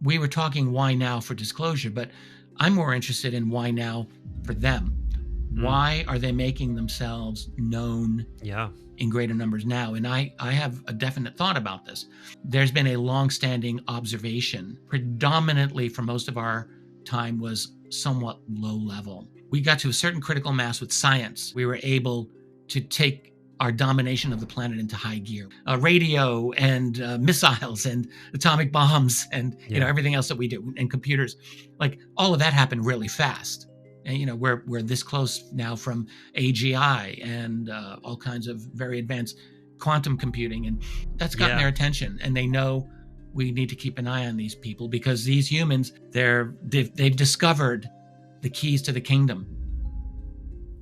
we were talking why now for disclosure, but I'm more interested in why now for them. Why are they making themselves known in greater numbers now? And I have a definite thought about this. There's been a long-standing observation, predominantly for most of our time was somewhat low level. We got to a certain critical mass with science. We were able to take our domination of the planet into high gear. Radio and missiles and atomic bombs and everything else that we do, and computers, like all of that happened really fast. And we're this close now from AGI and all kinds of very advanced quantum computing, and that's gotten their attention. And they know we need to keep an eye on these people because these humans, they've discovered the keys to the kingdom.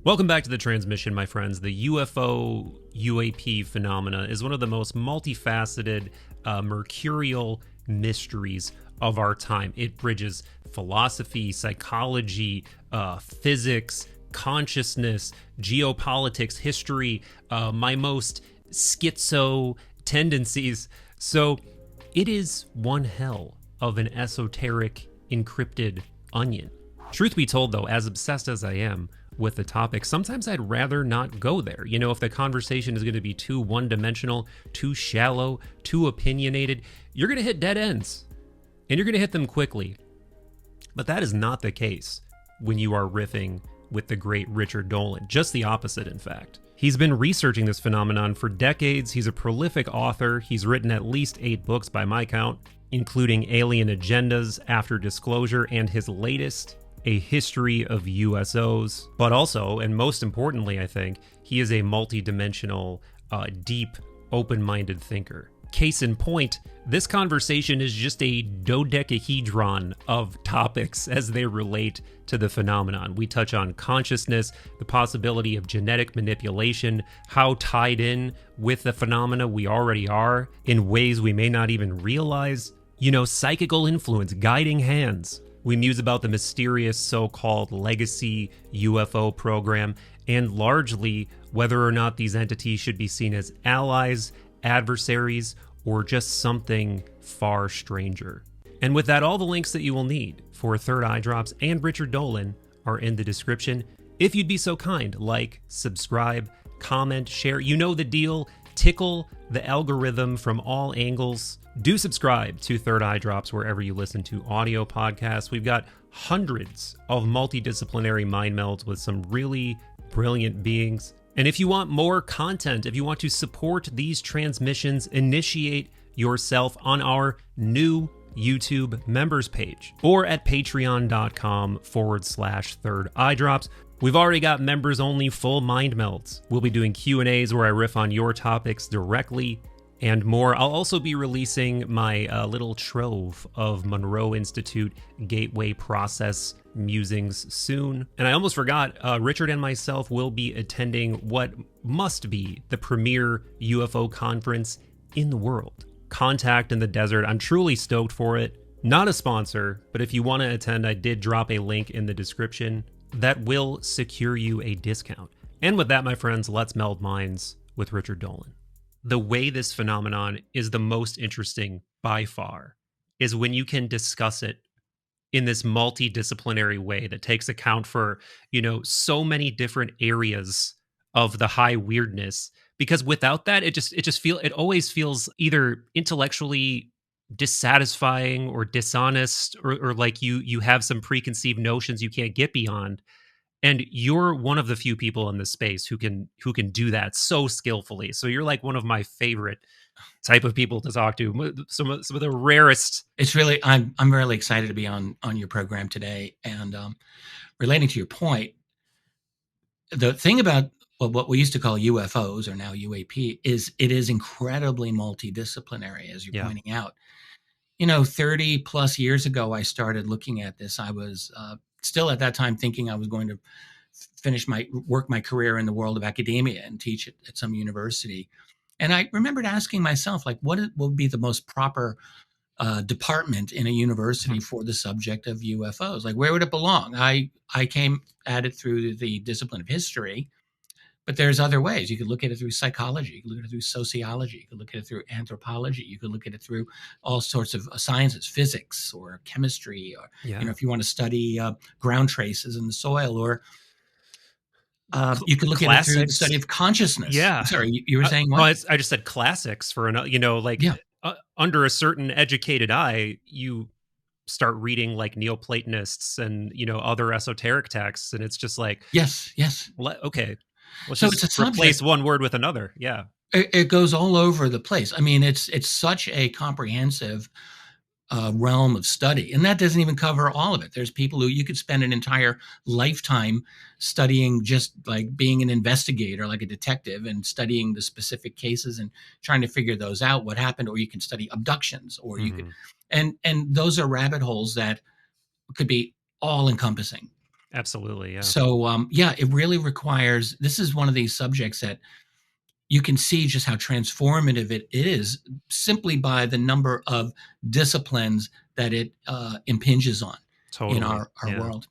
Welcome back to the transmission, my friends. The UFO UAP phenomena is one of the most multifaceted, mercurial mysteries of our time. It bridges philosophy, psychology, physics, consciousness, geopolitics, history, my most schizo tendencies. So it is one hell of an esoteric, encrypted onion. Truth be told, though, as obsessed as I am with the topic, sometimes I'd rather not go there. If the conversation is going to be too one-dimensional, too shallow, too opinionated, you're going to hit dead ends. And you're going to hit them quickly. But that is not the case when you are riffing with the great Richard Dolan. Just the opposite, in fact. He's been researching this phenomenon for decades. He's a prolific author. He's written at least 8 books by my count, including Alien Agendas, After Disclosure, and his latest, A History of USOs. But also, and most importantly, I think, he is a multi-dimensional, deep, open-minded thinker. Case in point, this conversation is just a dodecahedron of topics as they relate to the phenomenon. We touch on consciousness, the possibility of genetic manipulation, how tied in with the phenomena we already are in ways we may not even realize, psychical influence, guiding hands. We muse about the mysterious so-called legacy UFO program, and largely whether or not these entities should be seen as allies, adversaries, or just something far stranger. And with that, all the links that you will need for Third Eye Drops and Richard Dolan are in the description. If you'd be so kind, like, subscribe, comment, share, you know the deal, tickle the algorithm from all angles. Do subscribe to Third Eye Drops wherever you listen to audio podcasts. We've got hundreds of multidisciplinary mind melds with some really brilliant beings. And if you want more content, if you want to support these transmissions, initiate yourself on our new YouTube members page or at patreon.com/Third Eye Drops. We've already got members only full mind melds. We'll be doing Q&As where I riff on your topics directly and more. I'll also be releasing my little trove of Monroe Institute Gateway Process musings soon. And I almost forgot, Richard and myself will be attending what must be the premier UFO conference in the world, Contact in the Desert. I'm truly stoked for it. Not a sponsor, but if you want to attend, I did drop a link in the description that will secure you a discount. And with that, my friends, let's meld minds with Richard Dolan. The way this phenomenon is the most interesting by far is when you can discuss it in this multidisciplinary way that takes account for, so many different areas of the high weirdness. Because without that, it always feels either intellectually dissatisfying or dishonest, or like you have some preconceived notions you can't get beyond. And you're one of the few people in this space who can do that so skillfully. So you're like one of my favorite type of people to talk to. Some of the rarest. It's really, I'm really excited to be on your program today. And relating to your point, the thing about what we used to call UFOs, or now UAP, is it is incredibly multidisciplinary, as you're pointing out. 30 plus years ago, I started looking at this. I was still at that time thinking I was going to work my career in the world of academia and teach at some university. And I remembered asking myself, like, what would be the most proper department in a university for the subject of UFOs? Like, where would it belong? I came at it through the discipline of history, But there's other ways. You could look at it through psychology. You could look at it through sociology. You could look at it through anthropology. You could look at it through all sorts of sciences, physics or chemistry, or if you want to study ground traces in the soil, or you could look at it through the study of consciousness. Yeah. Sorry, you were saying what? I just said classics for another. Yeah. Under a certain educated eye, you start reading like Neoplatonists and other esoteric texts, and it's just like yes. Okay. Let's so just it's a replace subject, one word with another. Yeah. It goes all over the place. I mean, it's such a comprehensive realm of study, and that doesn't even cover all of it. There's people who you could spend an entire lifetime studying, just like being an investigator, like a detective, and studying the specific cases and trying to figure those out, what happened. Or you can study abductions, or you could, and those are rabbit holes that could be all encompassing. Absolutely. Yeah. So, it really requires, this is one of these subjects that you can see just how transformative it is simply by the number of disciplines that it impinges on in our world.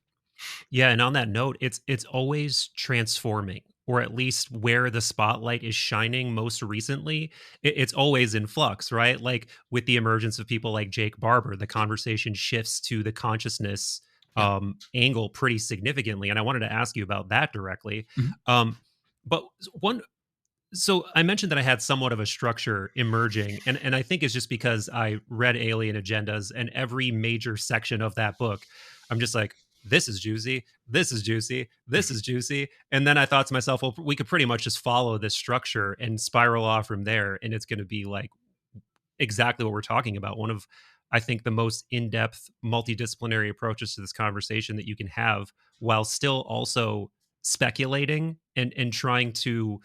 Yeah. And on that note, it's always transforming, or at least where the spotlight is shining most recently, it's always in flux, right? Like with the emergence of people like Jake Barber, the conversation shifts to the consciousness angle pretty significantly. And I wanted to ask you about that directly. But so I mentioned that I had somewhat of a structure emerging, and I think it's just because I read Alien Agendas, and every major section of that book, I'm just like, this is juicy, this is juicy, this is juicy. And then I thought to myself, well, we could pretty much just follow this structure and spiral off from there, and it's going to be like exactly what we're talking about. One of, I think, the most in-depth multidisciplinary approaches to this conversation that you can have, while still also speculating and trying to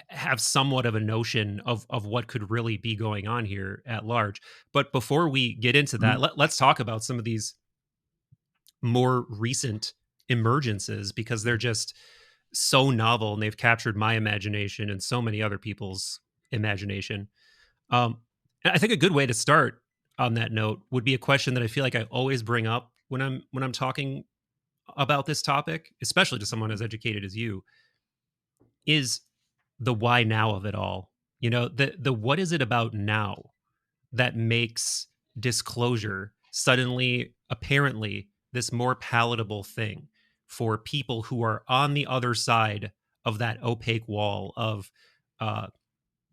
have somewhat of a notion of what could really be going on here at large. But before we get into that, let's talk about some of these more recent emergences, because they're just so novel and they've captured my imagination and so many other people's imagination. And I think a good way to start on that note would be a question that I feel like I always bring up when I'm talking about this topic, especially to someone as educated as you, is the why now of it all. The what is it about now that makes disclosure suddenly, apparently, this more palatable thing for people who are on the other side of that opaque wall of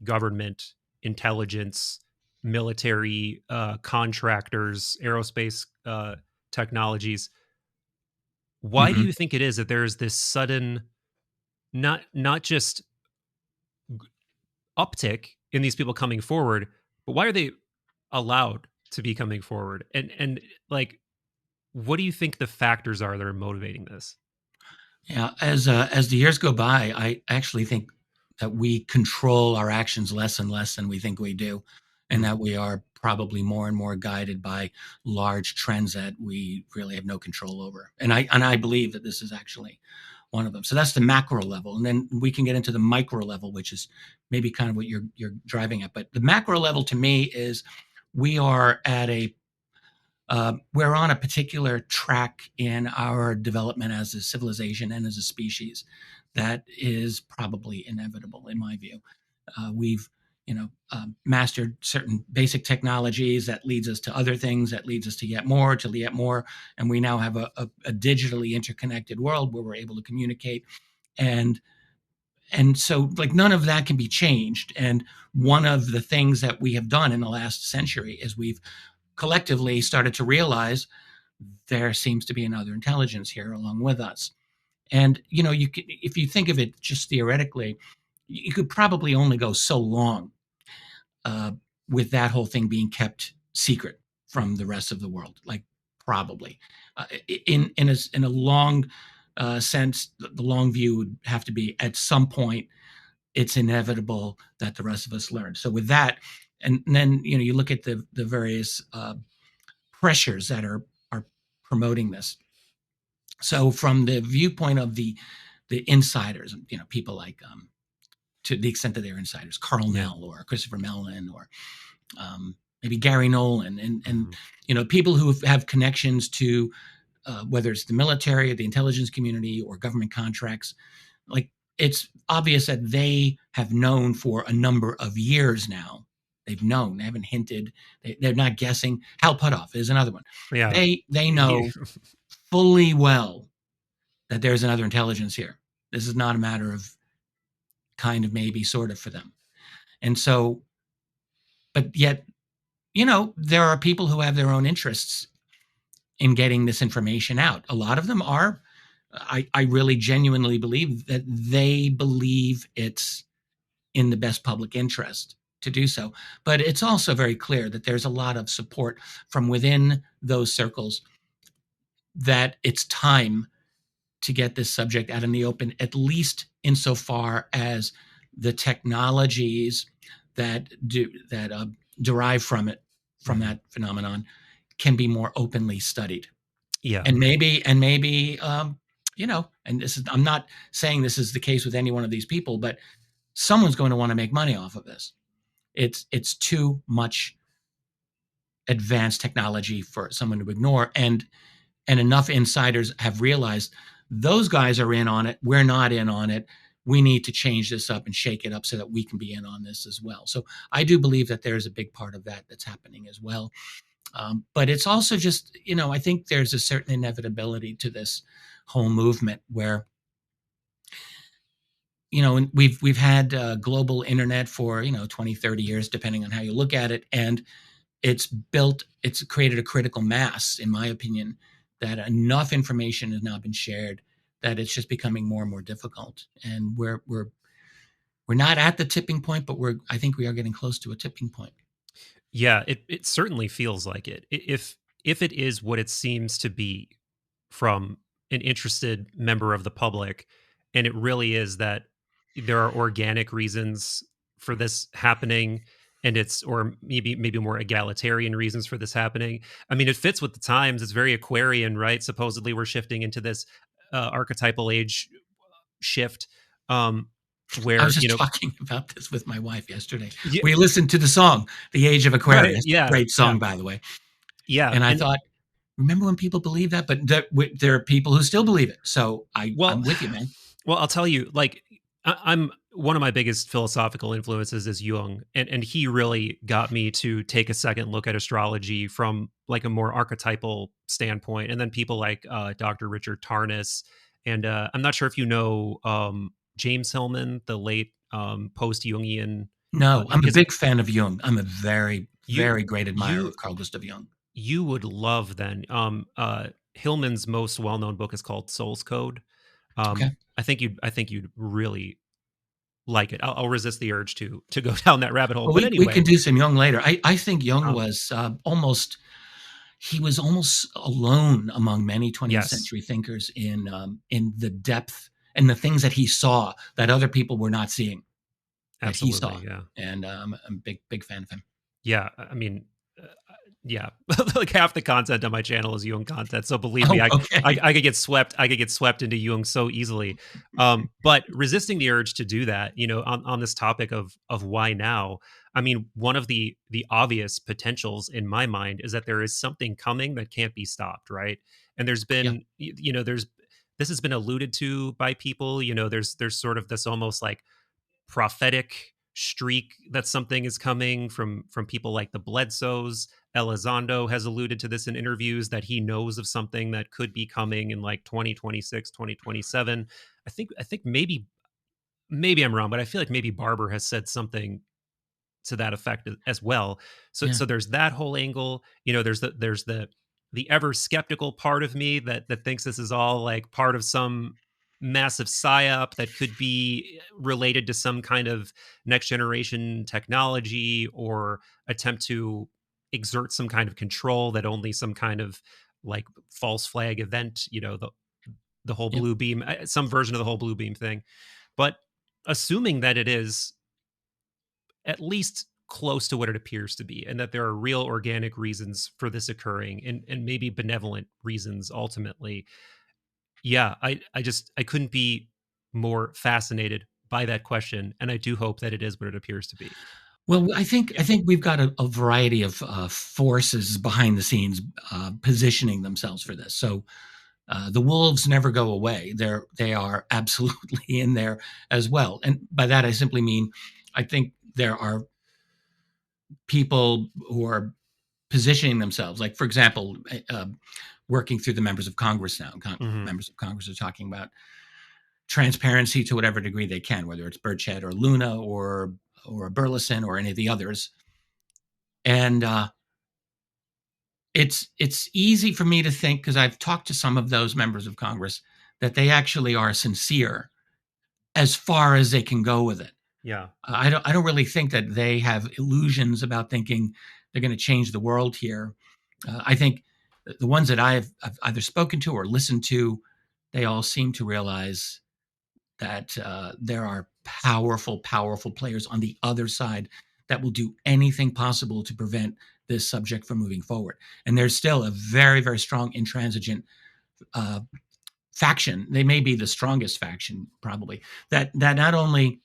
government, intelligence, military, contractors, aerospace technologies. Why do you think it is that there's this sudden, not just uptick in these people coming forward, but why are they allowed to be coming forward? And like, what do you think the factors are that are motivating this? Yeah, as the years go by, I actually think that we control our actions less and less than we think we do, and that we are probably more and more guided by large trends that we really have no control over. And I believe that this is actually one of them. So that's the macro level, and then we can get into the micro level, which is maybe kind of what you're driving at. But the macro level to me is we are at we're on a particular track in our development as a civilization and as a species that is probably inevitable, in my view. We've mastered certain basic technologies that leads us to other things, that leads us to yet more, and we now have a digitally interconnected world where we're able to communicate, and so like none of that can be changed. And one of the things that we have done in the last century is we've collectively started to realize there seems to be another intelligence here along with us. And you could, if you think of it just theoretically, you could probably only go so long with that whole thing being kept secret from the rest of the world. Like probably in a long sense, the long view would have to be at some point it's inevitable that the rest of us learn. So with that, and then you look at the various pressures that are promoting this. So from the viewpoint of the insiders, people like to the extent that they're insiders, Carl Nell or Christopher Mellon or maybe Gary Nolan, and people who have connections to whether it's the military, or the intelligence community, or government contracts, like it's obvious that they have known for a number of years now. They've known. They haven't hinted. They're not guessing. Hal Puthoff is another one. Yeah. They know fully well that there's another intelligence here. This is not a matter of kind of, maybe, sort of for them. And so, but yet, there are people who have their own interests in getting this information out. A lot of them are, I really genuinely believe that they believe it's in the best public interest to do so. But it's also very clear that there's a lot of support from within those circles that it's time to get this subject out in the open, at least insofar as the technologies that derive from it, from that phenomenon, can be more openly studied. Yeah. And maybe, and this is, I'm not saying this is the case with any one of these people, but someone's going to want to make money off of this. It's too much advanced technology for someone to ignore, and enough insiders have realized those guys are in on it. We're not in on it. We need to change this up and shake it up so that we can be in on this as well. So I do believe that there's a big part of that that's happening as well. But it's also just, I think there's a certain inevitability to this whole movement where, we've had global internet for 20, 30 years, depending on how you look at it, and it's created a critical mass, in my opinion, that enough information has now been shared that it's just becoming more and more difficult. And we're not at the tipping point, but I think we are getting close to a tipping point. Yeah, it certainly feels like it. If it is what it seems to be from an interested member of the public, and it really is that there are organic reasons for this happening, and or maybe more egalitarian reasons for this happening. I mean, it fits with the times. It's very Aquarian, right? Supposedly we're shifting into this archetypal age shift, where I was just talking about this with my wife yesterday. Yeah, we listened to the song "The Age of Aquarius." right, yeah, Great song, by the way. Yeah, and I thought, remember when people believe that? But there are people who still believe it. So I'm with you, man. Well, I'll tell you, like, I'm one of my biggest philosophical influences is Jung, and he really got me to take a second look at astrology from like a more archetypal standpoint. And then people like Dr. Richard Tarnas, and I'm not sure if you know James Hillman, the late post-Jungian. No, I'm a big fan of Jung. I'm a very, very great admirer of Carl Gustav Jung. You would love then. Hillman's most well-known book is called Soul's Code. Okay. I think you'd really like it. I'll resist the urge to go down that rabbit hole. Well, but anyway, we can do some Jung later. I think Jung was almost alone among many 20th century thinkers in the depth and the things that he saw that other people were not seeing. Absolutely, that he saw. Yeah. And I'm a big fan of him. Yeah, I mean, yeah, like half the content on my channel is Jung content, so believe me, I could get swept. I could get swept into Jung so easily. But resisting the urge to do that, on this topic of why now. I mean, one of the obvious potentials in my mind is that there is something coming that can't be stopped, right? And there's been, this has been alluded to by people. There's sort of this almost like prophetic streak that something is coming from people like the Bledsoes. Elizondo has alluded to this in interviews, that he knows of something that could be coming in like 2026, 2027. I think maybe I'm wrong, but I feel like maybe Barber has said something to that effect as well. So there's that whole angle. There's the ever skeptical part of me that thinks this is all like part of some massive psyop that could be related to some kind of next generation technology or attempt to exert some kind of control that only some kind of like false flag event, the whole blue beam, some version of the whole blue beam thing. But assuming that it is at least close to what it appears to be, and that there are real organic reasons for this occurring, and maybe benevolent reasons ultimately. Yeah, I couldn't be more fascinated by that question, and I do hope that it is what it appears to be. Well, I think we've got a variety of forces behind the scenes positioning themselves for this. So The wolves never go away. They are absolutely in there as well. And by that, I simply mean, I think there are people who are positioning themselves, like, for example, working through the members of Congress now. Mm-hmm. Members of Congress are talking about transparency to whatever degree they can, whether it's Burchett or Luna or Burleson or any of the others. And it's easy for me to think, because I've talked to some of those members of Congress, that they actually are sincere as far as they can go with it. Yeah. I don't really think that they have illusions about thinking they're going to change the world here. I think the ones that I've either spoken to or listened to, they all seem to realize that there are powerful, powerful players on the other side that will do anything possible to prevent this subject from moving forward. And there's still a very, very strong intransigent faction. They may be the strongest faction, probably, that not only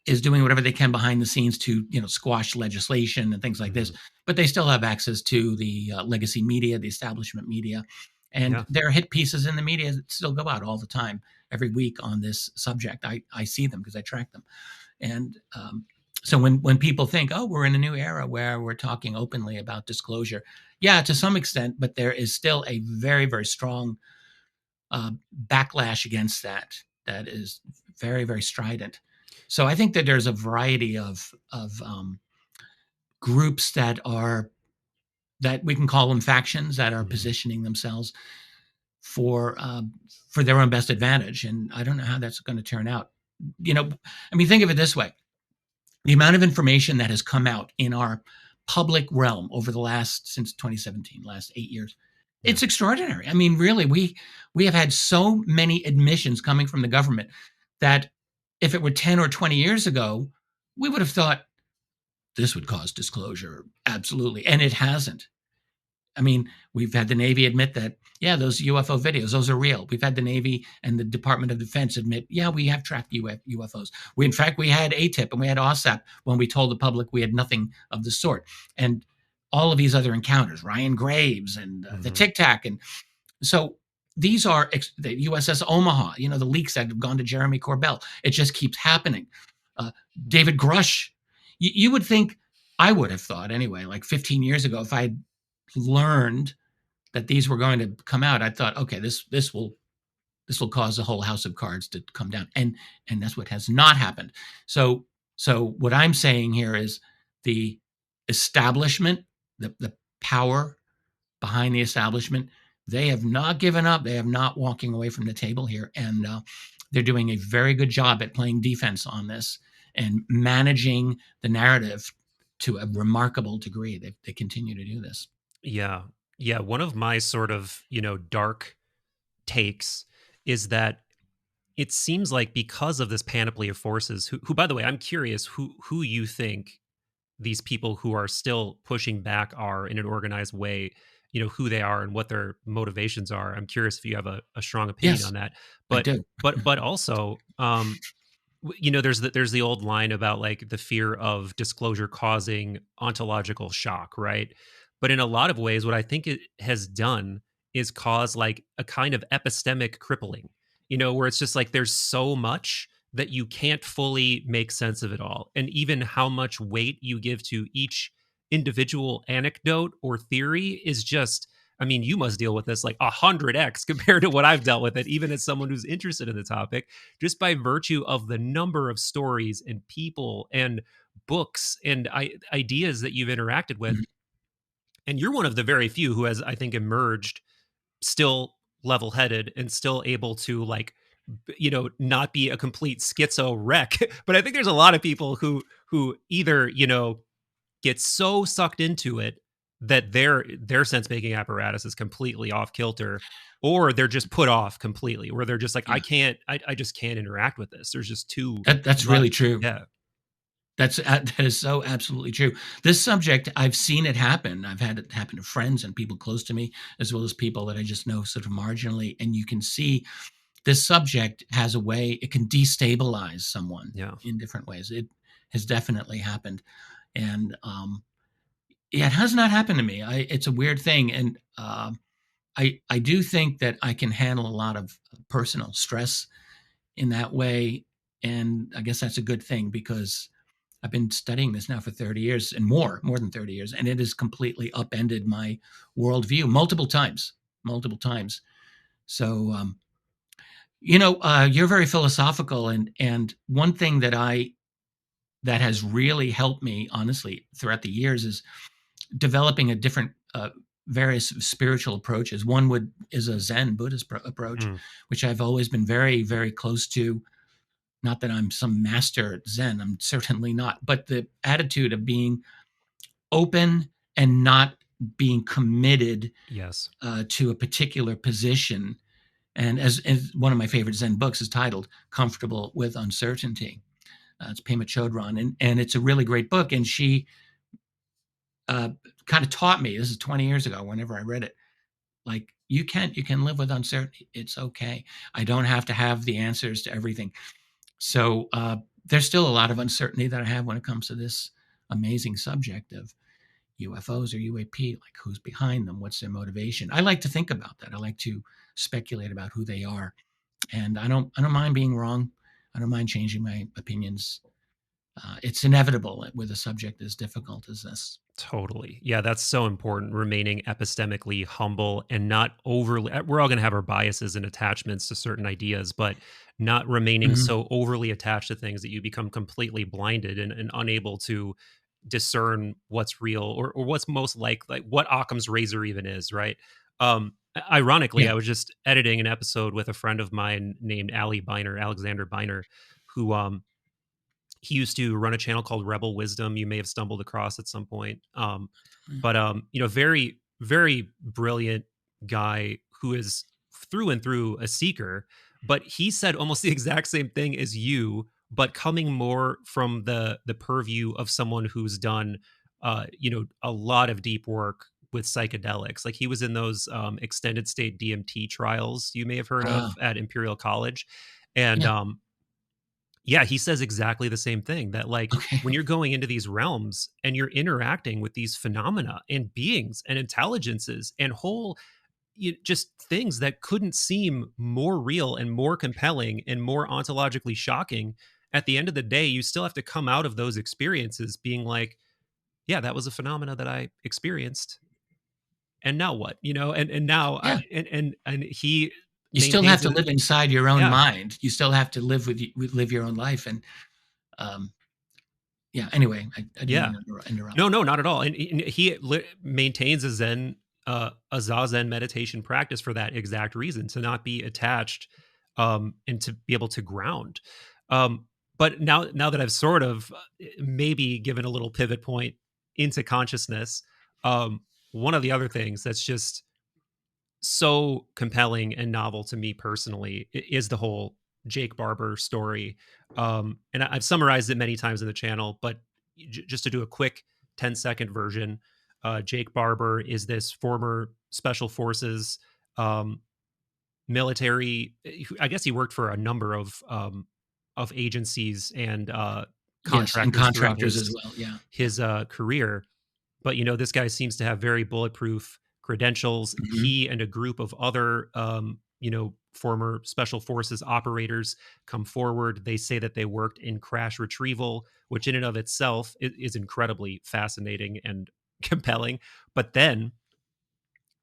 is doing whatever they can behind the scenes to, squash legislation and things like this, but they still have access to the legacy media, the establishment media, and there are hit pieces in the media that still go out all the time, every week, on this subject. I see them because I track them, and so when people think, oh, we're in a new era where we're talking openly about disclosure, yeah, to some extent, but there is still a very, very strong backlash against that is very, very strident. So I think that there's a variety of groups that we can call them factions, that are positioning themselves for their own best advantage, and I don't know how that's going to turn out. Think of it this way: the amount of information that has come out in our public realm over the since 2017, last 8 years, it's extraordinary. Really, we have had so many admissions coming from the government that if it were 10 or 20 years ago, we would have thought this would cause disclosure. Absolutely. And it hasn't. We've had the Navy admit that, yeah, those UFO videos, those are real. We've had the Navy and the Department of Defense admit, yeah, we have tracked UFOs. In fact, we had ATIP and we had OSAP when we told the public we had nothing of the sort. And all of these other encounters, Ryan Graves and the Tic Tac. And so these are the USS Omaha, the leaks that have gone to Jeremy Corbell. It just keeps happening. David Grush, you would think, I would have thought anyway, like 15 years ago, if I had learned that these were going to come out, I thought, okay, this will cause the whole house of cards to come down, and that's what has not happened. So what I'm saying here is the establishment, the power behind the establishment, they have not given up. They have not walking away from the table here, and they're doing a very good job at playing defense on this and managing the narrative to a remarkable degree. They continue to do this. Yeah. Yeah. One of my sort of, dark takes is that it seems like, because of this panoply of forces, who by the way, I'm curious who you think these people who are still pushing back are in an organized way, who they are and what their motivations are. I'm curious if you have a strong opinion on that. But I do. but also, there's the old line about, like, the fear of disclosure causing ontological shock, right? But in a lot of ways, what I think it has done is cause, like, a kind of epistemic crippling, where it's just like there's so much that you can't fully make sense of it all. And even how much weight you give to each individual anecdote or theory is just, you must deal with this like 100x compared to what I've dealt with it, even as someone who's interested in the topic, just by virtue of the number of stories and people and books and ideas that you've interacted with. Mm-hmm. And you're one of the very few who has, I think, emerged still level-headed and still able to, like, not be a complete schizo wreck. But I think there's a lot of people who either, get so sucked into it that their sense-making apparatus is completely off kilter, or they're just put off completely, where they're just like, I just can't interact with this. There's just too that's much. really true. Yeah. That is so absolutely true. This subject, I've seen it happen. I've had it happen to friends and people close to me, as well as people that I just know sort of marginally. And you can see this subject has a way, it can destabilize someone in different ways. It has definitely happened. And it has not happened to me. It's a weird thing. And I do think that I can handle a lot of personal stress in that way, and I guess that's a good thing because I've been studying this now for 30 years and more than 30 years, and it has completely upended my worldview multiple times. So, you're very philosophical, and one thing that has really helped me, honestly, throughout the years is developing a different, various spiritual approaches. One is a Zen Buddhist approach, which I've always been very, very close to. Not that I'm some master at Zen, I'm certainly not, but the attitude of being open and not being committed Yes. to a particular position. And as one of my favorite Zen books is titled Comfortable with Uncertainty. It's Pema Chodron, and it's a really great book. And she kind of taught me, this is 20 years ago, whenever I read it, like you can live with uncertainty. It's okay. I don't have to have the answers to everything. So there's still a lot of uncertainty that I have when it comes to this amazing subject of UFOs or UAP, like who's behind them, what's their motivation. I like to think about that. I like to speculate about who they are, and I don't mind being wrong. I don't mind changing my opinions. It's inevitable with a subject as difficult as this. Totally. Yeah, that's so important. Remaining epistemically humble and not overly, we're all going to have our biases and attachments to certain ideas, but not remaining Mhm. so overly attached to things that you become completely blinded and unable to discern what's real or what's most like what Occam's razor even is, right? Ironically, Yeah. I was just editing an episode with a friend of mine named Alexander Biner, who he used to run a channel called Rebel Wisdom. You may have stumbled across at some point. But very, very brilliant guy who is through and through a seeker. But he said almost the exact same thing as you, but coming more from the purview of someone who's done a lot of deep work with psychedelics. Like he was in those extended state DMT trials you may have heard of Ah, at Imperial College. And yeah. yeah, he says exactly the same thing, that like when Okay. you're going into these realms and you're interacting with these phenomena and beings and intelligences and whole just things that couldn't seem more real and more compelling and more ontologically shocking, at the end of the day you still have to come out of those experiences being like, yeah, that was a phenomena that I experienced, and now what, and now Yeah. and he You still have maintains to it. live inside your own Yeah. mind. You still have to live your own life. And um, yeah. Anyway, I didn't Yeah. mean to interrupt. No, no, not at all. And he maintains a zazen meditation practice for that exact reason, to not be attached, and to be able to ground. Um, but now that I've sort of maybe given a little pivot point into consciousness, one of the other things that's just so compelling and novel to me personally is the whole Jake Barber story. And I've summarized it many times in the channel, but just to do a quick 10-second version, Jake Barber is this former special forces um, military. I guess he worked for a number of agencies and Yes, and contractors throughout contractors as his well. Yeah. Yeah. his career. But this guy seems to have very bulletproof credentials. Mhm. He and a group of other former special forces operators come forward. They say that they worked in crash retrieval, which in and of itself is incredibly fascinating and compelling. But then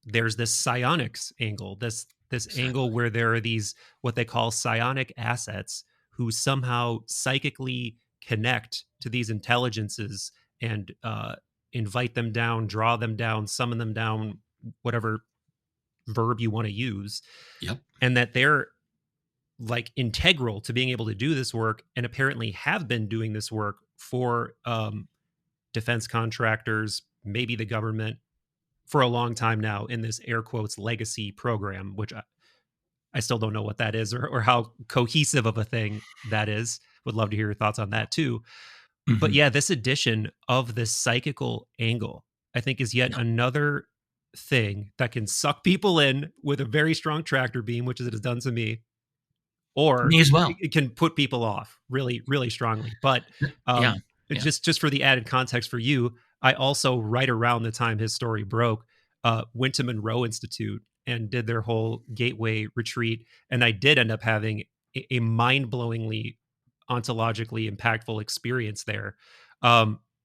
there's this psionics angle, this angle Exactly. where there are these what they call psionic assets who somehow psychically connect to these intelligences and invite them down, draw them down, summon them down, whatever verb you want to use, Yep. and that they're like integral to being able to do this work, and apparently have been doing this work for defense contractors, maybe the government, for a long time now in this air quotes legacy program, which I still don't know what that is, or how cohesive of a thing that is. Would love to hear your thoughts on that too. But Mhm. yeah, this addition of this psychical angle, I think, is yet Yep. another thing that can suck people in with a very strong tractor beam, which is it has done to me, or Me as it, well. it can put people off really, really strongly. But Yeah. Yeah. just for the added context for you, I also, right around the time his story broke, went to Monroe Institute and did their whole gateway retreat, and I did end up having a mind-blowingly ontologically impactful experience there.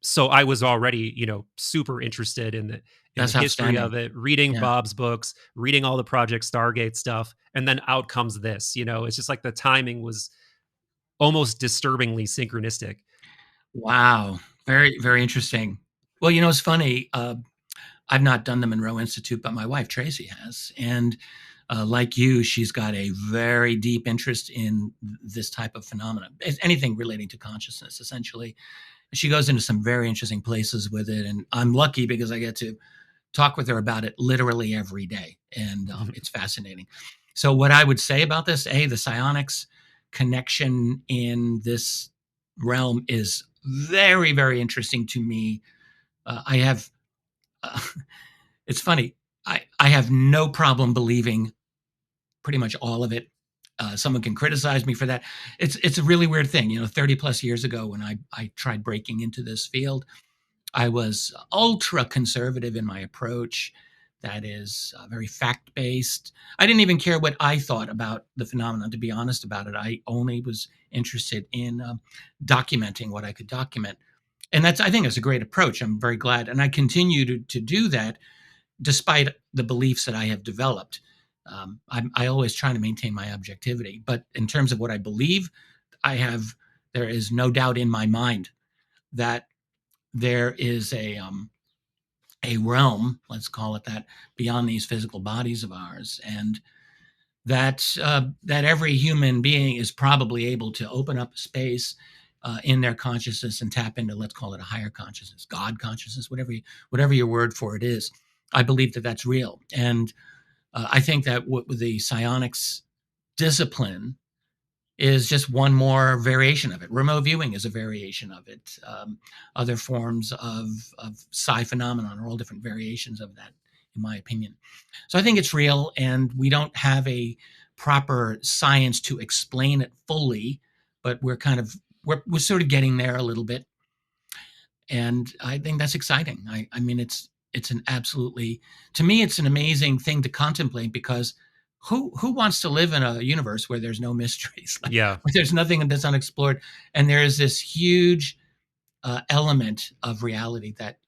So I was already, super interested in the That's history of outstanding. it, reading Yeah. Bob's books, reading all the Project Stargate stuff, and then out comes this. It's just like the timing was almost disturbingly synchronistic. Wow. Very, very interesting. Well, it's funny. I've not done the Monroe Institute, but my wife Tracy has, and like you, she's got a very deep interest in this type of phenomena, anything relating to consciousness, essentially. She goes into some very interesting places with it, and I'm lucky because I get to talk with her about it literally every day, and it's fascinating. So, what I would say about this, the psionics connection in this realm is very, very interesting to me. I have, uh, it's funny, I have no problem believing pretty much all of it. Someone can criticize me for that. It's a really weird thing. 30 plus years ago when I tried breaking into this field, I was ultra conservative in my approach. That is very fact based. I didn't even care what I thought about the phenomenon, to be honest about it. I only was interested in documenting what I could document. And I think it's a great approach. I'm very glad. And I continue to do that despite the beliefs that I have developed. I always try to maintain my objectivity. But in terms of what I believe, there is no doubt in my mind that there is a realm, let's call it that, beyond these physical bodies of ours, and that every human being is probably able to open up space in their consciousness and tap into, let's call it a higher consciousness, God consciousness, whatever your word for it is. I believe that that's real, and I think that with the psionics discipline is just one more variation of it. Remote viewing is a variation of it. Other forms of psi phenomenon are all different variations of that, in my opinion. So I think it's real, and we don't have a proper science to explain it fully, but we're sort of getting there a little bit, and I think that's exciting. I mean, it's an absolutely, to me, it's an amazing thing to contemplate, because who wants to live in a universe where there's no mysteries, like, Yeah. where there's nothing that's unexplored, and there is this huge element of reality that,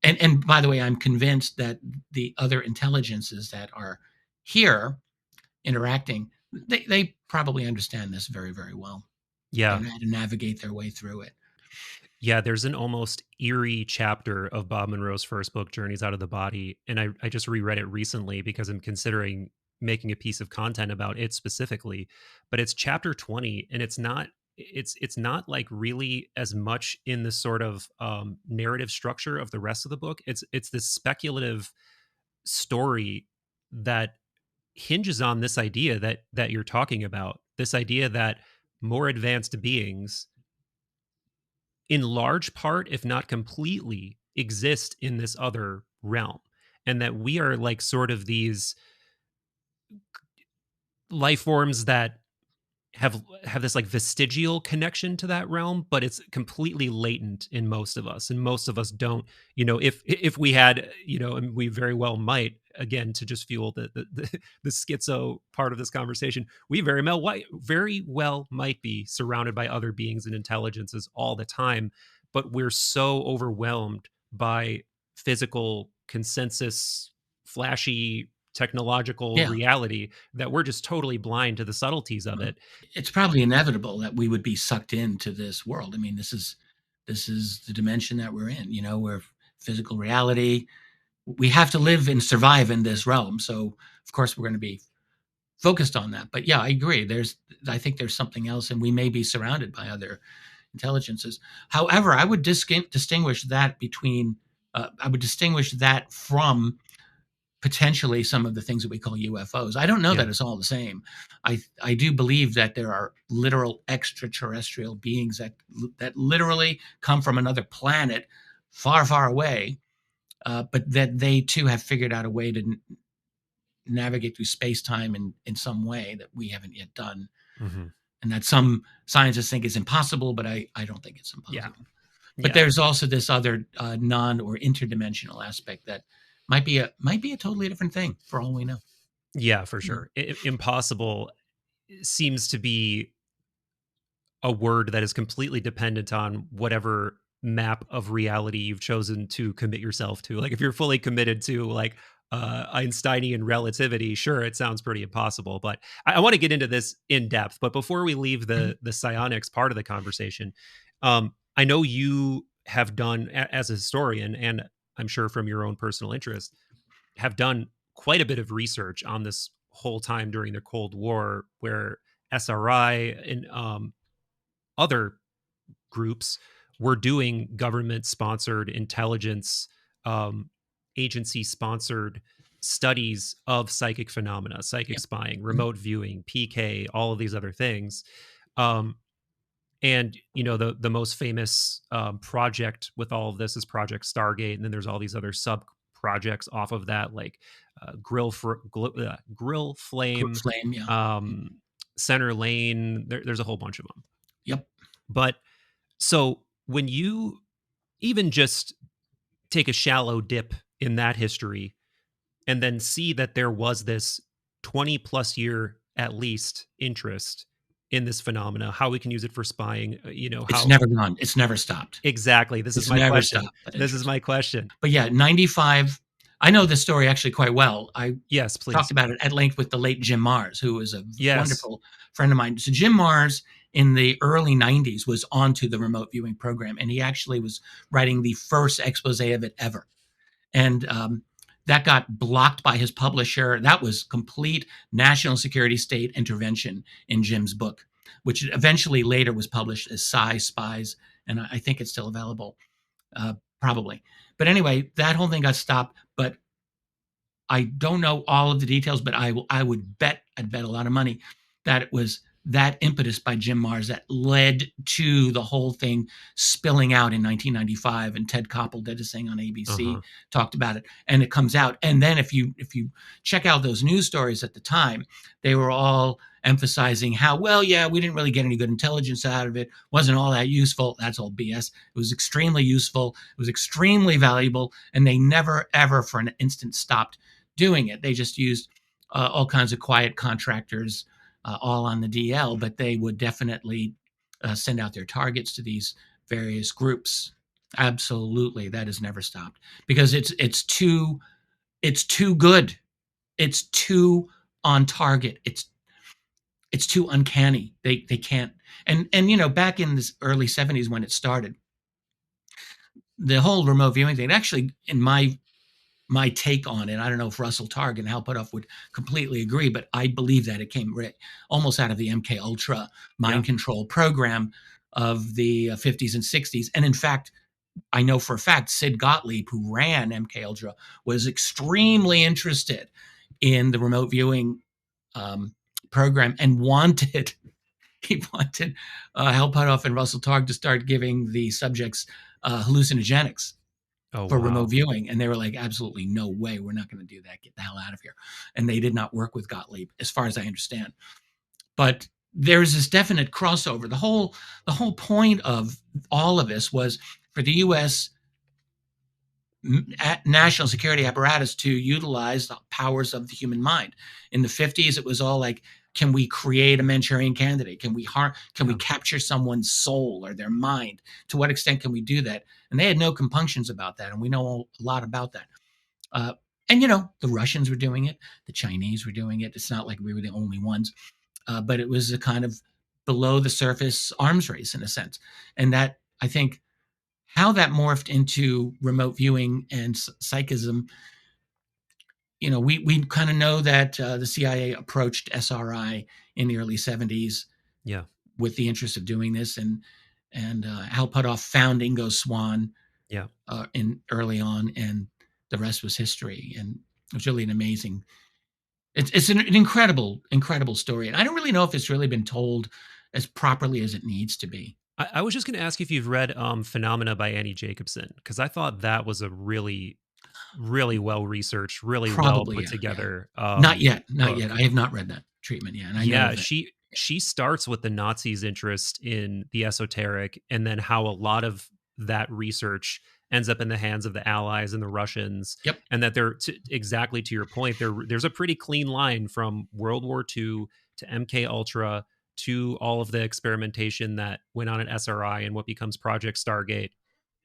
and by the way, I'm convinced that the other intelligences that are here interacting, they probably understand this very, very well, Yeah. and how to navigate their way through it. Yeah, there's an almost eerie chapter of Bob Monroe's first book, Journeys Out of the Body, and I just reread it recently because I'm considering making a piece of content about it specifically. But it's chapter 20, and it's not like really as much in the sort of narrative structure of the rest of the book. It's this speculative story that hinges on this idea that you're talking about, this idea that more advanced beings, in large part, if not completely, exist in this other realm. And that we are like sort of these life forms that have this like vestigial connection to that realm, but it's completely latent in most of us, and most of us don't. If we had, and we very well might, again, to just fuel the schizo part of this conversation, we very well might be surrounded by other beings and intelligences all the time, but we're so overwhelmed by physical consensus, flashy technological Yeah. reality, that we're just totally blind to the subtleties of it. It's probably inevitable that we would be sucked into this world. I mean, this is the dimension that we're in. Where physical reality, we have to live and survive in this realm. So of course we're going to be focused on that. But yeah, I agree. I think there's something else, and we may be surrounded by other intelligences. However, I would distinguish that between. I would distinguish that from potentially some of the things that we call UFOs. I don't know Yeah. that it's all the same. I do believe that there are literal extraterrestrial beings that literally come from another planet, far, far away, but that they too have figured out a way to navigate through space time in some way that we haven't yet done, Hmm. and that some scientists think is impossible, but I don't think it's Yeah. impossible. But Yeah. there's also this other non or interdimensional aspect that might be a totally different thing for all we know. Yeah, for Yeah. sure. Impossible seems to be a word that is completely dependent on whatever map of reality you've chosen to commit yourself to. Like if you're fully committed to like Einsteinian relativity, sure, it sounds pretty impossible. But I want to get into this in depth. But before we leave Mhm. the psionics part of the conversation, I know you have done as a historian, and I'm sure from your own personal interest, have done quite a bit of research on this whole time during the Cold War, where SRI and other groups were doing government sponsored intelligence um, agency sponsored studies of psychic phenomena, psychic Yeah. spying, Mhm. remote viewing, PK, all of these other things. Um, and the most famous project with all of this is Project Stargate, and then there's all these other sub projects off of that, like Grill Group Flame, flame. Yeah. Mm. um, Center Lane. There's a whole bunch of them. Yep. But so when you even just take a shallow dip in that history and then see that there was this 20 plus year at least interest in this phenomena, how we can use it for spying, It's how never gone. It's never stopped. exactly. This is It's my never question. stopped, that This is interest. my question. But yeah, 95, I know this story actually quite well. I Yes, talked please. about it at length with the late Jim Mars, who was a Yes. wonderful friend of mine. So Jim Mars in the early 90s was onto the remote viewing program, and he actually was writing the first expose of it ever. And that got blocked by his publisher. That was complete national security state intervention in Jim's book, which eventually later was published as Psi Spies, and I think it's still available, probably. But anyway, that whole thing got stopped. But I don't know all of the details, but I would bet, I'd bet a lot of money that it was that impetus by Jim Mars that led to the whole thing spilling out in 1995. And Ted Koppel did a thing on ABC, Uh-huh. talked about it, and it comes out. And then if you check out those news stories at the time, they were all emphasizing how, well, yeah, we didn't really get any good intelligence out of it, wasn't all that useful. That's all BS. It was extremely useful, it was extremely valuable, and they never ever for an instant stopped doing it. They just used all kinds of quiet contractors, all on the DL, but they would definitely send out their targets to these various groups. Absolutely, that has never stopped because it's too good. It's too on target. It's too uncanny. They can't. And back in the early 70s when it started, the whole remote viewing thing, actually, in my take on it. I don't know if Russell Targ and Hal Puthoff would completely agree, but I believe that it came almost out of the MK Ultra Yeah. mind control program of the 50s and 60s. And in fact, I know for a fact Sid Gottlieb, who ran MK Ultra, was extremely interested in the remote viewing um, program and he wanted Hal Puthoff and Russell Targ to start giving the subjects hallucinogenics Oh, for remote wow. viewing. And they were like, absolutely no way. We're not going to do that. Get the hell out of here. And they did not work with Gottlieb, as far as I understand. But there's this definite crossover. The whole point of all of this was for the US national security apparatus to utilize the powers of the human mind. In the 50s, it was all like, can we create a Manchurian candidate? Can we capture someone's soul or their mind? To what extent can we do that? And they had no compunctions about that, and we know a lot about that. And the Russians were doing it, the Chinese were doing it. It's not like we were the only ones, but it was a kind of below the surface arms race in a sense. And that, I think, how that morphed into remote viewing and psychism, we kind of know that the CIA approached SRI in the early 70s Yeah. with the interest of doing this, and Hal Puthoff found Ingo Swann Yeah. in early on, and the rest was history. And it was really an amazing. It's an incredible story, and I don't really know if it's really been told as properly as it needs to be. I was just going to ask you if you've read Phenomena by Annie Jacobson, because I thought that was a really, really well researched, really well Probably, put yeah. together Not yet, not yet. book. I have not read that treatment yet, and I know Yeah, of it. she starts with the Nazis' interest in the esoteric, and then how a lot of that research ends up in the hands of the Allies and the Russians, Yep. and that they're exactly to your point. There's a pretty clean line from World War II to MK Ultra to all of the experimentation that went on at SRI and what becomes Project Stargate.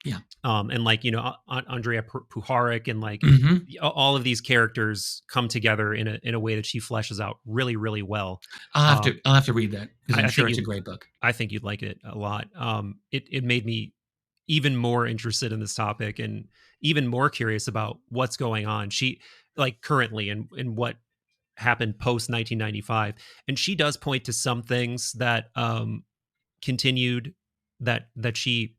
Yeah. And like, Andrea Puharich and like Mm-hmm. all of these characters come together in a way that she fleshes out really, really well. I'll have to read that because I, I'm I sure think it's a you great book. I think you'd like it a lot. It made me even more interested in this topic and even more curious about what's going on. She like currently and what happened post 1995, and she does point to some things that continued that she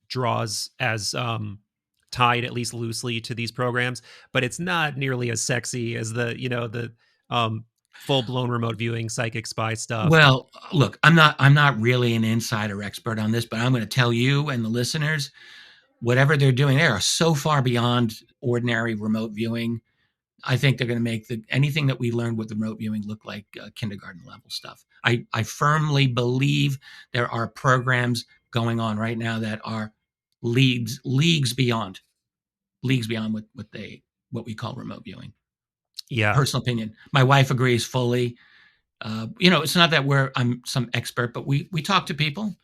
draws as tied at least loosely to these programs, but it's not nearly as sexy as the full blown remote viewing psychic spy stuff. Well, look, I'm not really an insider expert on this, but I'm going to tell you and the listeners, whatever they're doing, they are so far beyond ordinary remote viewing. I think they're going to make anything that we learned with remote viewing look like kindergarten level stuff. I firmly believe there are programs going on right now that are leagues beyond what we call remote viewing. Yeah. Personal opinion. My wife agrees fully. It's not that I'm some expert, but we talk to people,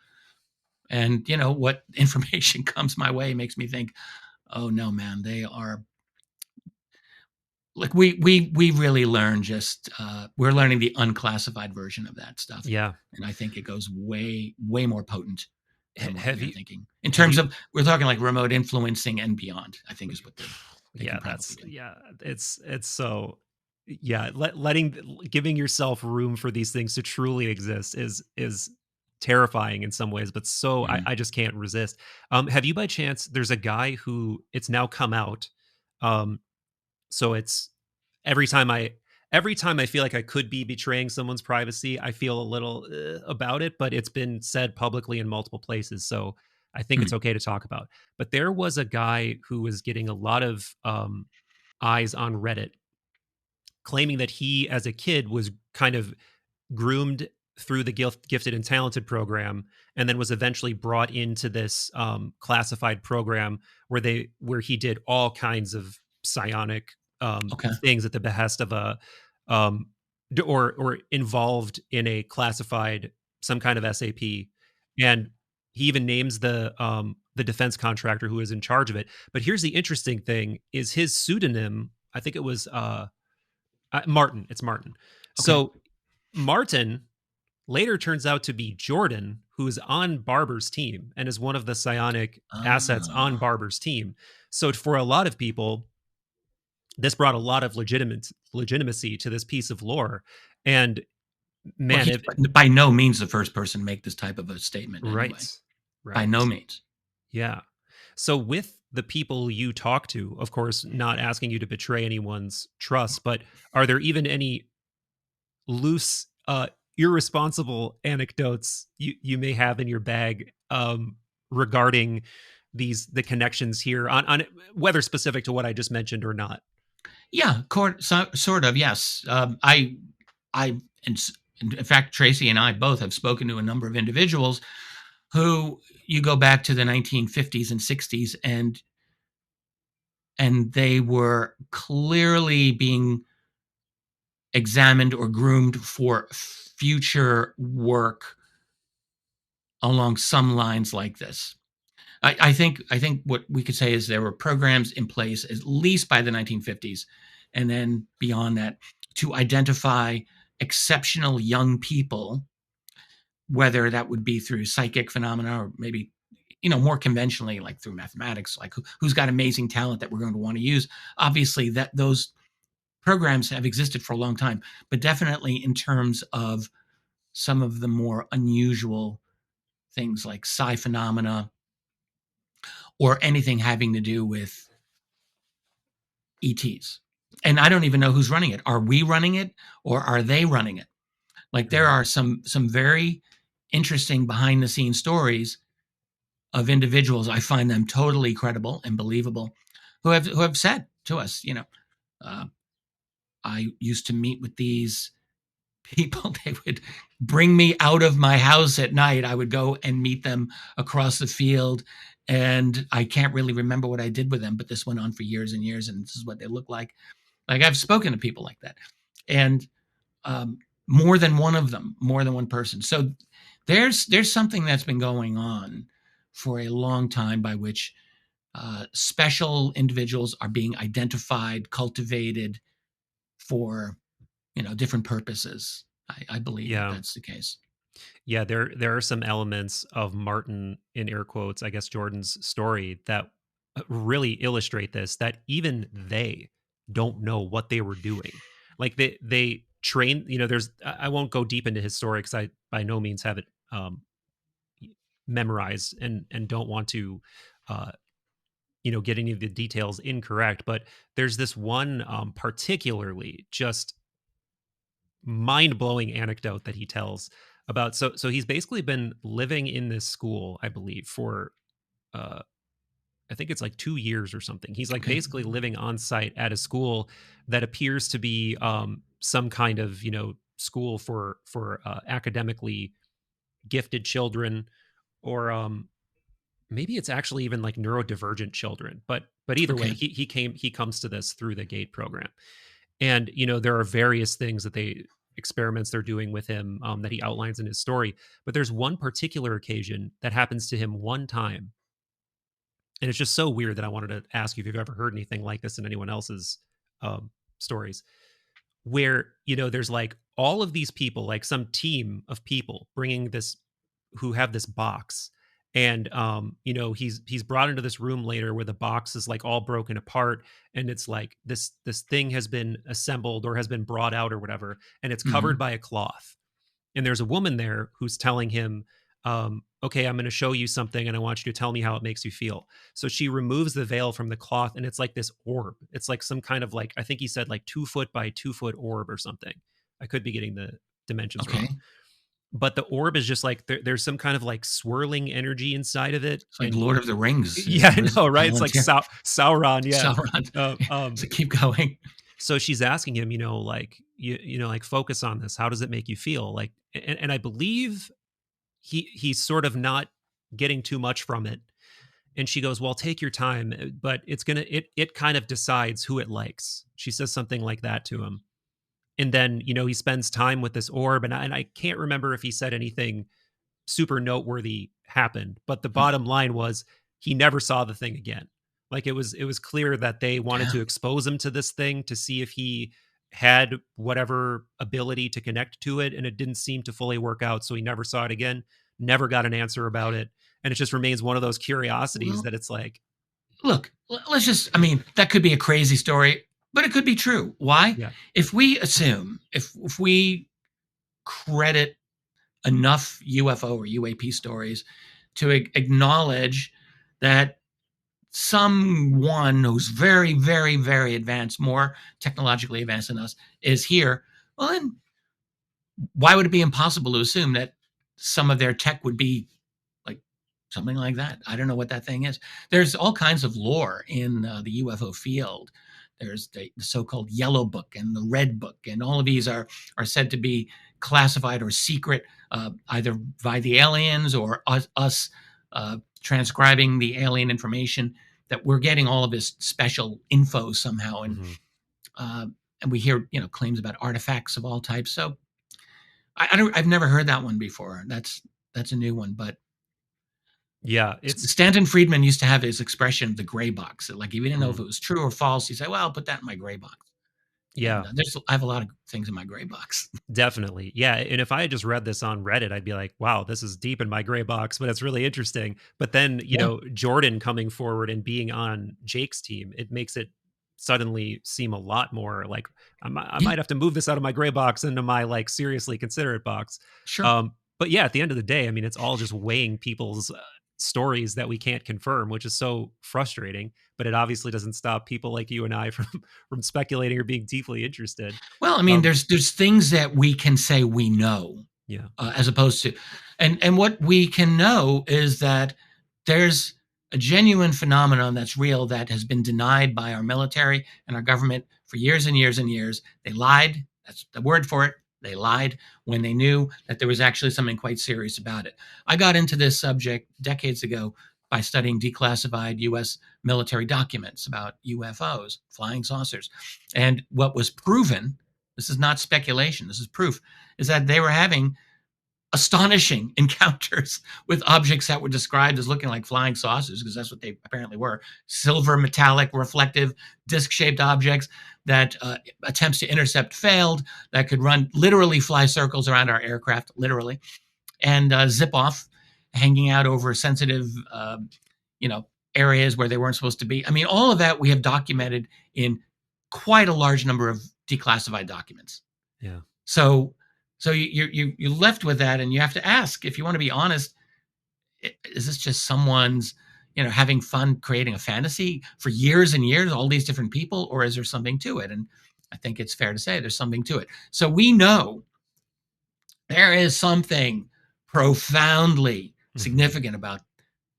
and what information comes my way makes me think, oh no, man, they are like we really learn just we're learning the unclassified version of that stuff, Yeah. and I think it goes way more potent than what Have you're you thinking in have terms you of we're talking like remote influencing and beyond. I think is what they yeah, can probably do. it's so yeah, giving yourself room for these things to truly exist is terrifying in some ways, but so Mhm. I just can't resist. Have you by chance, there's a guy who it's now come out, um so it's every time I every time I feel like I could be betraying someone's privacy, I feel a little about it, but it's been said publicly in multiple places, so I think it's Mhm. okay to talk about. But there was a guy who was getting a lot of eyes on Reddit, claiming that he, as a kid, was kind of groomed through the gifted and talented program, and then was eventually brought into this classified program where he did all kinds of psionic Okay. things at the behest of a um, or involved in a classified some kind of SAP, and he even names the defense contractor who is in charge of it. But here's the interesting thing: is his pseudonym? I think it was Martin. It's Martin. Okay. So Martin later turns out to be Jordan, who is on Barber's team and is one of the psionic assets on Ah. Barber's team. So for a lot of people, this brought a lot of legitimacy to this piece of lore. And Well, man, he's if by no means the first person to make this type of a statement anyway. right, By right, no means. yeah. So with the people you talk to, of course, not asking you to betray anyone's trust, but are there even any loose irresponsible anecdotes you may have in your bag regarding the connections here on whether specific to what I just mentioned or not? Yeah, sort of. Yes. I, in, in fact, Tracy and I both have spoken to a number of individuals who you go back to the 1950s and 60s, and they were clearly being examined or groomed for future work along some lines like this. I think what we could say is there were programs in place at least by the 1950s, and then beyond that, to identify exceptional young people, whether that would be through psychic phenomena or maybe more conventionally like through mathematics, like who's got amazing talent that we're going to want to use. Obviously, that those programs have existed for a long time, but definitely in terms of some of the more unusual things like psi phenomena or anything having to do with ETs. And I don't even know who's running it. Are we running it or are they running it? Like there Right. are some very interesting behind the scenes stories of individuals. I find them totally credible and believable, who have said to us, uh, I used to meet with these people, they would bring me out of my house at night. I would go and meet them across the field. And I can't really remember what I did with them, but this went on for years and years. And this is what they look like. Like, I've spoken to people like that. And more than one of them, more than one person. So there's something that's been going on for a long time by which special individuals are being identified, cultivated for, different purposes. I believe that that's the case. Yeah, there are some elements of Martin, in air quotes, I guess Jordan's story that really illustrate this, that even they don't know what they were doing. Like they train, there's I won't go deep into his story because I by no means have it memorized and don't want to get any of the details incorrect, but there's this one particularly just mind-blowing anecdote that he tells about. So he's basically been living in this school, I believe, for I think it's like 2 years or something. He's like Okay. basically living on site at a school that appears to be some kind of school for academically gifted children, or maybe it's actually even like neurodivergent children. But either way, Okay. he comes to this through the GATE program. And there are various things that experiments they're doing with him, that he outlines in his story. But there's one particular occasion that happens to him one time, and it's just so weird that I wanted to ask you if you've ever heard anything like this in anyone else's stories, where there's like all of these people, like some team of people bringing this, who have this box. And he's brought into this room later where the box is like all broken apart, and it's like this thing has been assembled or has been brought out or whatever, and it's covered by a cloth. And there's a woman there who's telling him, okay, I'm going to show you something and I want you to tell me how it makes you feel. So she removes the veil from the cloth, and it's like this orb. It's like some kind of, like, I think he said like 2 foot by 2 foot orb or something. I could be getting the dimensions Okay. wrong. But the orb is just like there's some kind of like swirling energy inside of it. It's like Lord of the Rings. Yeah, I know, right? It's like Sauron. Yeah. Sauron. So keep going. So she's asking him, like, like, focus on this. How does it make you feel? Like, and I believe he's sort of not getting too much from it. And she goes, well, take your time, but it kind of decides who it likes. She says something like that to him. And then, he spends time with this orb, and I can't remember if he said anything super noteworthy happened, but the bottom line was he never saw the thing again. Like, it was clear that they wanted to expose him to this thing to see if he had whatever ability to connect to it, and it didn't seem to fully work out, so he never saw it again, never got an answer about it. And it just remains one of those curiosities that it's like, look, let's just, that could be a crazy story, but it could be true. Why? Yeah. If we assume, if we credit enough UFO or UAP stories to acknowledge that someone who's very, very, very advanced, more technologically advanced than us, is here, well, then why would it be impossible to assume that some of their tech would be like something like that? I don't know what that thing is. There's all kinds of lore in the UFO field. There's the so-called Yellow Book and the Red Book, and all of these are said to be classified or secret, either by the aliens or us transcribing the alien information, that we're getting all of this special info somehow. And and we hear claims about artifacts of all types. So I've never heard that one before. That's a new one. But yeah, it's Stanton Friedman used to have his expression, the gray box. Like, if you didn't know if it was true or false, he'd say, well, I'll put that in my gray box. Yeah. And I have a lot of things in my gray box. Definitely. Yeah. And if I had just read this on Reddit, I'd be like, wow, this is deep in my gray box, but it's really interesting. But then, Jordan coming forward and being on Jake's team, it makes it suddenly seem a lot more like I might have to move this out of my gray box into my like seriously consider it box. Sure. But yeah, at the end of the day, it's all just weighing people's stories that we can't confirm, which is so frustrating. But it obviously doesn't stop people like you and I from speculating or being deeply interested. Well, there's things that we can say we know, as opposed to, and what we can know is that there's a genuine phenomenon that's real that has been denied by our military and our government for years and years and years. They lied. That's the word for it. They lied when they knew that there was actually something quite serious about it. I got into this subject decades ago by studying declassified U.S. military documents about UFOs, flying saucers. And what was proven, this is not speculation, this is proof, is that they were having astonishing encounters with objects that were described as looking like flying saucers, because that's what they apparently were. Silver, metallic, reflective, disc-shaped objects that attempts to intercept failed, that could literally fly circles around our aircraft, literally, and zip off, hanging out over sensitive, areas where they weren't supposed to be. I mean, all of that we have documented in quite a large number of declassified documents. Yeah. So you're left with that, and you have to ask, if you want to be honest, is this just someone's having fun creating a fantasy for years and years, all these different people, or is there something to it? And I think it's fair to say there's something to it. So we know there is something profoundly significant about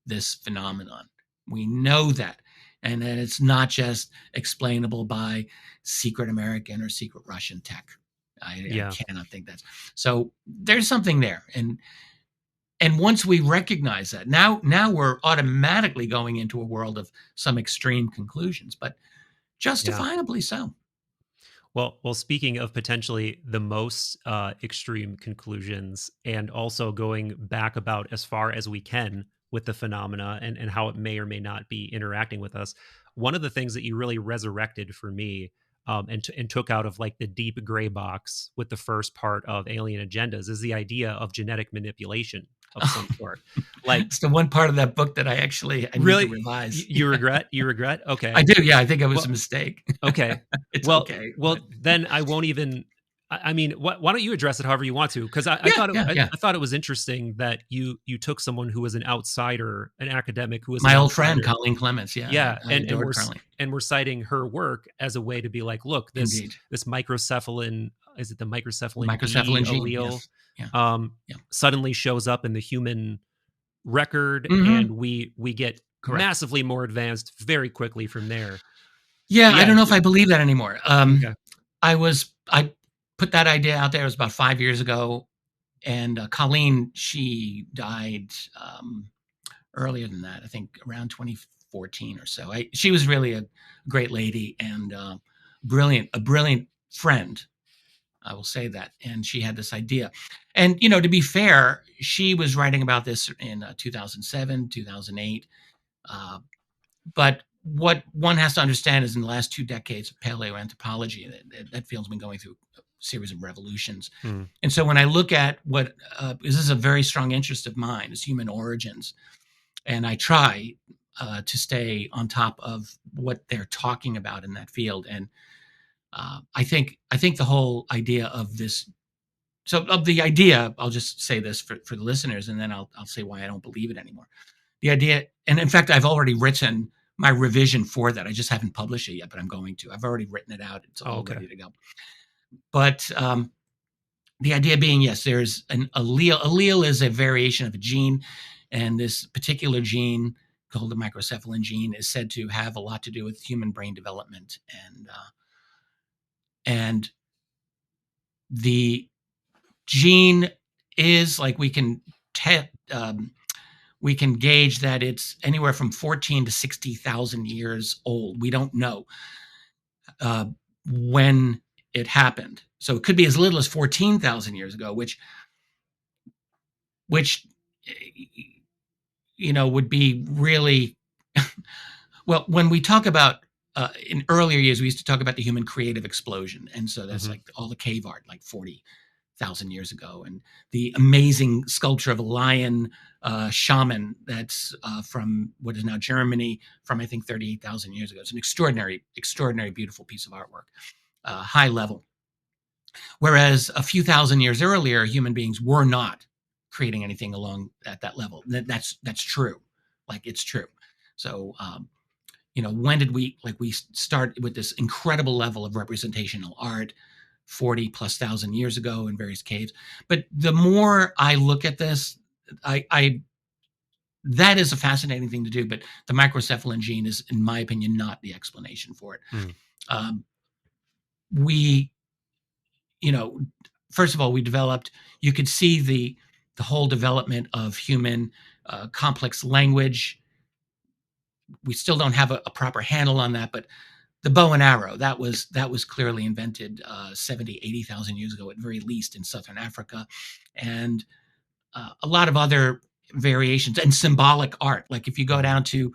this phenomenon. We know that. And that it's not just explainable by secret American or secret Russian tech. I cannot think that's so. There's something there, and once we recognize that, now we're automatically going into a world of some extreme conclusions, but justifiably so. Well, speaking of potentially the most extreme conclusions, and also going back about as far as we can with the phenomena and how it may or may not be interacting with us, one of the things that you really resurrected for me and took out of like the deep gray box with the first part of Alien Agendas is the idea of genetic manipulation of some sort. Like, it's the one part of that book that I really need to revise. You regret? You regret? Okay, I do. Yeah, I think it was a mistake. Okay, it's okay. Well, then I won't even. I mean, why don't you address it however you want to? Because I thought it was interesting that you took someone who was an outsider, an academic who was my old friend Colleen Clements. And we're citing her work as a way to be like, look, this microcephalin, is it the microcephalin gene allele? Yes. Suddenly shows up in the human record, and we get massively more advanced very quickly from there. Yeah, I don't know if I believe that anymore. I put that idea out there. It was about 5 years ago, and Colleen, she died earlier than that. I think around 2014 or so. She was really a great lady and a brilliant friend. I will say that. And she had this idea. And, to be fair, she was writing about this in 2007, 2008. But what one has to understand is in the last 2 decades of paleoanthropology, that field's been going through a series of revolutions. And so when I look at what this is a very strong interest of mine, is human origins. And I try to stay on top of what they're talking about in that field. And I think the whole idea of this. So of the idea, I'll just say this for the listeners, and then I'll say why I don't believe it anymore. The idea, and in fact, I've already written my revision for that. I just haven't published it yet, but I'm going to. I've already written it out. It's all ready to go. But the idea being, yes, there's an allele. Allele is a variation of a gene, and this particular gene called the microcephalin gene is said to have a lot to do with human brain development, and the gene is like we can gauge that it's anywhere from 14 to 60,000 years old. We don't know when it happened. So it could be as little as 14,000 years ago, which would be really well, when we talk about in earlier years, we used to talk about the human creative explosion. And so that's like all the cave art, like 40,000 years ago, and the amazing sculpture of a lion shaman that's from what is now Germany, from I think 38,000 years ago. It's an extraordinary beautiful piece of artwork, high level. Whereas a few thousand years earlier, human beings were not creating anything along at that level. That's true, like it's true. So when did we start with this incredible level of representational art? 40 plus thousand years ago in various caves. But the more I look at this, I that is a fascinating thing to do. But the microcephalin gene is, in my opinion, not the explanation for it. We, first of all, you could see the whole development of human complex language. We still don't have a proper handle on that, but the bow and arrow, that was clearly invented 70, 80,000 years ago, at very least, in southern Africa. And a lot of other variations and symbolic art. Like if you go down to,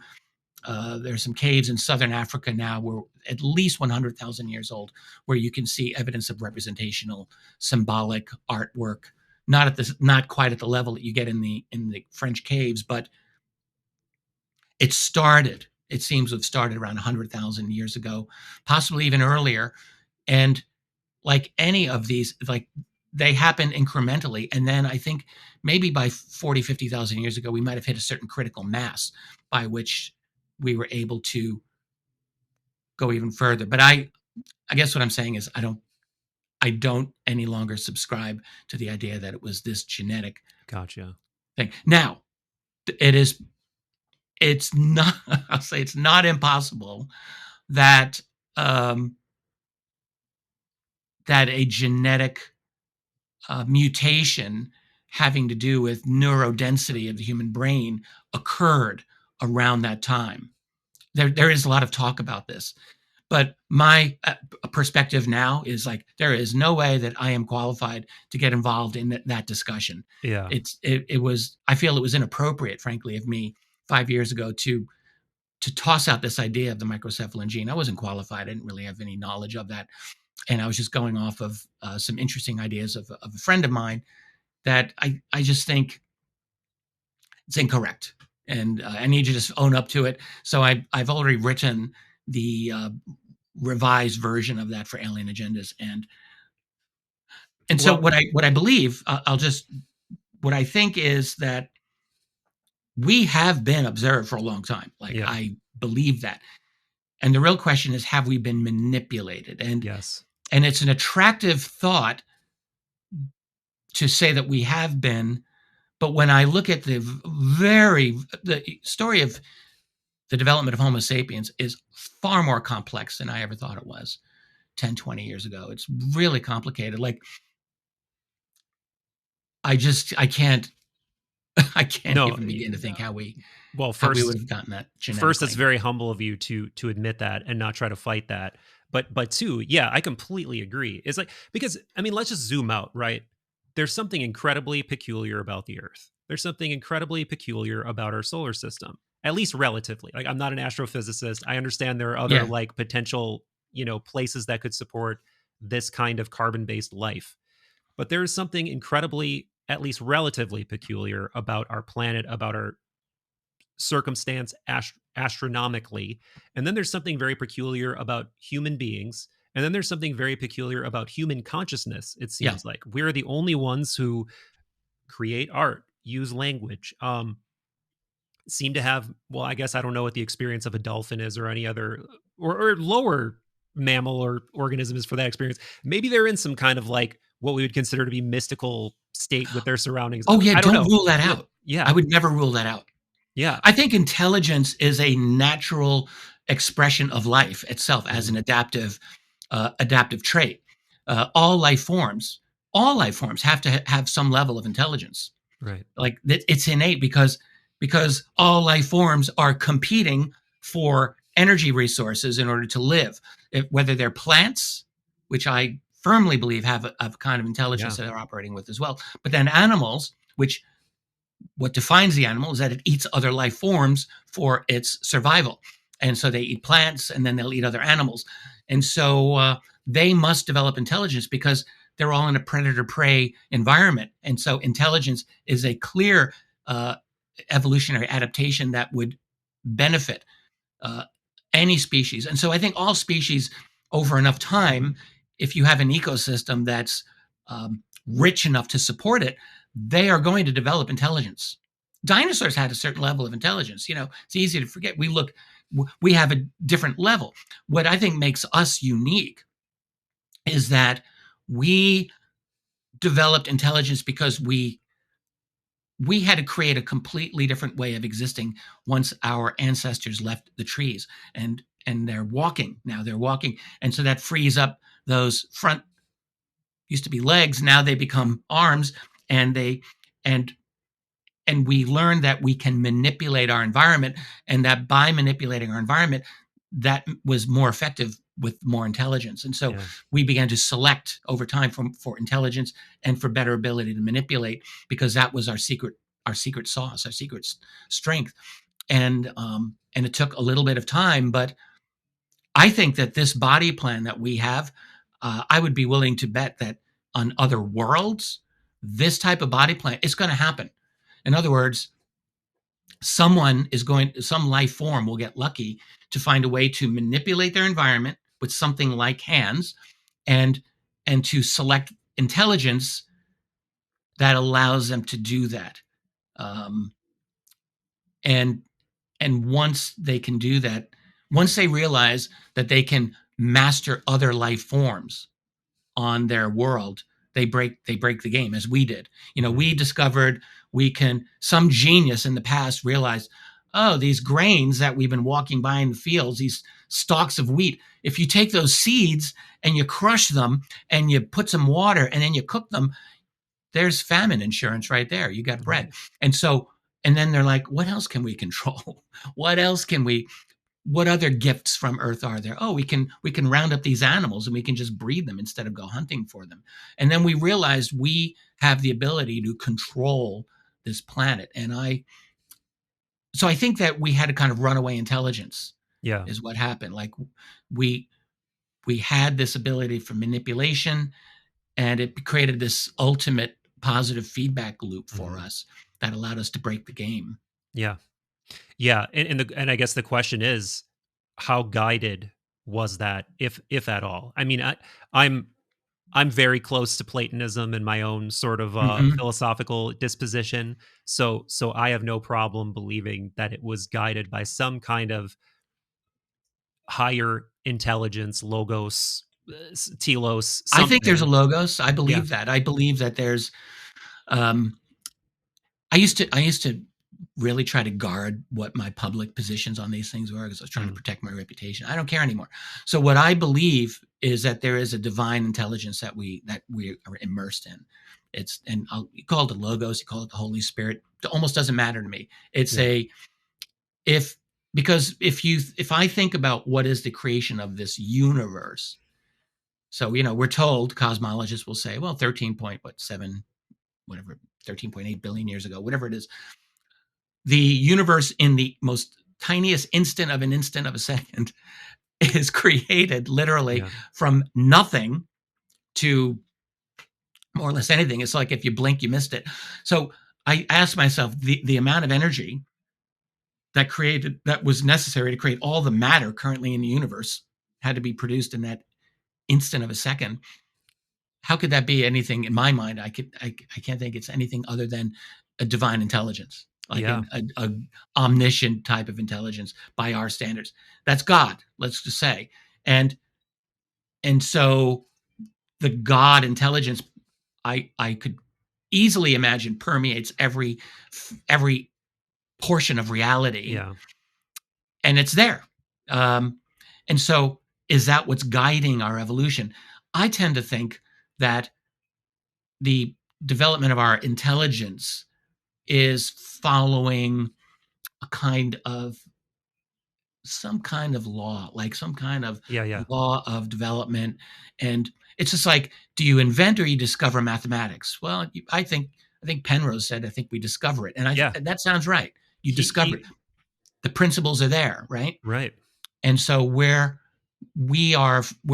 there's some caves in southern Africa now, where at least 100,000 years old, where you can see evidence of representational symbolic artwork. Not quite at the level that you get in the French caves, but it seems to have started around 100,000 years ago, possibly even earlier. And like any of these, like, they happen incrementally. And then I think maybe by 40, 50,000 years ago, we might have hit a certain critical mass by which we were able to go even further. But I guess what I'm saying is I don't any longer subscribe to the idea that it was this genetic thing. Now, it's not, I'll say it's not impossible that that a genetic mutation having to do with neurodensity of the human brain occurred around that time. There is a lot of talk about this, but my perspective now is like, there is no way that I am qualified to get involved in that discussion. Yeah, I feel it was inappropriate, frankly, of me 5 years ago to toss out this idea of the microcephalan gene. I wasn't qualified. I didn't really have any knowledge of that. And I was just going off of some interesting ideas of a friend of mine that I just think it's incorrect. And I need you to just own up to it. So I've already written the revised version of that for Alien Agendas. And so what I believe, what I think is that we have been observed for a long time. Like, I believe that. And the real question is, have we been manipulated? And yes. And it's an attractive thought to say that we have been. But when I look at the story of the development of Homo sapiens is far more complex than I ever thought it was 10, 20 years ago. It's really complicated. Like, I can't even begin to think how we would have gotten that genetically. First, it's very humble of you to admit that and not try to fight that. But two, yeah, I completely agree. It's like, because, I mean, let's just zoom out, right? There's something incredibly peculiar about the Earth. There's something incredibly peculiar about our solar system, at least relatively. Like, I'm not an astrophysicist. I understand there are other like potential, places that could support this kind of carbon-based life. But there is something incredibly, at least relatively peculiar about our planet, about our circumstance astronomically. And then there's something very peculiar about human beings. And then there's something very peculiar about human consciousness. It seems like we're the only ones who create art, use language, seem to have, well, I guess I don't know what the experience of a dolphin is, or any other or lower mammal or organism is for that experience. Maybe they're in some kind of like what we would consider to be mystical state with their surroundings. Oh yeah, don't rule that out. Yeah, I would never rule that out. Yeah, I think intelligence is a natural expression of life itself as an adaptive trait. All life forms have to have some level of intelligence. Right. Like, it's innate, because all life forms are competing for energy resources in order to live. Whether they're plants, which I firmly believe have a kind of intelligence that they're operating with as well, but then animals, which, what defines the animal is that it eats other life forms for its survival. And so they eat plants, and then they'll eat other animals. And so they must develop intelligence, because they're all in a predator-prey environment. And so intelligence is a clear evolutionary adaptation that would benefit any species. And so I think all species, over enough time, if you have an ecosystem that's rich enough to support it, they are going to develop intelligence. Dinosaurs had a certain level of intelligence. It's easy to forget. We have a different level. What I think makes us unique is that we developed intelligence because we had to create a completely different way of existing once our ancestors left the trees, and they're walking now. And so that frees up those front used to be legs, now they become arms, and they and and we learned that we can manipulate our environment, and that by manipulating our environment, that was more effective with more intelligence. And so Yeah. we began to select over time for intelligence and for better ability to manipulate, because that was our secret sauce, our secret strength. And it took a little bit of time, but I think that this body plan that we have, I would be willing to bet that on other worlds, this type of body plan is going to happen. In other words, some life form will get lucky to find a way to manipulate their environment with something like hands, and to select intelligence that allows them to do that. Um, and and once they can do that, once they realize that they can master other life forms on their world, they break the game, as we did. We discovered some genius in the past realized, oh, these grains that we've been walking by in the fields, these stalks of wheat, if you take those seeds and you crush them and you put some water and then you cook them, there's famine insurance right there. You got bread. And so, and then they're like, what else can we control? What else can we what other gifts from earth are there? Oh, we can round up these animals and we can just breed them instead of go hunting for them. And then we realized we have the ability to control this planet. So I think that we had a kind of runaway intelligence, Yeah. is what happened. Like, we we had this ability for manipulation, and it created this ultimate positive feedback loop for us that allowed us to break the game. Yeah. Yeah. And I guess the question is, how guided was that, if at all? I mean, I'm I'm very close to Platonism in my own sort of Hmm. philosophical disposition. So I have no problem believing that it was guided by some kind of higher intelligence, logos, telos, I think there's a something. logos. I Yeah. believe that. I believe that there's um, I used to really try to guard what my public positions on these things were, because I was trying to Mm. protect my reputation. I don't care anymore. So what I believe is that there is a divine intelligence that we are immersed in. You call it the logos, you call it the Holy Spirit. It almost doesn't matter to me. It's Yeah. a if because if I think about what is the creation of this universe, so we're told, cosmologists will say, well, 13.7, whatever, 13.8 billion years ago, whatever it is, the universe in the most tiniest instant of a second is created literally Yeah. from nothing to more or less anything. It's like if you blink, you missed it. So I asked myself, the amount of energy that was necessary to create all the matter currently in the universe had to be produced in that instant of a second. How could that be anything in my mind? I can't think it's anything other than a divine intelligence, like Yeah. a omniscient type of intelligence by our standards. That's God, let's just say. And and so the God intelligence, I could easily imagine, permeates every portion of reality, Yeah. and it's there. Um, and so, is that what's guiding our evolution? I tend to think that the development of our intelligence is following a kind of some kind of law, like some kind of Yeah. Yeah. law of development. And it's just like, do you invent or you discover mathematics? Well, I think Penrose said, I think we discover it. Yeah. And that sounds right. You discover it. He The principles are there, right? right. And so we're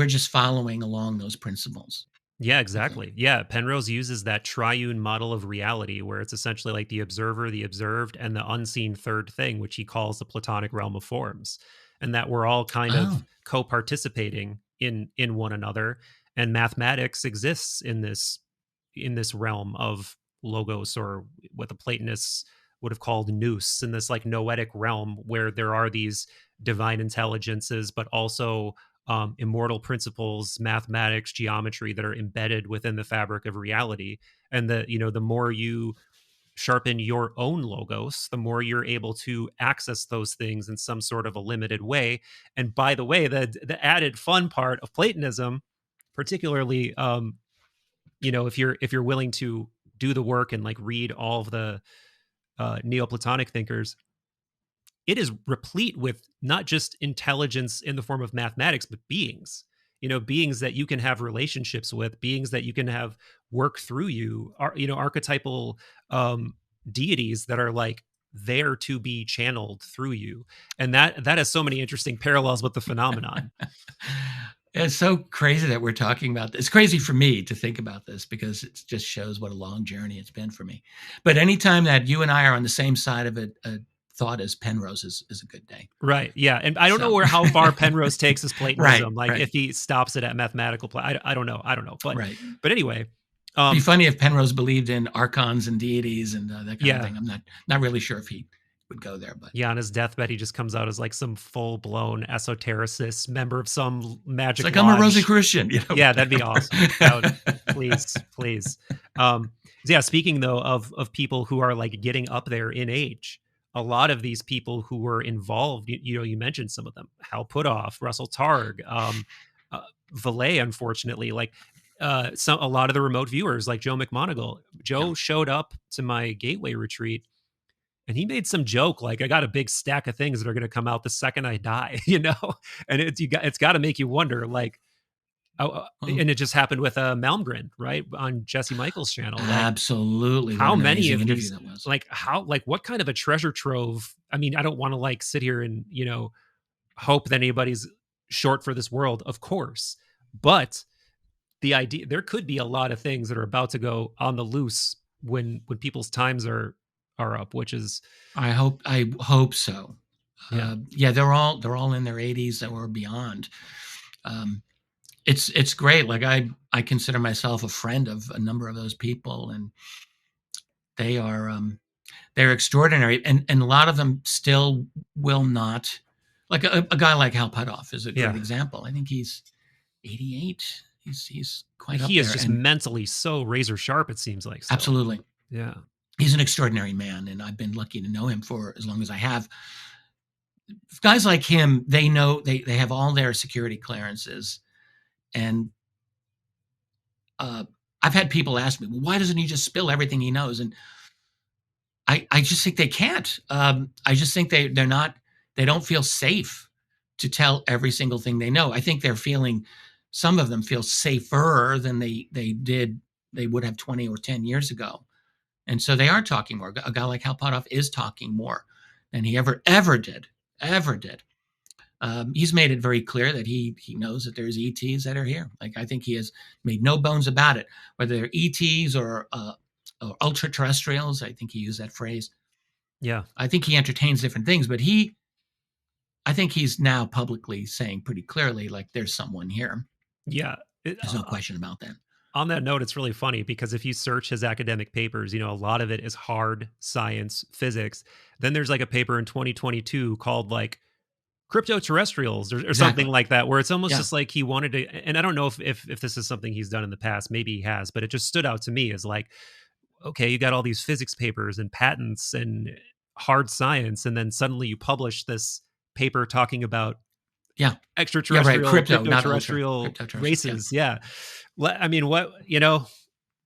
just following along those principles, Yeah, I think. exactly. Yeah, Penrose uses that triune model of reality where it's essentially like the observer, the observed, and the unseen third thing, which he calls the Platonic realm of forms, and that we're all kind Oh, of co-participating in one another. And mathematics exists in this realm of logos, or what the Platonists would have called nous, in this like noetic realm where there are these divine intelligences, but also immortal principles, mathematics, geometry that are embedded within the fabric of reality. And the more you sharpen your own logos, the more you're able to access those things in some sort of a limited way. And by the way, the added fun part of Platonism, particularly if you're willing to do the work and like read all of the Neoplatonic thinkers, it is replete with not just intelligence in the form of mathematics, but beings. Beings that you can have relationships with, beings that you can have work through you, archetypal deities that are like there to be channeled through you. And that has so many interesting parallels with the phenomenon. It's so crazy that we're talking about this. It's crazy for me to think about this because it just shows what a long journey it's been for me. But anytime that you and I are on the same side of a thought as Penrose is a good day. Right. Yeah. And I don't know how far Penrose takes his Platonism. Right. If he stops it at mathematical, I don't know. But right. But anyway, it'd be funny if Penrose believed in archons and deities and that kind of thing. I'm not really sure if he would go there, but on his deathbed, he just comes out as like some full blown esotericist member of some magic. It's like lodge. I'm a Rosicrucian. Yeah, that'd be awesome. Please. Speaking though of people who are like getting up there in age, a lot of these people who were involved, you mentioned some of them: Hal Puthoff, Russell Targ, Valet, unfortunately, like. A lot of the remote viewers like Joe McMoneagle. Joe showed up to my Gateway retreat and he made some joke like, I got a big stack of things that are going to come out the second I die, and it's got to make you wonder, like, and it just happened with Malmgren, right, on Jesse Michaels' channel. Like, absolutely. How many of these, like, what kind of a treasure trove? I mean, I don't want to like sit here and, hope that anybody's short for this world, of course, but the idea, there could be a lot of things that are about to go on the loose when people's times are up, which is, I hope so. They're all in their 80s or beyond. It's great. Like I consider myself a friend of a number of those people, and they are they're extraordinary, and a lot of them still will not. Like a guy like Hal Puthoff is a great example. I think he's 88. He's quite up there. He is just mentally so razor sharp, it seems like. Still. Absolutely. Yeah. He's an extraordinary man, and I've been lucky to know him for as long as I have. Guys like him, they know they have all their security clearances, and I've had people ask me, well, why doesn't he just spill everything he knows? And I just think they can't. I just think they don't feel safe to tell every single thing they know. I think some of them feel safer than they would have 20 or 10 years ago. And so they are talking more. A guy like Hal Puthoff is talking more than he ever did. He's made it very clear that he knows that there's ETs that are here. Like, I think he has made no bones about it, whether they're ETs or ultra terrestrials. I think he used that phrase. Yeah. I think he entertains different things, but I think he's now publicly saying pretty clearly, like, there's someone here. Yeah. There's no question about that. On that note, it's really funny because if you search his academic papers, a lot of it is hard science, physics. Then there's like a paper in 2022 called like crypto-terrestrials or something like that, where it's almost just like he wanted to, and I don't know if this is something he's done in the past, maybe he has, but it just stood out to me as like, okay, you got all these physics papers and patents and hard science, and then suddenly you publish this paper talking about extraterrestrial, crypto-terrestrial races. Yeah. I mean,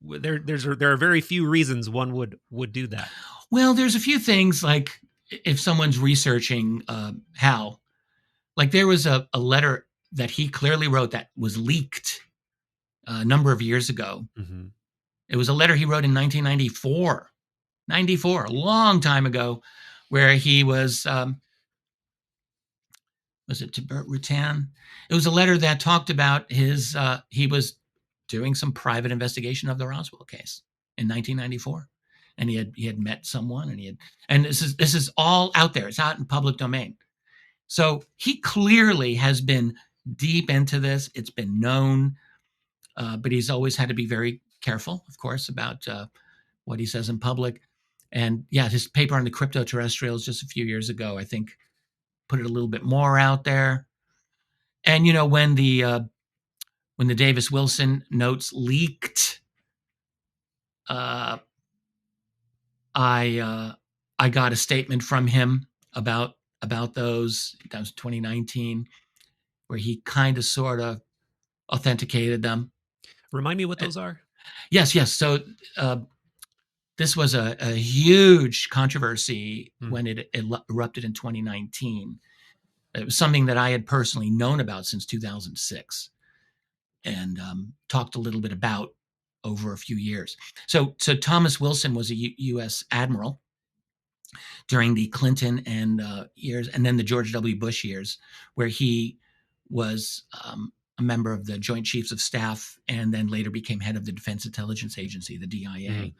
there are very few reasons one would do that. Well, there's a few things, like if someone's researching Hal, like there was a letter that he clearly wrote that was leaked a number of years ago. Mm-hmm. It was a letter he wrote in 1994, a long time ago, where he was it Tibet Rutan? It was a letter that talked about he was doing some private investigation of the Roswell case in 1994, and he had met someone, and this is all out there. It's out in public domain. So he clearly has been deep into this. It's been known, but he's always had to be very careful, of course, about what he says in public. And his paper on the crypto-terrestrials just a few years ago, I think, put it a little bit more out there. And when the Davis Wilson notes leaked, I got a statement from him about those. That was 2019, where he kind of sort of authenticated them. Remind me what those are. Yes, yes. So this was a huge controversy when it erupted in 2019. It was something that I had personally known about since 2006 and talked a little bit about over a few years. So Thomas Wilson was a U.S. admiral during the Clinton and years, and then the George W. Bush years, where he was a member of the Joint Chiefs of Staff and then later became head of the Defense Intelligence Agency, the DIA.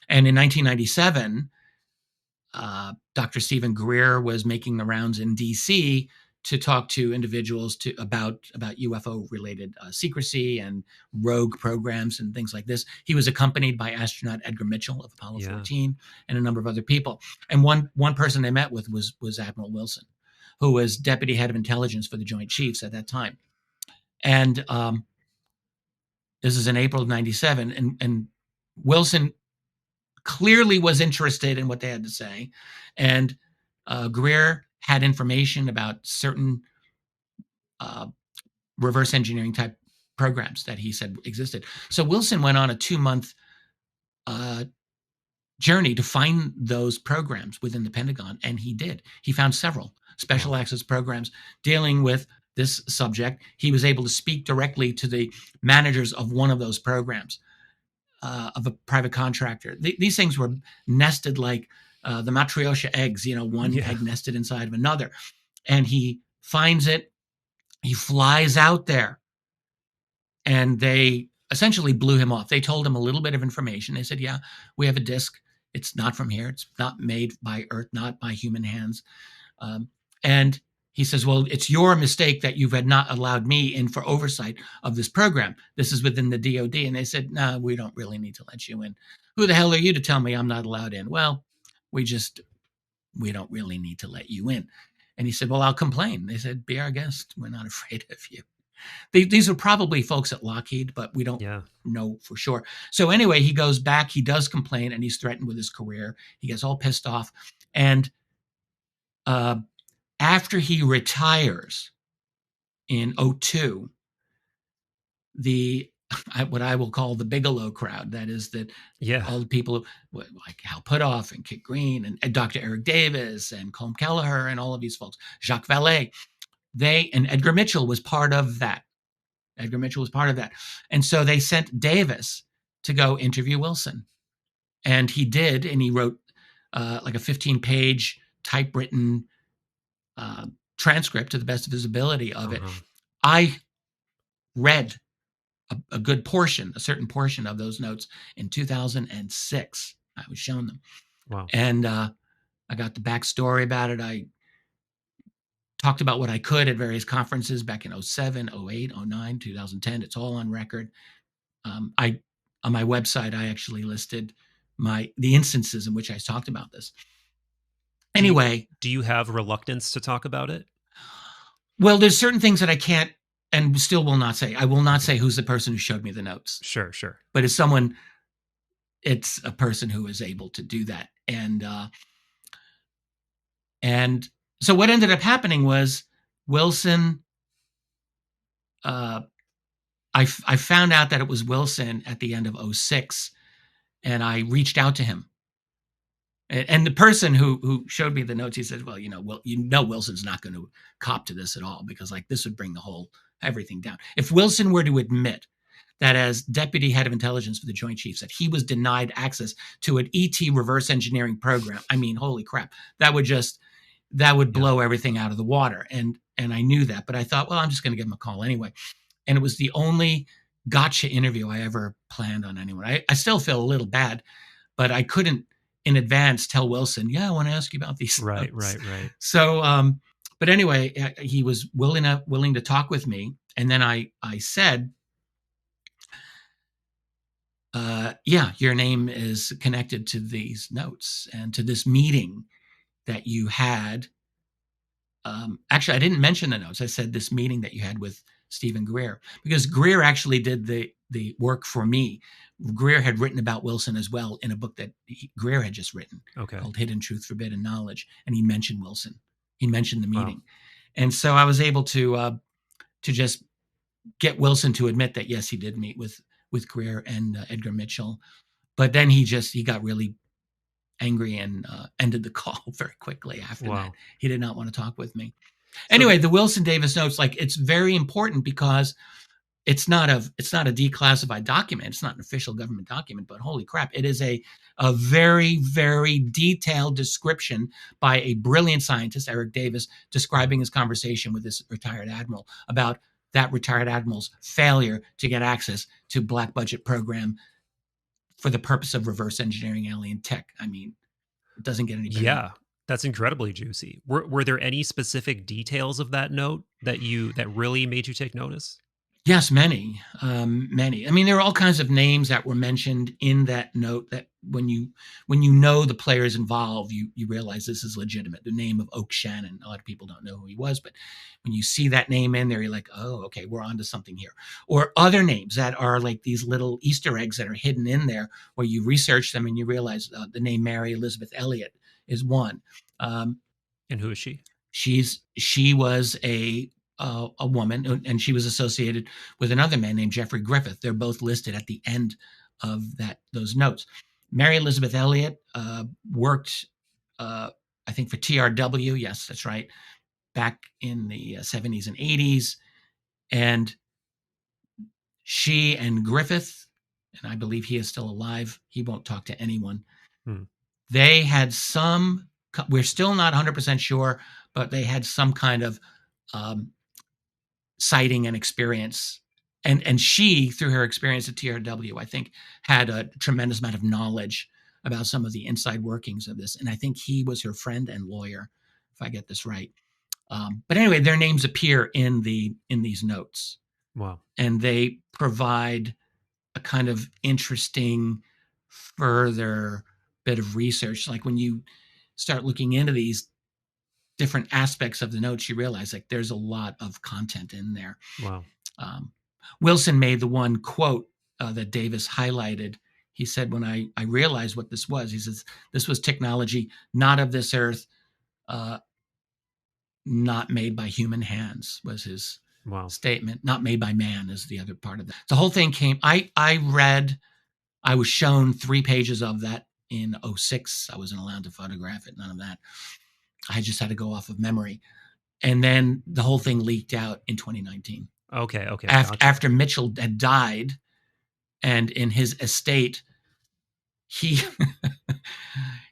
And in 1997, Dr. Stephen Greer was making the rounds in D.C. to talk to individuals about UFO related secrecy and rogue programs and things like this. He was accompanied by astronaut Edgar Mitchell of Apollo 14 and a number of other people. And one person they met with was Admiral Wilson, who was deputy head of intelligence for the Joint Chiefs at that time. And this is in April of 97. And Wilson clearly was interested in what they had to say. And Greer had information about certain reverse engineering type programs that he said existed. So Wilson went on a 2-month journey to find those programs within the Pentagon, and he did. He found several special access programs dealing with this subject. He was able to speak directly to the managers of one of those programs. Of a private contractor. These things were nested like the matryoshka eggs, one egg nested inside of another. And he finds it, he flies out there, and they essentially blew him off. They told him a little bit of information. They said, yeah, we have a disc. It's not from here. It's not made by Earth, not by human hands. And he says, well, it's your mistake that you had not allowed me in for oversight of this program. This is within the DOD. And they said, no, we don't really need to let you in. Who the hell are you to tell me I'm not allowed in? Well, we don't really need to let you in. And he said, well, I'll complain. They said, be our guest. We're not afraid of you. These are probably folks at Lockheed, but we don't know for sure. So anyway, he goes back, he does complain, and he's threatened with his career. He gets all pissed off. And after he retires in 2002, what I will call the Bigelow crowd, that is all the people like Hal Puthoff and Kit Green and Dr. Eric Davis and Colm Kelleher and all of these folks, Jacques Vallée, and Edgar Mitchell was part of that. And so they sent Davis to go interview Wilson. And he did, and he wrote like a 15-page typewritten transcript to the best of his ability of it. I read a certain portion of those notes in 2006. I was shown them. Wow. And I got the backstory about it. I talked about what I could at various conferences back in 07, 08, 09, 2010. It's all on record. On my website, I actually listed the instances in which I talked about this. Anyway. Do you have reluctance to talk about it? Well, there's certain things that I can't and still will not say. I will not say who's the person who showed me the notes. Sure. But it's a person who is able to do that. And so what ended up happening was Wilson, I found out that it was Wilson at the end of 2006, and I reached out to him. And the person who showed me the notes, he said, well, Wilson's not going to cop to this at all, because like this would bring everything down. If Wilson were to admit that as deputy head of intelligence for the Joint Chiefs, that he was denied access to an ET reverse engineering program, I mean, holy crap, that would blow everything out of the water. And I knew that, but I thought, well, I'm just going to give him a call anyway. And it was the only gotcha interview I ever planned on anyone. I still feel a little bad, but I couldn't in advance tell Wilson, I want to ask you about these. Right. So, but anyway, he was willing to talk with me. And then I said, your name is connected to these notes and to this meeting that you had. Actually, I didn't mention the notes. I said this meeting that you had with Stephen Greer, because Greer actually did the work for me. Greer had written about Wilson as well in a book that Greer had just written called Hidden Truth, Forbidden Knowledge. And he mentioned Wilson. He mentioned the meeting. Wow. And so I was able to just get Wilson to admit that, yes, he did meet with with Greer and Edgar Mitchell. But then he got really angry and ended the call very quickly after that. He did not want to talk with me. Anyway, the Wilson Davis notes, like, it's very important because it's not a declassified document. It's not an official government document, but holy crap, it is a very, very detailed description by a brilliant scientist, Eric Davis, describing his conversation with this retired admiral about that retired admiral's failure to get access to black budget program for the purpose of reverse engineering alien tech. I mean, it doesn't get any better. Yeah, that's incredibly juicy. Were there any specific details of that note that really made you take notice? Yes, many. Many. I mean, there are all kinds of names that were mentioned in that note that when you know the players involved, you realize this is legitimate. The name of Oak Shannon, a lot of people don't know who he was, but when you see that name in there, you're like, oh, okay, we're onto something here. Or other names that are like these little Easter eggs that are hidden in there, where you research them and you realize the name Mary Elizabeth Elliott is one. And who is she? She was a woman, and she was associated with another man named Jeffrey Griffith. They're both listed at the end of those notes. Mary Elizabeth Elliott worked, I think, for TRW. Yes, that's right, back in the 70s and 80s. And she and Griffith, and I believe he is still alive, he won't talk to anyone. They had some, we're still not 100% sure, but they had some kind of sighting and experience. And she, through her experience at TRW, I think, had a tremendous amount of knowledge about some of the inside workings of this. And I think he was her friend and lawyer, if I get this right. But anyway, their names appear in these notes. Wow. And they provide a kind of interesting further bit of research. Like when you start looking into these different aspects of the notes, you realize like there's a lot of content in there. Wow. Wilson made the one quote that Davis highlighted. He said, when I realized what this was, he says, this was technology not of this earth, not made by human hands, was his statement. Not made by man is the other part of that. The whole thing came, I was shown 3 pages of that in 2006. I wasn't allowed to photograph it, none of that. I just had to go off of memory. And then the whole thing leaked out in 2019. Okay. After Mitchell had died, and in his estate, he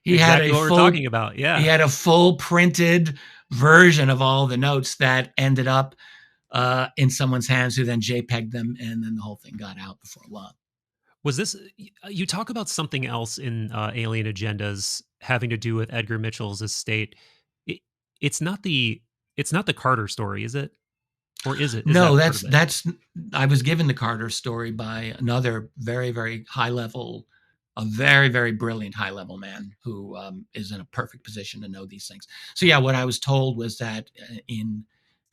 had a what we're talking about. Yeah. He had a full printed version of all the notes that ended up in someone's hands, who then JPEG'd them, and then the whole thing got out before long. Was this, you talk about something else in Alien Agendas having to do with Edgar Mitchell's estate. It's not the Carter story, is it? Or is it? No, that's I was given the Carter story by another very, very high level, a very, very brilliant high level man who is in a perfect position to know these things. So yeah, what I was told was that I think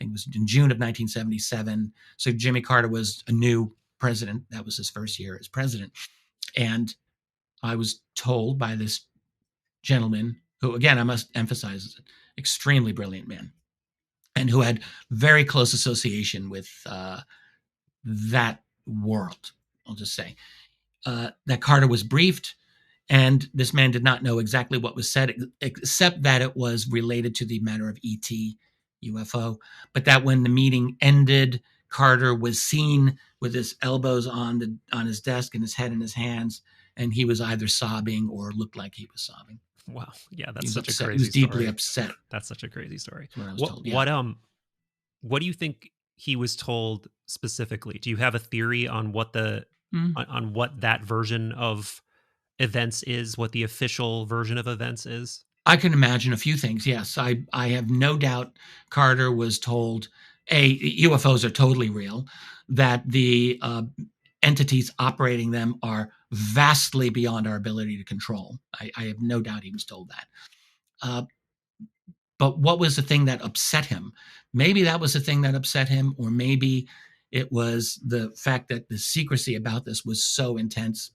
it was in June of 1977. So Jimmy Carter was a new president. That was his first year as president. And I was told by this gentleman, who, again, I must emphasize, is an extremely brilliant man, and who had very close association with that world, I'll just say, that Carter was briefed, and this man did not know exactly what was said, except that it was related to the matter of ET, UFO, but that when the meeting ended, Carter was seen with his elbows on his desk and his head in his hands, and he was either sobbing or looked like he was sobbing. Wow. Yeah, that's such a crazy story. He was deeply upset. That's such a crazy story. That's what I was told. Yeah. What do you think he was told specifically? Do you have a theory on what on what that version of events is, what the official version of events is? I can imagine a few things. Yes, I have no doubt Carter was told, UFOs are totally real, that the entities operating them are vastly beyond our ability to control. I have no doubt he was told that. But what was the thing that upset him? Maybe that was the thing that upset him, or maybe it was the fact that the secrecy about this was so intense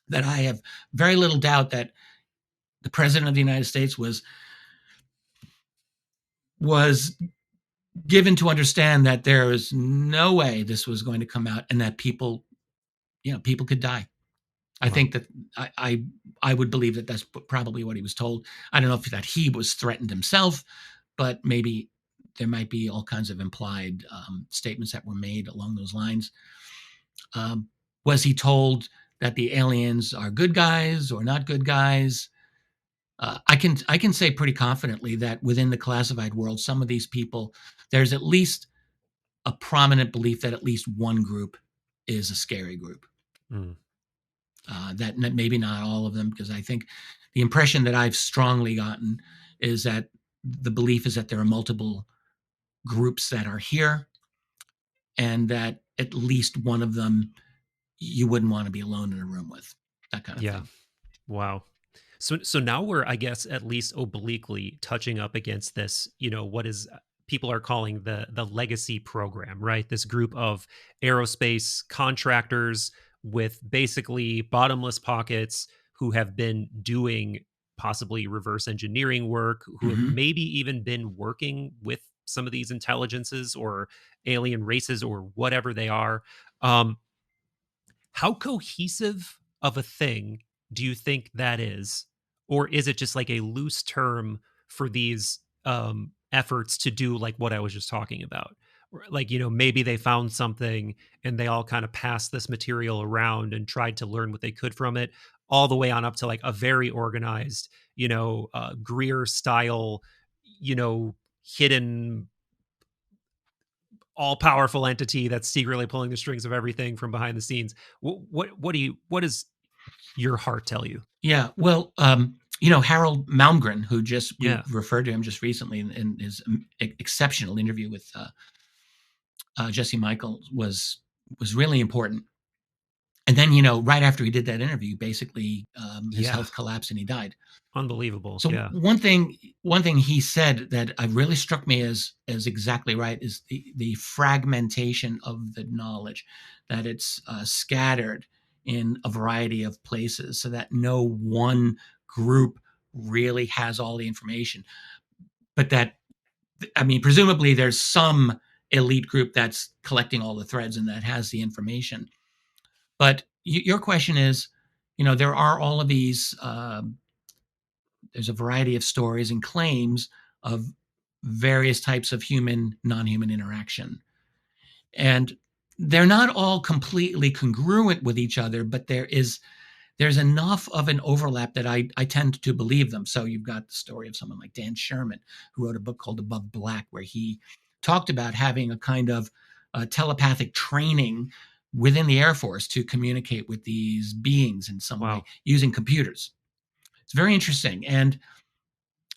that I have very little doubt that the president of the United States was given to understand that there is no way this was going to come out, and that people, people could die. I think that I would believe that that's probably what he was told. I don't know if that he was threatened himself, but maybe there might be all kinds of implied statements that were made along those lines. Was he told that the aliens are good guys or not good guys? I can say pretty confidently that within the classified world, some of these people, there's at least a prominent belief that at least one group is a scary group. That maybe not all of them, because I think the impression that I've strongly gotten is that the belief is that there are multiple groups that are here, and that at least one of them you wouldn't want to be alone in a room with, that kind of thing. Wow. So now we're, I guess, at least obliquely touching up against this, what is people are calling the legacy program, right? This group of aerospace contractors with basically bottomless pockets who have been doing possibly reverse engineering work, who have maybe even been working with some of these intelligences or alien races or whatever they are. How cohesive of a thing do you think that is? Or is it just like a loose term for these efforts to do like what I was just talking about? Like, maybe they found something and they all kind of passed this material around and tried to learn what they could from it, all the way on up to like a very organized, Greer style, hidden all powerful entity that's secretly pulling the strings of everything from behind the scenes. What does your heart tell you? Yeah, well, Harold Malmgren, who we referred to him just recently in his exceptional interview with Jesse Michaels was really important. And then, right after he did that interview, basically his health collapsed and he died. Unbelievable. So one thing he said that really struck me as exactly right is the fragmentation of the knowledge, that it's scattered in a variety of places, so that no one group really has all the information. But that, presumably there's some elite group that's collecting all the threads and that has the information. But your question is, there are all of these. There's a variety of stories and claims of various types of human, non-human interaction, and they're not all completely congruent with each other. But there's enough of an overlap that I tend to believe them. So you've got the story of someone like Dan Sherman, who wrote a book called Above Black, where he talked about having a kind of telepathic training within the Air Force to communicate with these beings in some way using computers. It's very interesting, and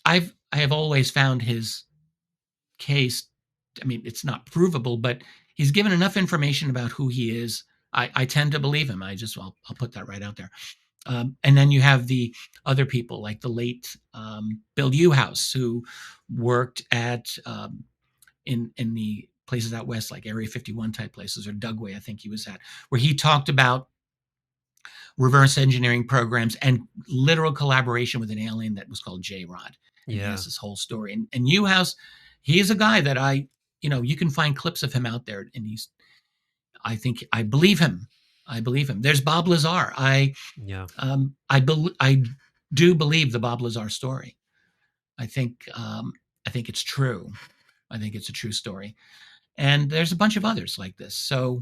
I have always found his case. It's not provable, but he's given enough information about who he is. I tend to believe him. I'll put that right out there. And then you have the other people like the late Bill Newhouse, who worked at in the places out west, like Area 51 type places, or Dugway, I think he was at, where he talked about reverse engineering programs and literal collaboration with an alien that was called J-Rod. And he has this whole story. And Newhouse, he is a guy that you can find clips of him out there, and I believe him. There's Bob Lazar. I do believe the Bob Lazar story. I think it's true. I think it's a true story. And there's a bunch of others like this. So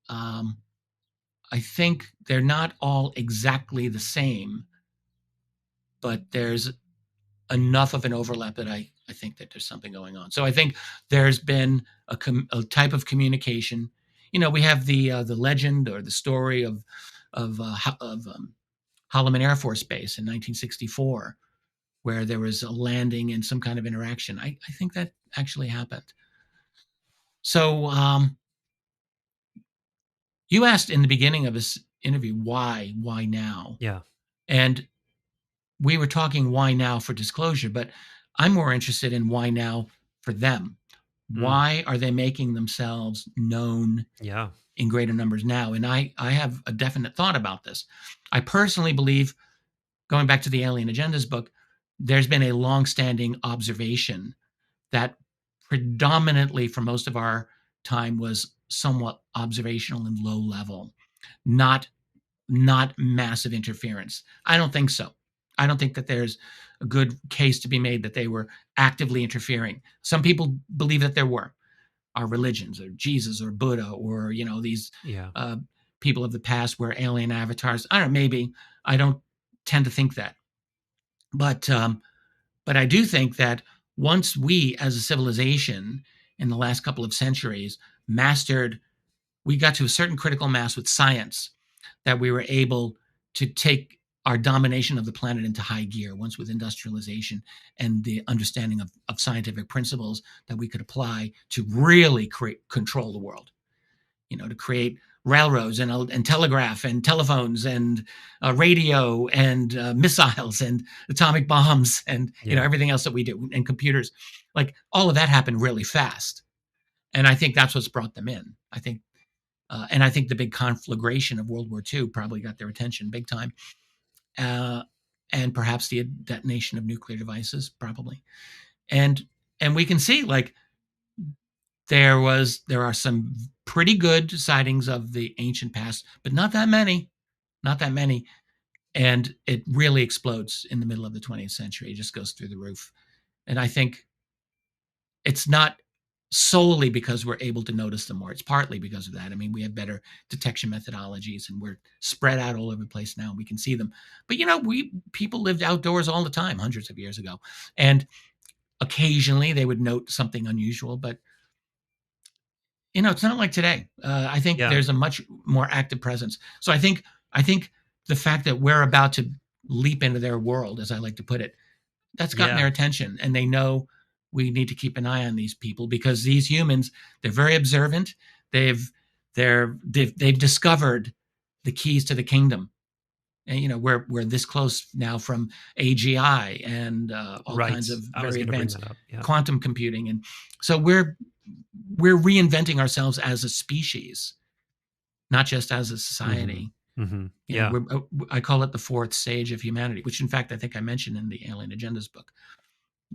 I think they're not all exactly the same, but there's enough of an overlap that I think that there's something going on. So I think there's been a type of communication. We have the legend or the story of Holloman Air Force Base in 1964, where there was a landing and some kind of interaction. I think that actually happened. So you asked in the beginning of this interview, why now? Yeah. And we were talking why now for disclosure, but I'm more interested in why now for them. Why are they making themselves known in greater numbers now? And I have a definite thought about this. I personally believe, going back to the Alien Agendas book, there's been a long-standing observation that predominantly for most of our time was somewhat observational and low level. not not massive interference. I don't think so. I don't think that there's a good case to be made that they were actively interfering. Some people believe that there were. Our religions, or Jesus, or Buddha, or these uh, people of the past were alien avatars. I don't know, maybe. I don't tend to think that, but I do think that once we, as a civilization, in the last couple of centuries, we got to a certain critical mass with science, that we were able to take our domination of the planet into high gear, once with industrialization and the understanding of scientific principles that we could apply to really control the world, to create railroads and telegraph and telephones and radio and missiles and atomic bombs and everything else that we do, and computers. Like, all of that happened really fast, and I think that's what's brought them in. I think the big conflagration of World War II probably got their attention big time, and perhaps the detonation of nuclear devices, probably. And we can see, like, there are some pretty good sightings of the ancient past, but not that many, and it really explodes in the middle of the 20th century. It just goes through the roof, and I think it's not solely because we're able to notice them more. It's partly because of that. I mean, we have better detection methodologies, and we're spread out all over the place now. We can see them, but people lived outdoors all the time hundreds of years ago, and occasionally they would note something unusual, but it's not like today. I think there's a much more active presence. So I think the fact that we're about to leap into their world, as I like to put it, that's gotten their attention, and they know we need to keep an eye on these people, because these humans, they're very observant. They've discovered the keys to the kingdom, and we're this close now from AGI and all kinds of very advanced quantum computing, and so we're reinventing ourselves as a species, not just as a society. I call it the fourth stage of humanity, which in fact I think I mentioned in the Alien Agendas book.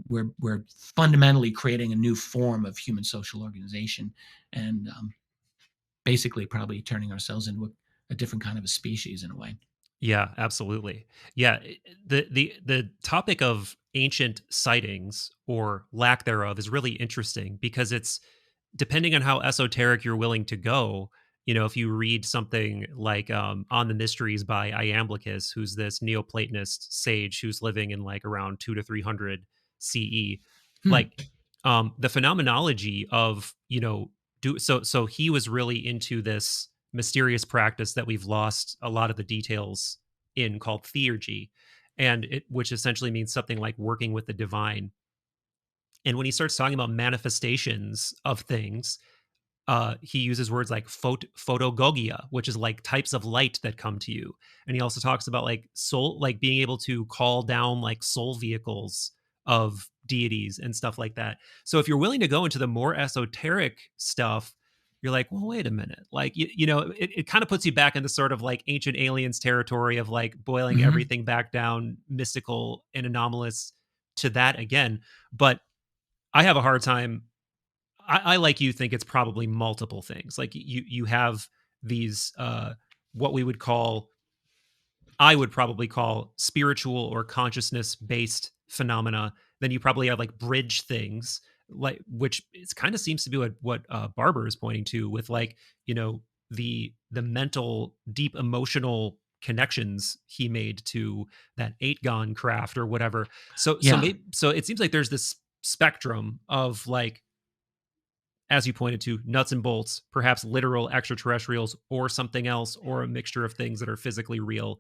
We're fundamentally creating a new form of human social organization, and basically probably turning ourselves into a different kind of a species in a way. Yeah, absolutely. Yeah, the topic of ancient sightings or lack thereof is really interesting, because it's, depending on how esoteric you're willing to go. If you read something like On the Mysteries by Iamblichus, who's this Neoplatonist sage who's living in like around 200 to 300 CE, like the phenomenology of so he was really into this mysterious practice that we've lost a lot of the details in, called theurgy, which essentially means something like working with the divine. And when he starts talking about manifestations of things, he uses words like photogogia, which is like types of light that come to you. And he also talks about like soul, like being able to call down like soul vehicles of deities and stuff like that. So if you're willing to go into the more esoteric stuff, you're like, well, wait a minute. Like, it kind of puts you back in the sort of like ancient aliens territory of like boiling everything back down, mystical and anomalous, to that again. But I have a hard time. I like you think it's probably multiple things. Like you have these what I would probably call spiritual or consciousness based phenomena. Then you probably have like bridge things, like, which it kind of seems to be what Barber is pointing to, with like the mental, deep emotional connections he made to that eight-gon craft or whatever. So it seems like there's this spectrum of, like, as you pointed to, nuts and bolts, perhaps literal extraterrestrials or something else, or a mixture of things that are physically real,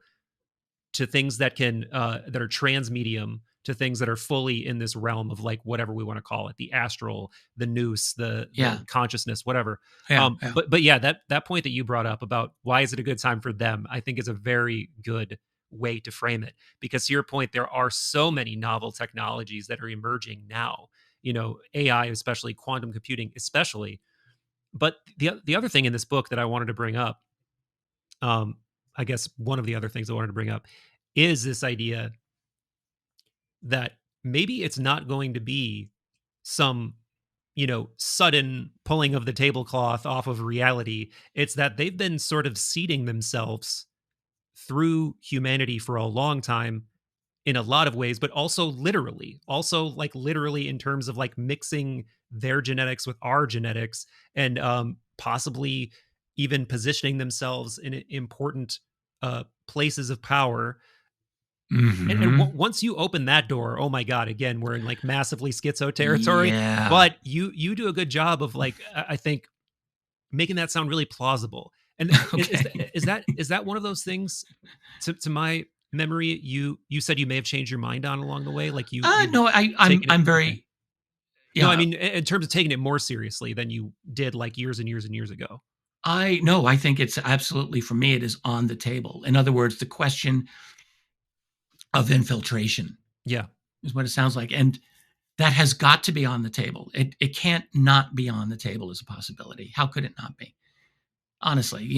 to things that can that are transmedium, to things that are fully in this realm of like whatever we want to call it, the astral, the nous, the consciousness, whatever. But yeah, that point that you brought up about why is it a good time for them, I think is a very good way to frame it, because to your point, there are so many novel technologies that are emerging now, AI, especially quantum computing, especially. But the other thing in this book that I wanted to bring up, I guess one of the other things I wanted to bring up, is this idea that maybe it's not going to be some, sudden pulling of the tablecloth off of reality. It's that they've been sort of seeding themselves through humanity for a long time in a lot of ways, but also literally in terms of like mixing their genetics with our genetics, and possibly even positioning themselves in important places of power. And Mm-hmm. once you open that door, oh my god, again, we're in like massively schizo territory. Yeah. But you do a good job of, like, I think, making that sound really plausible. And Okay. is that one of those things, to my memory, you said you may have changed your mind on along the way, like you've No, taken it. I'm Okay. very, No, I yeah. mean, in terms of taking it more seriously than you did like years and years and years ago. I no, I think it's absolutely, for me, it is on the table. In other words, the question of infiltration Yeah. is what it sounds like. And that has got to be on the table. It can't not be on the table as a possibility. How could it not be? Honestly,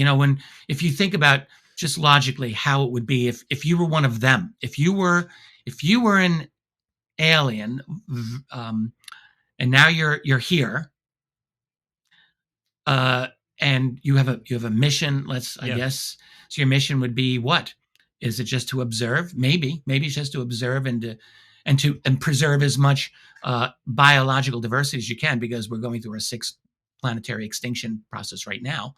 if you think about just logically how it would be if you were one of them, if you were an alien, um, and now you're here, uh, and you have a mission. I Yeah. guess, so your mission would be what? Is it just to observe? Maybe it's just to observe and preserve as much biological diversity as you can, because we're going through a sixth planetary extinction process right now,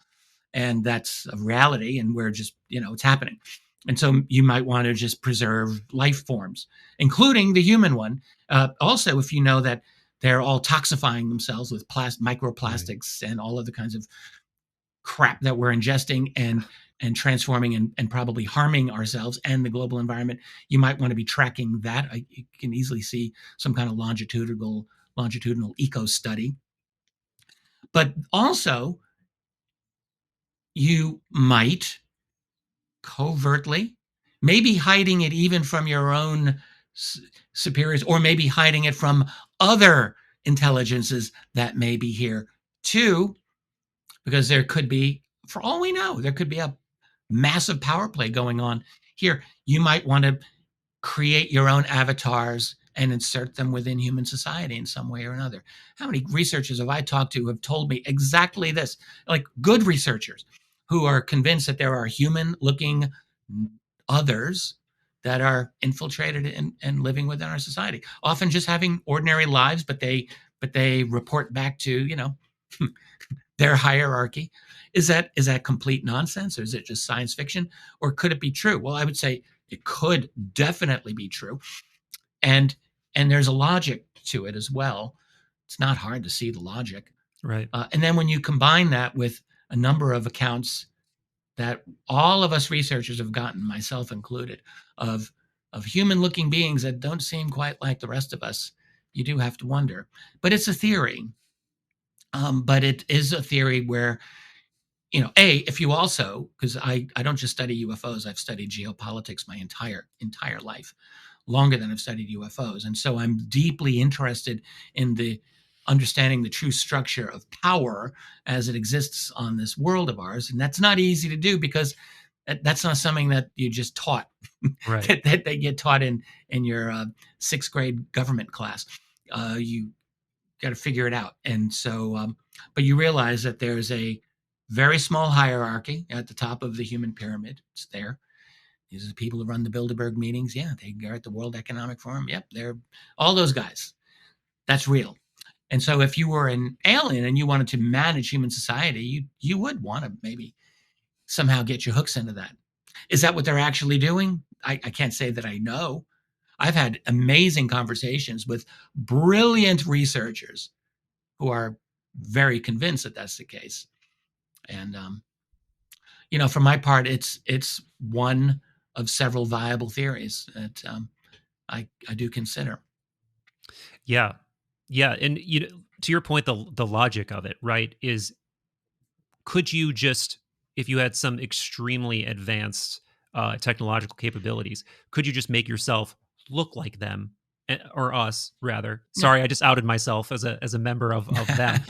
and that's a reality, and we're just, it's happening. And so you might want to just preserve life forms, including the human one. Also, if you know that they're all toxifying themselves with Right. microplastics and all of the kinds of crap that we're ingesting and transforming and probably harming ourselves and the global environment, you might want to be tracking that. You can easily see some kind of longitudinal eco study. But also, you might covertly, maybe hiding it even from your own superiors, or maybe hiding it from other intelligences that may be here too, because there could be, for all we know, there could be a massive power play going on here. You might want to create your own avatars and insert them within human society in some way or another. How many researchers have I talked to who have told me exactly this? Like good researchers who are convinced that there are human looking others that are infiltrated and living within our society, often just having ordinary lives, but they report back to, their hierarchy. Is that complete nonsense, or is it just science fiction, or could it be true? Well, I would say it could definitely be true, and there's a logic to it as well. It's not hard to see the logic. Right. And then when you combine that with a number of accounts that all of us researchers have gotten, myself included, of human-looking beings that don't seem quite like the rest of us, you do have to wonder. But it's a theory. But it is a theory where, if you also, because I don't just study UFOs, I've studied geopolitics my entire life, longer than I've studied UFOs. And so I'm deeply interested in the understanding the true structure of power as it exists on this world of ours. And that's not easy to do, because that's not something that you just taught, Right. that they get taught in your sixth grade government class. You got to figure it out. And so, but you realize that there's a very small hierarchy at the top of the human pyramid. It's there. These are the people who run the Bilderberg meetings. Yeah, they are at the World Economic Forum. Yep, they're all those guys. That's real. And so, if you were an alien and you wanted to manage human society, you would want to maybe somehow get your hooks into that. Is that what they're actually doing? I can't say that I know. I've had amazing conversations with brilliant researchers who are very convinced that that's the case. And for my part, it's one of several viable theories that I do consider. Yeah. Yeah. And to your point, the logic of it, right, is, could you just, if you had some extremely advanced technological capabilities, could you just make yourself look like them, or us rather? Yeah. Sorry, I just outed myself as a member of them.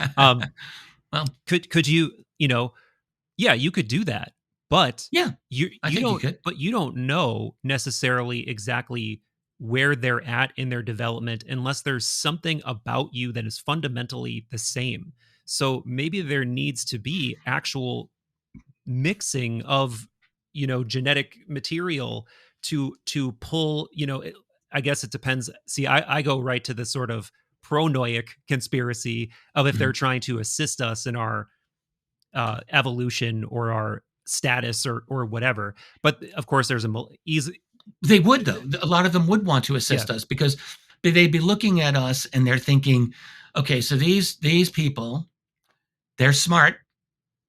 Well, Could you, yeah, you could do that, but yeah, you I you think you don't could. but you don't know necessarily exactly where they're at in their development unless there's something about you that is fundamentally the same. So maybe there needs to be actual mixing of, genetic material to pull, I guess it depends. See, I go right to the sort of pronoic conspiracy of if they're Mhm. trying to assist us in our evolution or our status or whatever. But of course, there's easy. They would, though. A lot of them would want to Yeah, assist us because they'd be looking at us and they're thinking, okay, so these people, they're smart.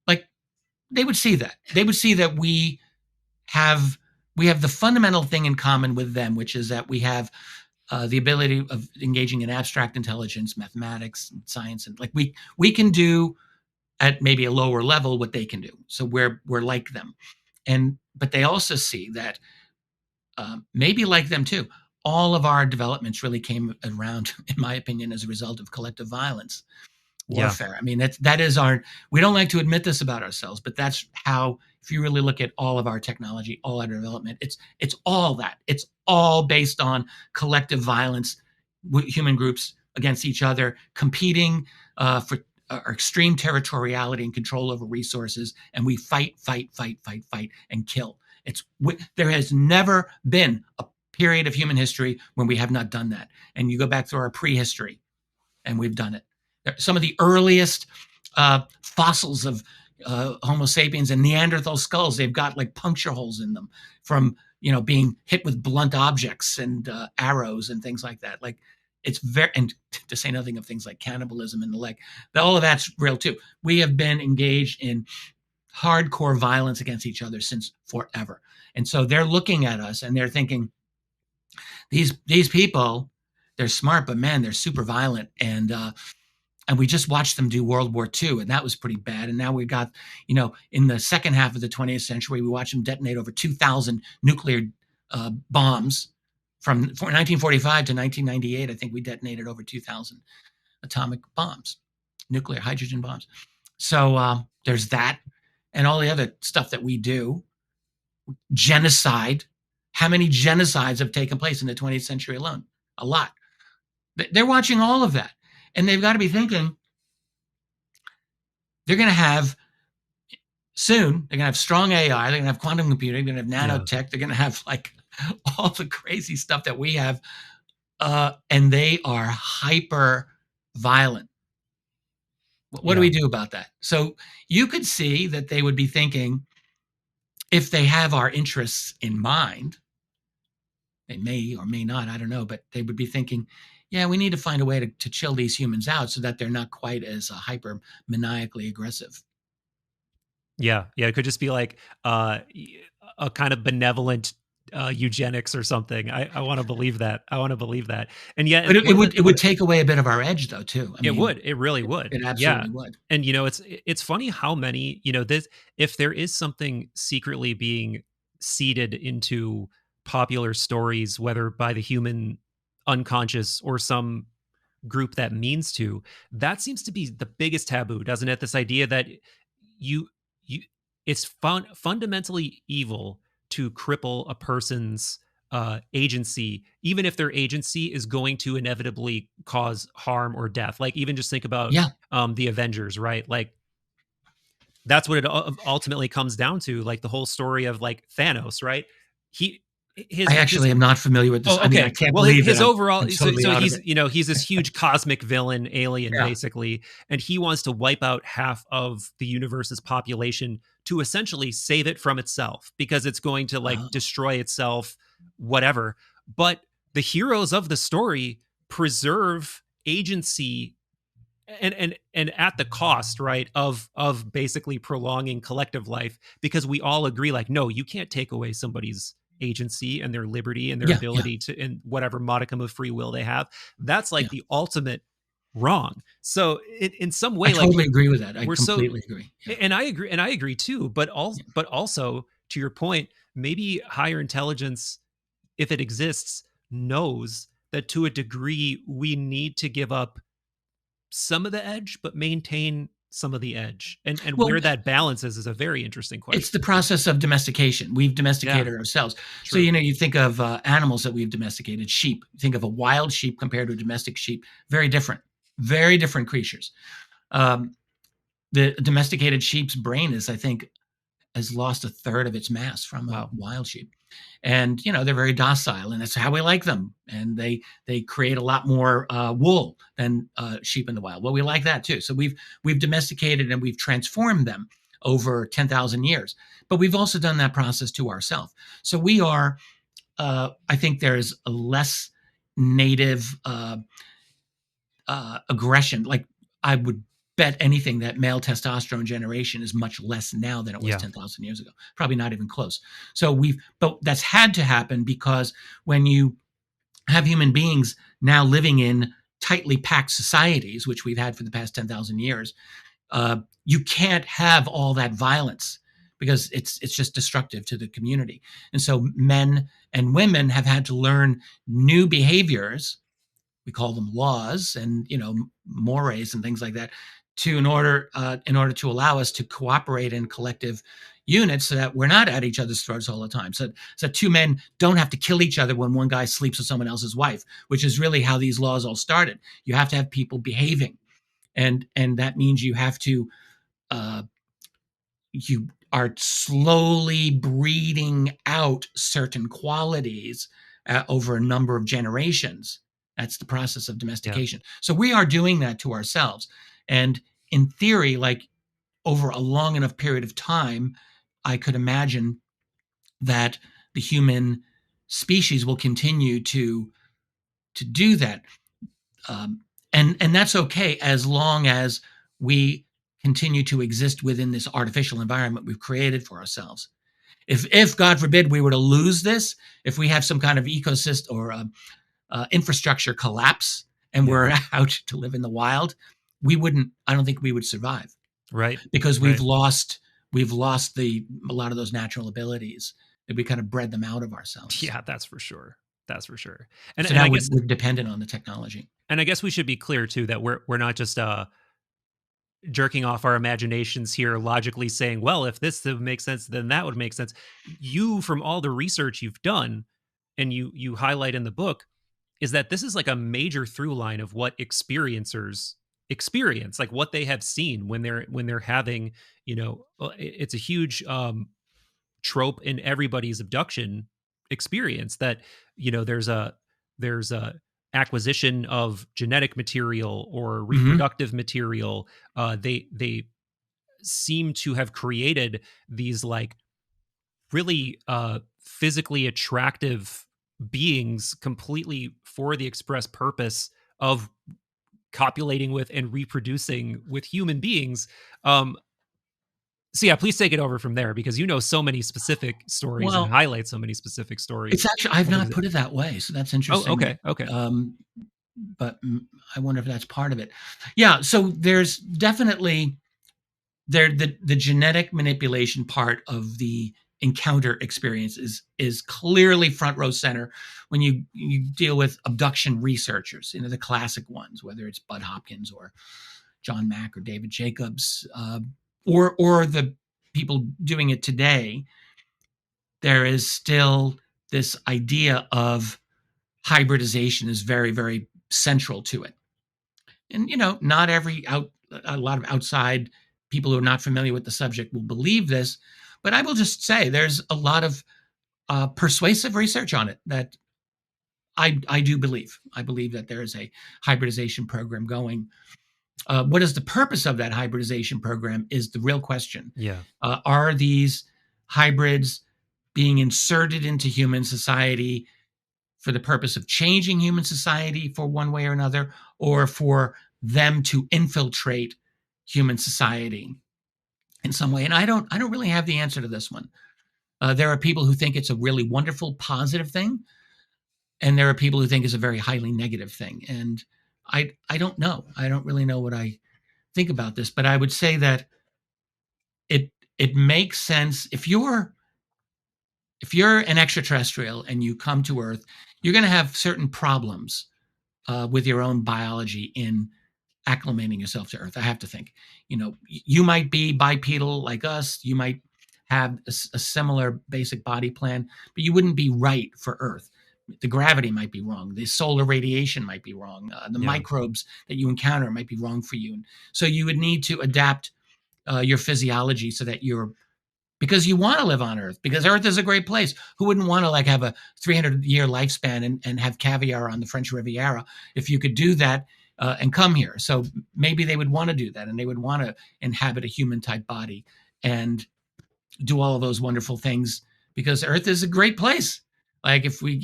Like they would see that. They would see that have we have the fundamental thing in common with them, which is that we have the ability of engaging in abstract intelligence, mathematics, and science, and like we can do at maybe a lower level what they can do. So we're like them, and but they also see that maybe like them too. All of our developments really came around, in my opinion, as a result of collective violence, yeah, warfare. I mean, that is our. We don't like to admit this about ourselves, but that's how. If you really look at all of our technology, all our development, it's all that. It's all based on collective violence, human groups against each other, competing for our extreme territoriality and control over resources, and we fight, fight, fight, fight, fight, and kill. There has never been a period of human history when we have not done that. And you go back through our prehistory, and we've done it. Some of the earliest fossils of Homo sapiens and Neanderthal skulls, they've got like puncture holes in them from being hit with blunt objects and arrows and things like that. Like it's very, and to say nothing of things like cannibalism and the like. All of that's real too. We have been engaged in hardcore violence against each other since forever, and so they're looking at us and they're thinking, these people, they're smart, but man, they're super violent, and we just watched them do World War II, and that was pretty bad. And now we got, in the second half of the 20th century, we watched them detonate over 2,000 nuclear bombs from 1945 to 1998. I think we detonated over 2,000 atomic bombs, nuclear hydrogen bombs. So there's that, and all the other stuff that we do. Genocide. How many genocides have taken place in the 20th century alone? A lot. They're watching all of that, and they've got to be thinking they're going to have soon. They're going to have strong AI. They're going to have quantum computing. They're going to have yeah, nanotech. They're going to have like all the crazy stuff that we have, and they are hyper violent. What do yeah, we do about that? So you could see that they would be thinking, if they have our interests in mind, they may or may not, I don't know, but they would be thinking, yeah, we need to find a way to chill these humans out so that they're not quite as hyper maniacally aggressive. yeah, yeah. It could just be like a kind of benevolent eugenics or something. I want to believe that. I want to believe that. And yet, But one of the it would take away a bit of our edge, though, too. I it mean, would. It really would. it Yeah. absolutely would. And it's funny how many, this if there is something secretly being seeded into popular stories, whether by the human unconscious or some group that means to, that seems to be the biggest taboo, doesn't it? This idea that you you it's fundamentally evil to cripple a person's agency, even if their agency is going to inevitably cause harm or death. Like even just think about Yeah, the Avengers, right? Like that's what it ultimately comes down to. Like the whole story of like Thanos, right? He I his actually am not familiar with this. Oh, I mean, I okay. can't Well, believe that his overall, I'm so totally out of he's it. he's this huge cosmic villain alien Yeah. basically, and he wants to wipe out half of the universe's population to essentially save it from itself because it's going to like Oh, destroy itself, whatever. But the heroes of the story preserve agency and at the cost, right, of basically prolonging collective life, because we all agree like, no, you can't take away somebody's agency and their liberty and their yeah, yeah, ability to, and whatever modicum of free will they have. That's like yeah. the ultimate wrong. So in some I way, like totally agree with that. I we're so, completely agree. Yeah, and I agree too, but yeah. also to your point, maybe higher intelligence, if it exists, knows that to a degree we need to give up some of the edge, but maintain some of the edge? And Well, where that balance is a very interesting it's question. the process of domestication. We've Yeah, domesticated ourselves. So, true. you think of animals that we've domesticated, sheep. You think of a wild sheep compared to a domestic sheep. Very different creatures. Um, the domesticated sheep's brain is, I think, has lost a third of its mass from a Wow. wild sheep. And they're very docile, and that's how we like them. And they create a lot more wool than sheep in the wild. Well, we like that too. So we've domesticated and we've transformed them over 10,000 years. But we've also done that process to ourselves. So we are. I think there's a less native aggression. Like, I would bet anything that male testosterone generation is much less now than it was Yeah. 10,000 years ago. Probably not even close. But that's had to happen because when you have human beings now living in tightly packed societies, which we've had for the past 10,000 years, you can't have all that violence because it's just destructive to the community. And so men and women have had to learn new behaviors. We call them laws and mores and things like that, in order to allow us to cooperate in collective units so that we're not at each other's throats all the time. So two men don't have to kill each other when one guy sleeps with someone else's wife, which is really how these laws all started. You have to have people behaving, and that means you have to you are slowly breeding out certain qualities over a number of generations. That's the process of Yeah. domestication. So we are doing that to ourselves. And in theory, like, over a long enough period of time, I could imagine that the human species will continue to do that. And that's okay as long as we continue to exist within this artificial environment we've created for ourselves. If God forbid we were to lose this, if we have some kind of ecosystem or infrastructure collapse and Yeah. we're out to live in the wild, I don't think we would survive, Right. because Right. we've lost a lot of those natural abilities that we kind of bred them out of ourselves. Yeah, that's for sure. That's for sure. And So and now I we're, guess we're dependent on the technology. and I guess we should be clear too that we're not just jerking off our imaginations here, logically saying, well, if this would make sense, then that would make sense. You, from all the research you've done, and you highlight in the book, is that this is like a major through line of what experiencers experience, like what they have seen when they're having, it's a huge trope in everybody's abduction experience that there's a acquisition of genetic material or Mm-hmm. reproductive material. They seem to have created these like really physically attractive beings completely for the express purpose of copulating with and reproducing with human beings. So yeah, please take it over from there because you know so many specific stories and Well, highlight so many specific stories. it's actually, I've Of not exa- put it that way, so that's oh, interesting. okay, okay, But I wonder if that's part of it. Yeah, so there's definitely the genetic manipulation part of the encounter experience is clearly front row center when you deal with abduction researchers, the classic ones, whether it's Bud Hopkins or John Mack or David Jacobs, or the people doing it today. There is still this idea of hybridization is very, very central to it. And not a lot of outside people who are not familiar with the subject will believe this, but I will just say there's a lot of persuasive research on it that I do believe. I believe that there is a hybridization program going. What is the purpose of that hybridization program is the real question. yeah, Are these hybrids being inserted into human society for the purpose of changing human society for one way or another, or for them to infiltrate human society in some way? And I don't really have the answer to this one. There are people who think it's a really wonderful, positive thing, and there are people who think it's a very highly negative thing. And I don't know. I don't really know what I think about this, but I would say that it makes sense if you're an extraterrestrial and you come to Earth, you're going to have certain problems with your own biology in acclimating yourself to Earth. I have to think. You might be bipedal like us. You might have a similar basic body plan, but you wouldn't be right for Earth. The gravity might be wrong. The solar radiation might be wrong. The microbes that you encounter might be wrong for you. And so you would need to adapt your physiology so that because you want to live on Earth, because Earth is a great place. Who wouldn't want to have a 300-year lifespan and have caviar on the French Riviera if you could do that and come here? So maybe they would want to do that, and they would want to inhabit a human-type body and do all of those wonderful things, because Earth is a great place. If we,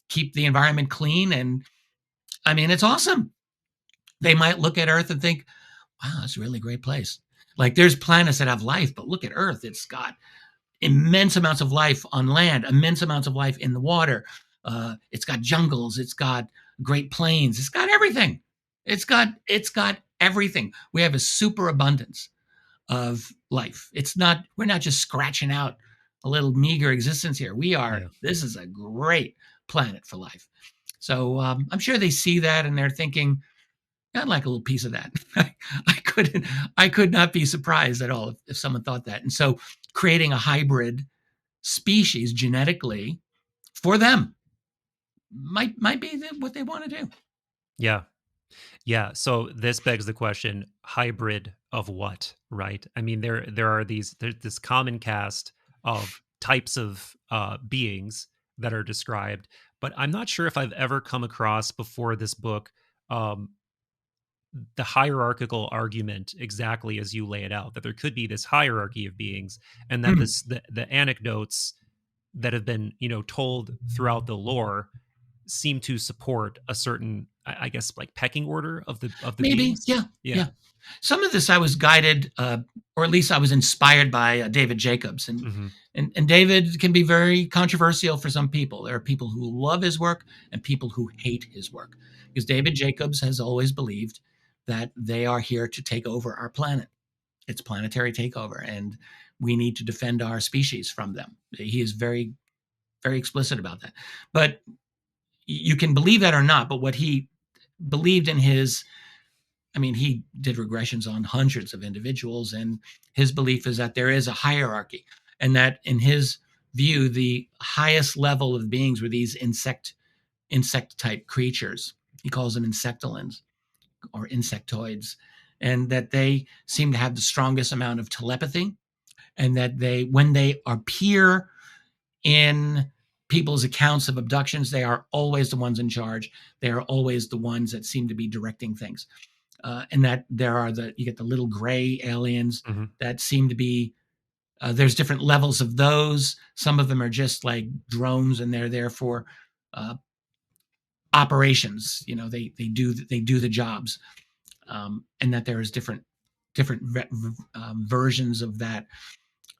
keep the environment clean, and it's awesome. They might look at Earth and think, wow, it's a really great place. There's planets that have life, but look at Earth. It's got immense amounts of life on land, immense amounts of life in the water. It's got jungles. It's got great plains. It's got everything. It's got everything. We have a superabundance of life. We're not just scratching out a little meager existence here. This is a great planet for life. So I'm sure they see that and they're thinking, I'd like a little piece of that. I could not be surprised at all if someone thought that. And so creating a hybrid species genetically for them might be what they want to do. Yeah. Yeah. So this begs the question, hybrid of what, right? There's this common cast of types of beings that are described, but I'm not sure if I've ever come across before this book the hierarchical argument exactly as you lay it out, that there could be this hierarchy of beings, and that the anecdotes that have been told throughout the lore seem to support a certain, I guess, pecking order of the maybe beings. Yeah. Some of this I was guided, or at least I was inspired by David Jacobs, and David can be very controversial for some people. There are people who love his work and people who hate his work, because David Jacobs has always believed that they are here to take over our planet. It's planetary takeover, and we need to defend our species from them. He is very, very explicit about that. But you can believe that or not, but what he believed in he did regressions on hundreds of individuals, and his belief is that there is a hierarchy, and that in his view, the highest level of beings were these insect type creatures. He calls them insectolins or insectoids, and that they seem to have the strongest amount of telepathy, and that when they appear in people's accounts of abductions, they are always the ones in charge. They are always the ones that seem to be directing things. And that you get the little gray aliens that seem to be, there's different levels of those. Some of them are just like drones, and they're there for operations. They do the jobs. And that there is different versions of that.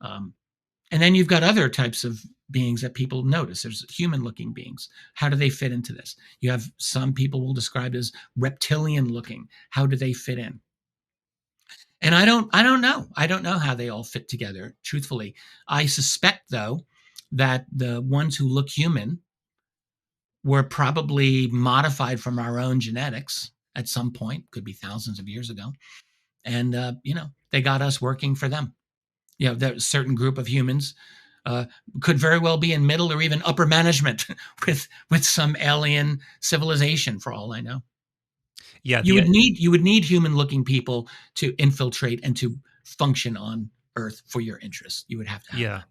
And then you've got other types of beings that people notice. There's human-looking beings. How do they fit into this? You have some people will describe as reptilian-looking. How do they fit in? And I don't know. I don't know how they all fit together, truthfully. I suspect, though, that the ones who look human were probably modified from our own genetics at some point, could be thousands of years ago. And, they got us working for them. That certain group of humans could very well be in middle or even upper management with some alien civilization, for all I know. Yeah, you would need human-looking people to infiltrate and to function on Earth for your interests. You would have to have that.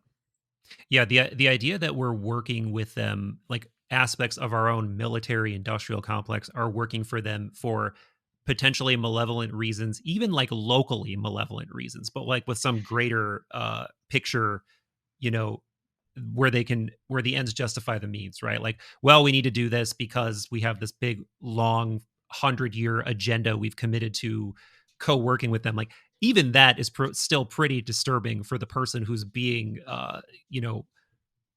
Yeah, the idea that we're working with them, like aspects of our own military industrial complex are working for them for potentially malevolent reasons, even like locally malevolent reasons, but like with some greater picture, where the ends justify the means, right? Like, well, we need to do this because we have this big, long 100-year agenda we've committed to co-working with them. Like, even that is still pretty disturbing for the person who's being,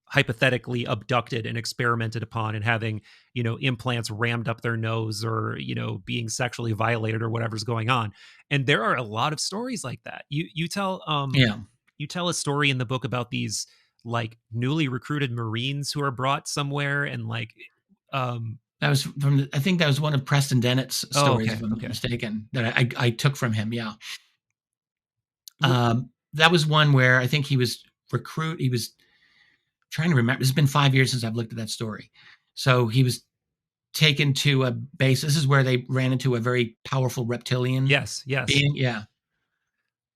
hypothetically abducted and experimented upon, and having, implants rammed up their nose, or, being sexually violated, or whatever's going on. And there are a lot of stories like that. You tell a story in the book about these like newly recruited Marines who are brought somewhere, and like That was from I think that was one of Preston Dennett's Oh, stories, okay, if I'm not okay. mistaken, that I took from him. Yeah. That was one where I think he was he was trying to remember. It's been 5 years since I've looked at that story. So he was taken to a base. This is where they ran into a very powerful reptilian Yes, yes. being. Yeah.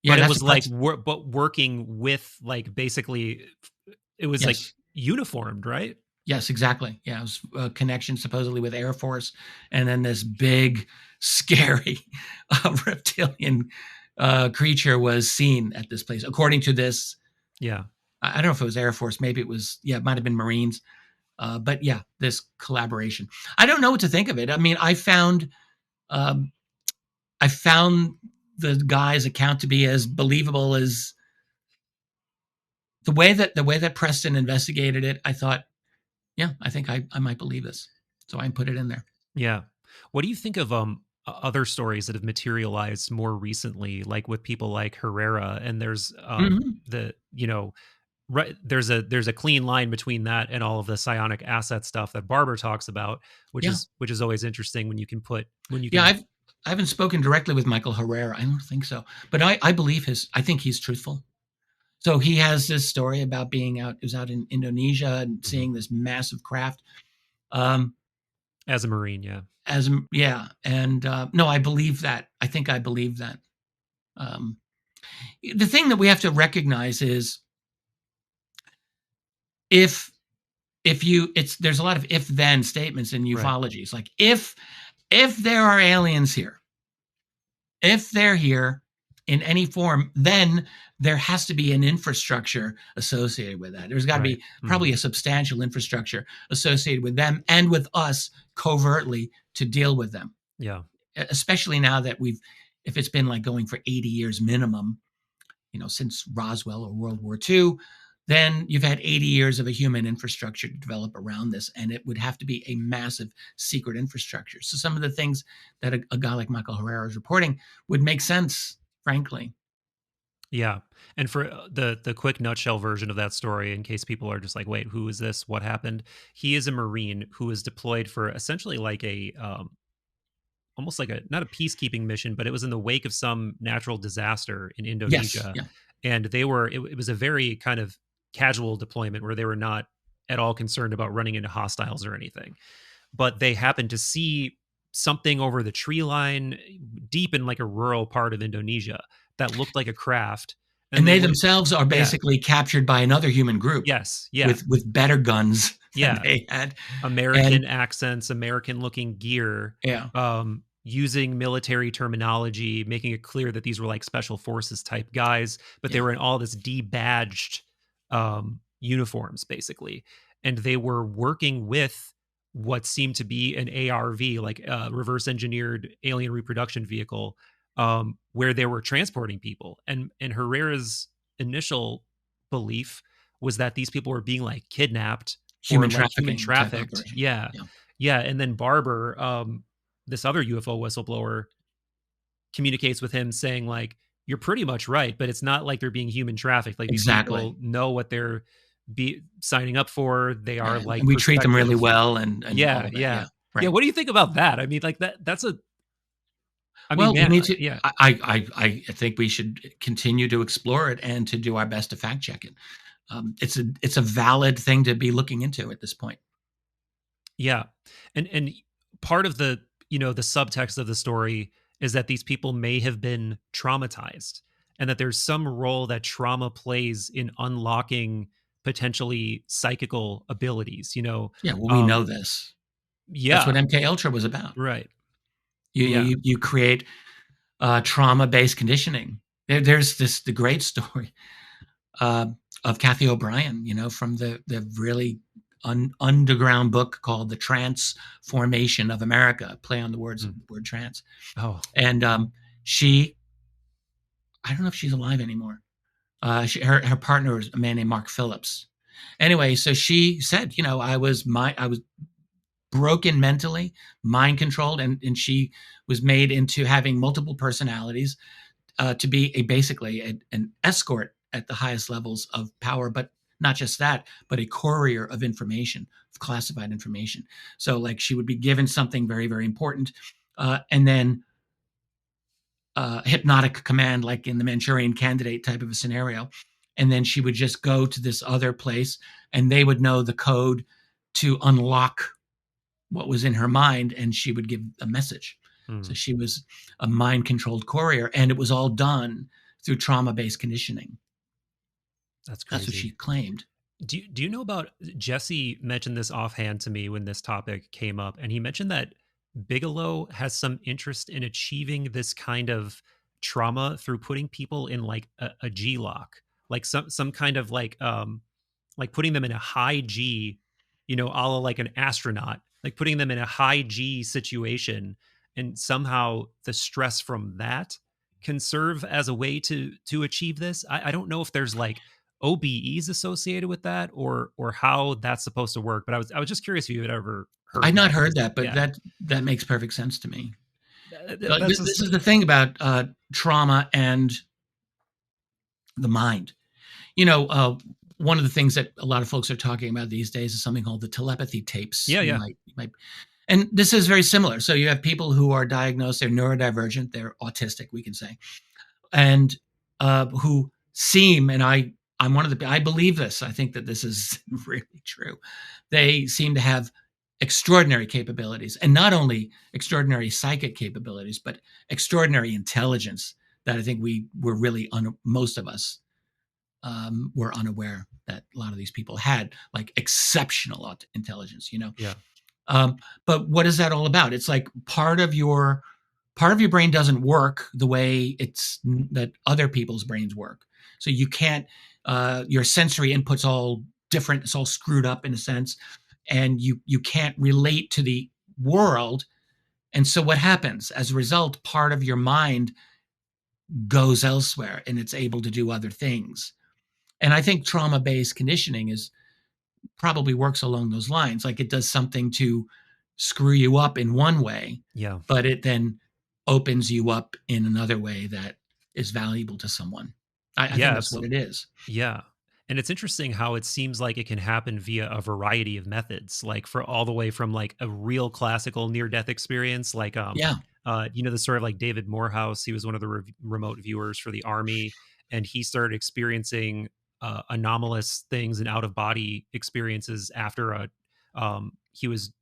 Yeah, But it that's was what like but working with like basically it was like yes. uniformed, right? Yes, exactly. Yeah, it was a connection supposedly with Air Force, and then this big, scary reptilian creature was seen at this place. According to this, Yeah. I don't know if it was Air Force, maybe it was, yeah, it might have been Marines. But yeah, this collaboration. I don't know what to think of it. I mean, um, I found the guy's account to be as believable as the way that Preston investigated it. I thought, yeah, I think I might believe this, so I put it in there. Yeah. What do you think of other stories that have materialized more recently, like with people like Herrera? And there's Mm-hmm. the right there's a clean line between that and all of the psionic asset stuff that Barber talks about, Yeah, which is always interesting when you can put when you yeah. can. I haven't spoken directly with Michael Herrera. I don't think so, but I believe his. I think he's truthful. So he has this story about being out. He was out in Indonesia and Mhm. seeing this massive craft. Um, As a Marine, yeah. as yeah, and no, I believe that. I think I believe that. Um, the thing that we have to recognize is if you it's there's a lot of if then statements in Right. ufology. It's like if there are aliens here, if they're here in any form, then there has to be an infrastructure associated with that. There's got to Right. be Hmm. probably a substantial infrastructure associated with them and with us covertly to deal with them, Yeah. especially now that if it's been like going for 80 years minimum, since Roswell or World War II, then you've had 80 years of a human infrastructure to develop around this, and it would have to be a massive secret infrastructure. So some of the things that a guy like Michael Herrera is reporting would make sense, frankly. Yeah. And for the quick nutshell version of that story, in case people are just like, wait, who is this? What happened? He is a Marine who is deployed for essentially like a almost like a not a peacekeeping mission, but it was in the wake of some natural disaster in Yes, Indonesia, yeah, and it was a very kind of casual deployment where they were not at all concerned about running into hostiles or anything, but they happened to see something over the tree line deep in like a rural part of Indonesia that looked like a craft, and and they they went, themselves are yeah, basically captured by another human group yes, yeah, with better guns than yeah, they had, American and accents, American looking gear, yeah, using military terminology, making it clear that these were like special forces type guys, but they yeah, were in all this debadged uniforms basically. And they were working with what seemed to be an ARV, like a reverse engineered alien reproduction vehicle, where they were transporting people. And Herrera's initial belief was that these people were being like kidnapped or human like human trafficking type trafficked. operation. Yeah. Yeah, Yeah. And then Barber, this other UFO whistleblower, communicates with him saying, like, you're pretty much right, but it's not like they're being human trafficked. Like these exactly. people know what they're be signing up for. They are And like we treat them really prospective. well and all Yeah. of that. Yeah. Yeah, Yeah. right. What do you think about that? I mean, like that's a, I mean, Well, we man, need to. yeah. I think we should continue to explore it and to do our best to fact check it. It's a valid thing to be looking into at this point. Yeah. And part of the, the subtext of the story is that these people may have been traumatized and that there's some role that trauma plays in unlocking potentially psychical abilities, Yeah, well, we know um this. That's yeah, what MK Ultra was about. right. You Yeah. you create trauma based conditioning. There's the great story uh, of Kathy O'Brien, from the really underground book called The Transformation of America, play on the Mm. word trans. Oh, And she, I don't know if she's alive anymore. Her partner was a man named Mark Phillips. Anyway, so she said, I was broken mentally, mind controlled, and she was made into having multiple personalities to be basically an escort at the highest levels of power, but not just that, but a courier of information, of classified information. So like she would be given something very, very important, and then hypnotic command, like in the Manchurian Candidate type of a scenario. And then she would just go to this other place and they would know the code to unlock what was in her mind, and she would give a message. So she was a mind controlled courier, and it was all done through trauma based conditioning. That's crazy. That's what she claimed. Do you know about, Jesse mentioned this offhand to me when this topic came up, and he mentioned that Bigelow has some interest in achieving this kind of trauma through putting people in like a G lock, like some kind of like putting them in a high G, a la like an astronaut, like putting them in a high G situation, and somehow the stress from that can serve as a way to achieve this. I don't know if there's like OBEs associated with that, or how that's supposed to work. But I was just curious if you had ever heard I'd not that. heard that, but Yeah, that makes perfect sense to me. that's This just, is the thing about trauma and the mind. One of the things that a lot of folks are talking about these days is something called the telepathy tapes. yeah, yeah, And this is very similar. So you have people who are diagnosed, they're neurodivergent, they're autistic, we can say, and who seem, and I'm one of the, I believe this, I think that this is really true. They seem to have extraordinary capabilities, and not only extraordinary psychic capabilities, but extraordinary intelligence that I think we were really, most of us were unaware that a lot of these people had, like exceptional intelligence, yeah, but what is that all about? It's like part of your brain doesn't work the way that other people's brains work. So you can't, your sensory input's all different. It's all screwed up in a sense, and you can't relate to the world. And so what happens as a result? Part of your mind goes elsewhere, and it's able to do other things. And I think trauma-based conditioning is probably works along those lines. Like it does something to screw you up in one way, yeah, but it then opens you up in another way that is valuable to someone. I think yeah, that's what it absolutely. is. Yeah. And it's interesting how it seems like it can happen via a variety of methods, like for all the way from like a real classical near death experience, like Yeah. the story of like David Morehouse. He was one of the remote viewers for the army, and he started experiencing anomalous things and out of body experiences after he was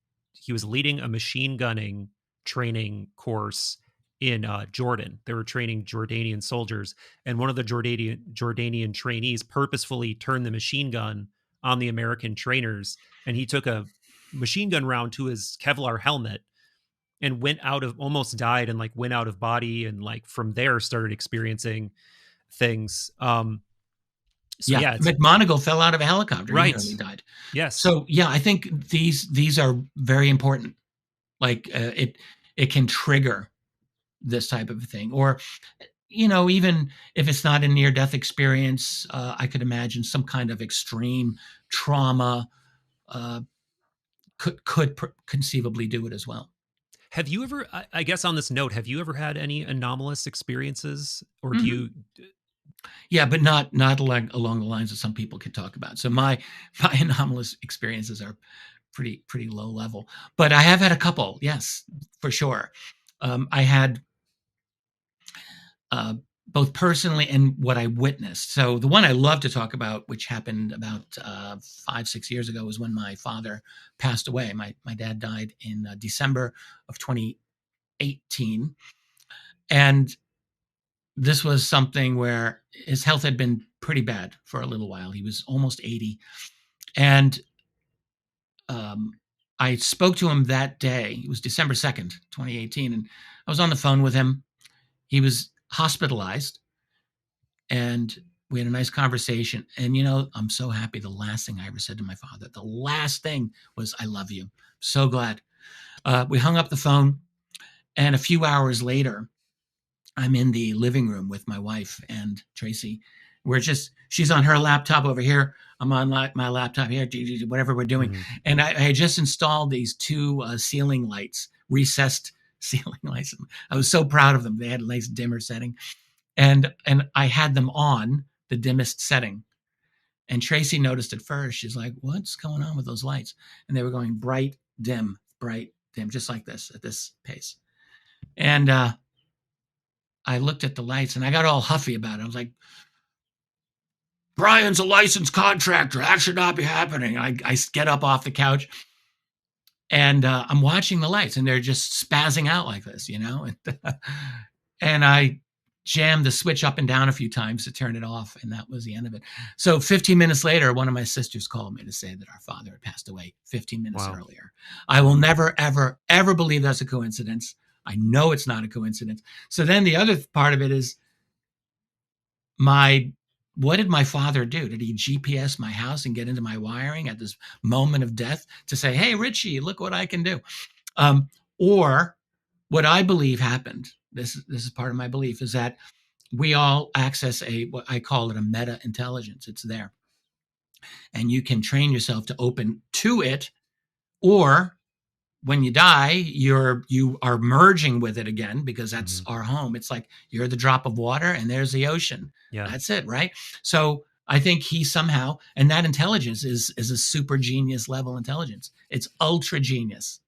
leading a machine gunning training course in Jordan. They were training Jordanian soldiers, and one of the Jordanian trainees purposefully turned the machine gun on the American trainers, and he took a machine gun round to his Kevlar helmet and went out of, almost died, and like went out of body, and like from there started experiencing things. So Yeah. yeah, it's McMonagle fell out of a helicopter. He right. nearly died. Yes. So yeah, I think these are very important. Like it can trigger this type of thing, or even if it's not a near death experience, I could imagine some kind of extreme trauma uh, could conceivably do it as well. Have you ever, I guess on this note, have you ever had any anomalous experiences, or do Hmm. you? Yeah, but not along the lines that some people can talk about. So my anomalous experiences are pretty low level, but I have had a couple. Yes, for sure. I had uh, both personally and what I witnessed. So the one I love to talk about, which happened about 5-6 years ago, was when my father passed away. My dad died in December of 2018, and this was something where his health had been pretty bad for a little while. He was almost 80, and um, I spoke to him that day. It was December 2nd, 2018, and I was on the phone with him. He was hospitalized, and we had a nice conversation. And I'm so happy. The last thing I ever said to my father, the last thing was, "I love you." So glad. We hung up the phone, and a few hours later, I'm in the living room with my wife and Tracy. She's on her laptop over here. I'm on my laptop here, whatever we're doing. Mhm. And I had just installed these two ceiling lights, recessed ceiling lights. I was so proud of them. They had a nice dimmer setting. And I had them on the dimmest setting. And Tracy noticed it first. She's like, what's going on with those lights? And they were going bright, dim, just like this at this pace. And I looked at the lights and I got all huffy about it. I was like, Brian's a licensed contractor. That should not be happening. I get up off the couch and I'm watching the lights and they're just spazzing out like this, and I jammed the switch up and down a few times to turn it off, and that was the end of it. So 15 minutes later, one of my sisters called me to say that our father had passed away 15 minutes earlier. I will never, ever, ever believe that's a coincidence. I know it's not a coincidence. So then the other part of it is what did my father do? Did he GPS my house and get into my wiring at this moment of death to say, hey, Richie, look what I can do? Or what I believe happened, this is part of my belief, is that we all access what I call it a meta intelligence. It's there. And you can train yourself to open to it, or when you die, you are merging with it again, because that's our home. It's like you're the drop of water and there's the ocean. Yeah. That's it, right? So I think he somehow, and that intelligence is a super genius level intelligence. It's ultra genius.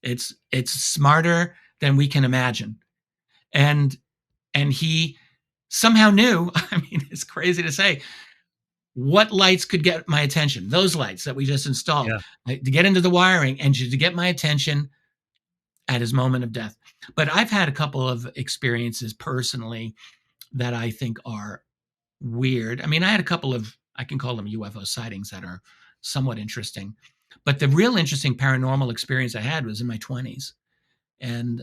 It's smarter than we can imagine. And he somehow knew, I mean, it's crazy to say, what lights could get my attention. Those lights that we just installed to get into the wiring and to get my attention at his moment of death. But I've had a couple of experiences personally that I think are weird. I mean, I had a couple of, I can call them UFO sightings, that are somewhat interesting. But the real interesting paranormal experience I had was in my 20s. And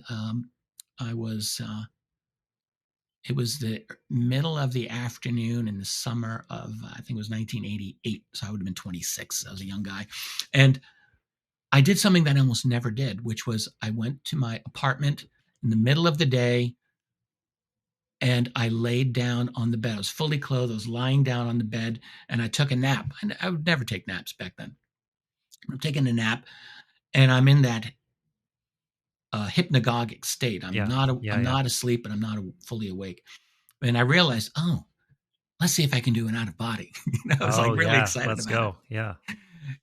I was, it was the middle of the afternoon in the summer of, I think it was 1988. So I would have been 26. I was a young guy. And I did something that I almost never did, which was I went to my apartment in the middle of the day and I laid down on the bed. I was fully clothed. I was lying down on the bed and I took a nap. I would never take naps back then. I'm taking a nap and I'm in that hypnagogic state. I'm not asleep, but I'm not fully awake. And I realized, oh, let's see if I can do an out of body. I was like really excited. Let's go. It. Yeah.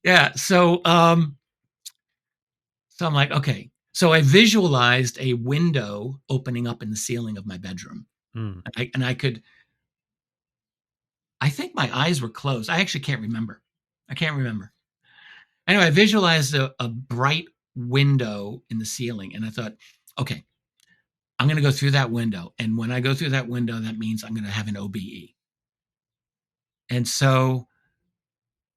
Yeah. So I'm like, okay. So I visualized a window opening up in the ceiling of my bedroom. I think my eyes were closed. I actually can't remember. Anyway, I visualized a bright window in the ceiling. And I thought, okay, I'm going to go through that window. And when I go through that window, that means I'm going to have an OBE. And so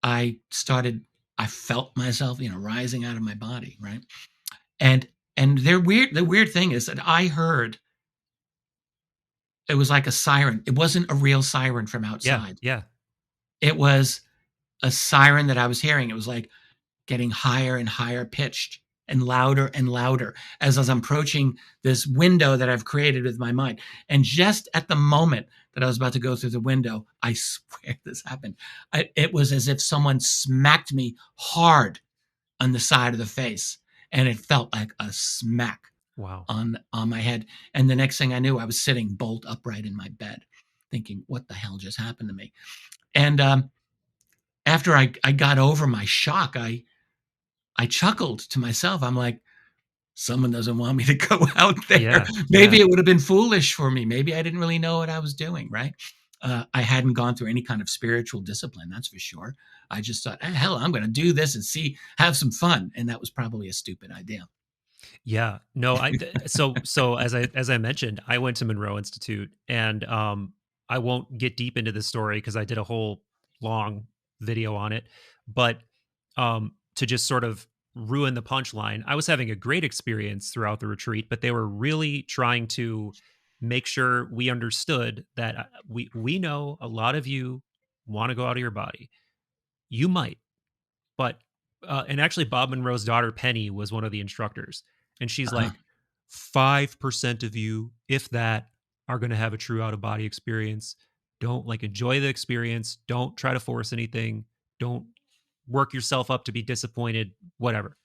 I felt myself, rising out of my body. Right. And the weird thing is that I heard, it was like a siren. It wasn't a real siren from outside. Yeah. It was a siren that I was hearing. It was like getting higher and higher pitched and louder as I'm approaching this window that I've created with my mind. And just at the moment that I was about to go through the window, I swear this happened. It was as if someone smacked me hard on the side of the face. And it felt like a smack on my head. And the next thing I knew, I was sitting bolt upright in my bed thinking, what the hell just happened to me? And after I got over my shock, I chuckled to myself. I'm like, someone doesn't want me to go out there. Maybe it would have been foolish for me. Maybe I didn't really know what I was doing, right? I hadn't gone through any kind of spiritual discipline, that's for sure. I just thought, hell, I'm going to do this and have some fun. And that was probably a stupid idea. Yeah, no, so as I mentioned, I went to Monroe Institute, and I won't get deep into this story because I did a whole long video on it, but to just sort of ruin the punchline, I was having a great experience throughout the retreat, but they were really trying to make sure we understood that we know a lot of you want to go out of your body. You might, but and actually Bob Monroe's daughter Penny was one of the instructors, and she's like, 5% of you, if that, are going to have a true out of body experience. Don't enjoy the experience. Don't try to force anything. Don't work yourself up to be disappointed, whatever.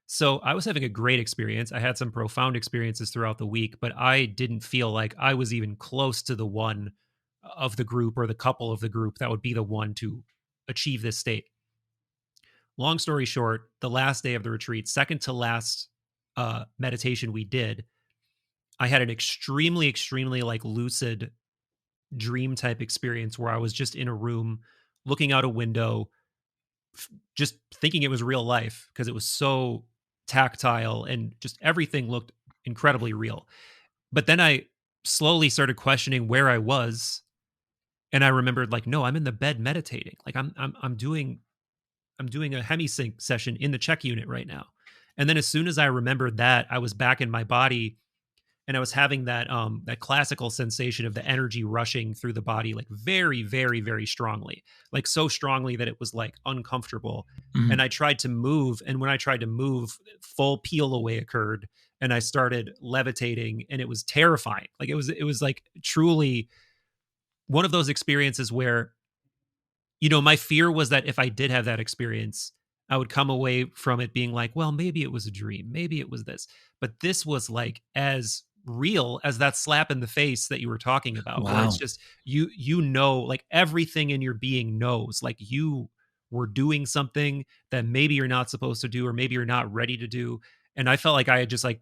So I was having a great experience. I had some profound experiences throughout the week, but I didn't feel like I was even close to the one of the group or the couple of the group that would be the one to achieve this state. Long story short, the last day of the retreat, second to last meditation we did, I had an extremely, extremely like lucid dream type experience where I was just in a room looking out a window, just thinking it was real life because it was so tactile and just everything looked incredibly real. But then I slowly started questioning where I was, and I remembered like, no, I'm in the bed meditating. Like I'm doing a hemisync session in the check unit right now. And then as soon as I remembered that, I was back in my body and I was having that classical sensation of the energy rushing through the body like very, very, very strongly, like so strongly that it was like uncomfortable. And I tried to move, and when I tried to move, full peel away occurred, and I started levitating, and it was terrifying. Like it was like truly one of those experiences where, you know, my fear was that if I did have that experience, I would come away from it being like, well, maybe it was a dream, maybe it was this. But this was like as real as that slap in the face that you were talking about, where it's Wow. just you know, like everything in your being knows, like you were doing something that maybe you're not supposed to do, or maybe you're not ready to do. And I felt like I had just like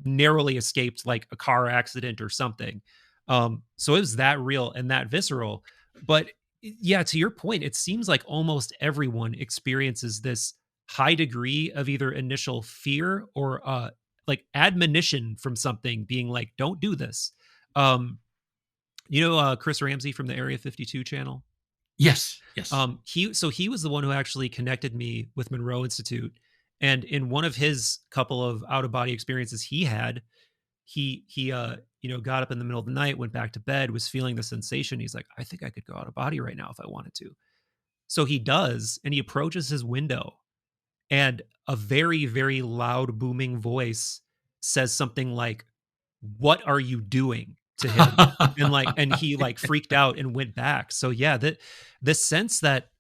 narrowly escaped like a car accident or something. So it was that real and that visceral. But yeah, to your point, it seems like almost everyone experiences this high degree of either initial fear or like admonition from something being like, don't do this. Um, Chris Ramsey from the Area 52 channel. Yes. Yes. He was the one who actually connected me with Monroe Institute. And in one of his couple of out of body experiences he had, he got up in the middle of the night, went back to bed, was feeling the sensation. He's like, I think I could go out of body right now if I wanted to. So he does, and he approaches his window, and a very, very loud, booming voice says something like, "What are you doing?" to him. And he like freaked out and went back. So yeah, the sense that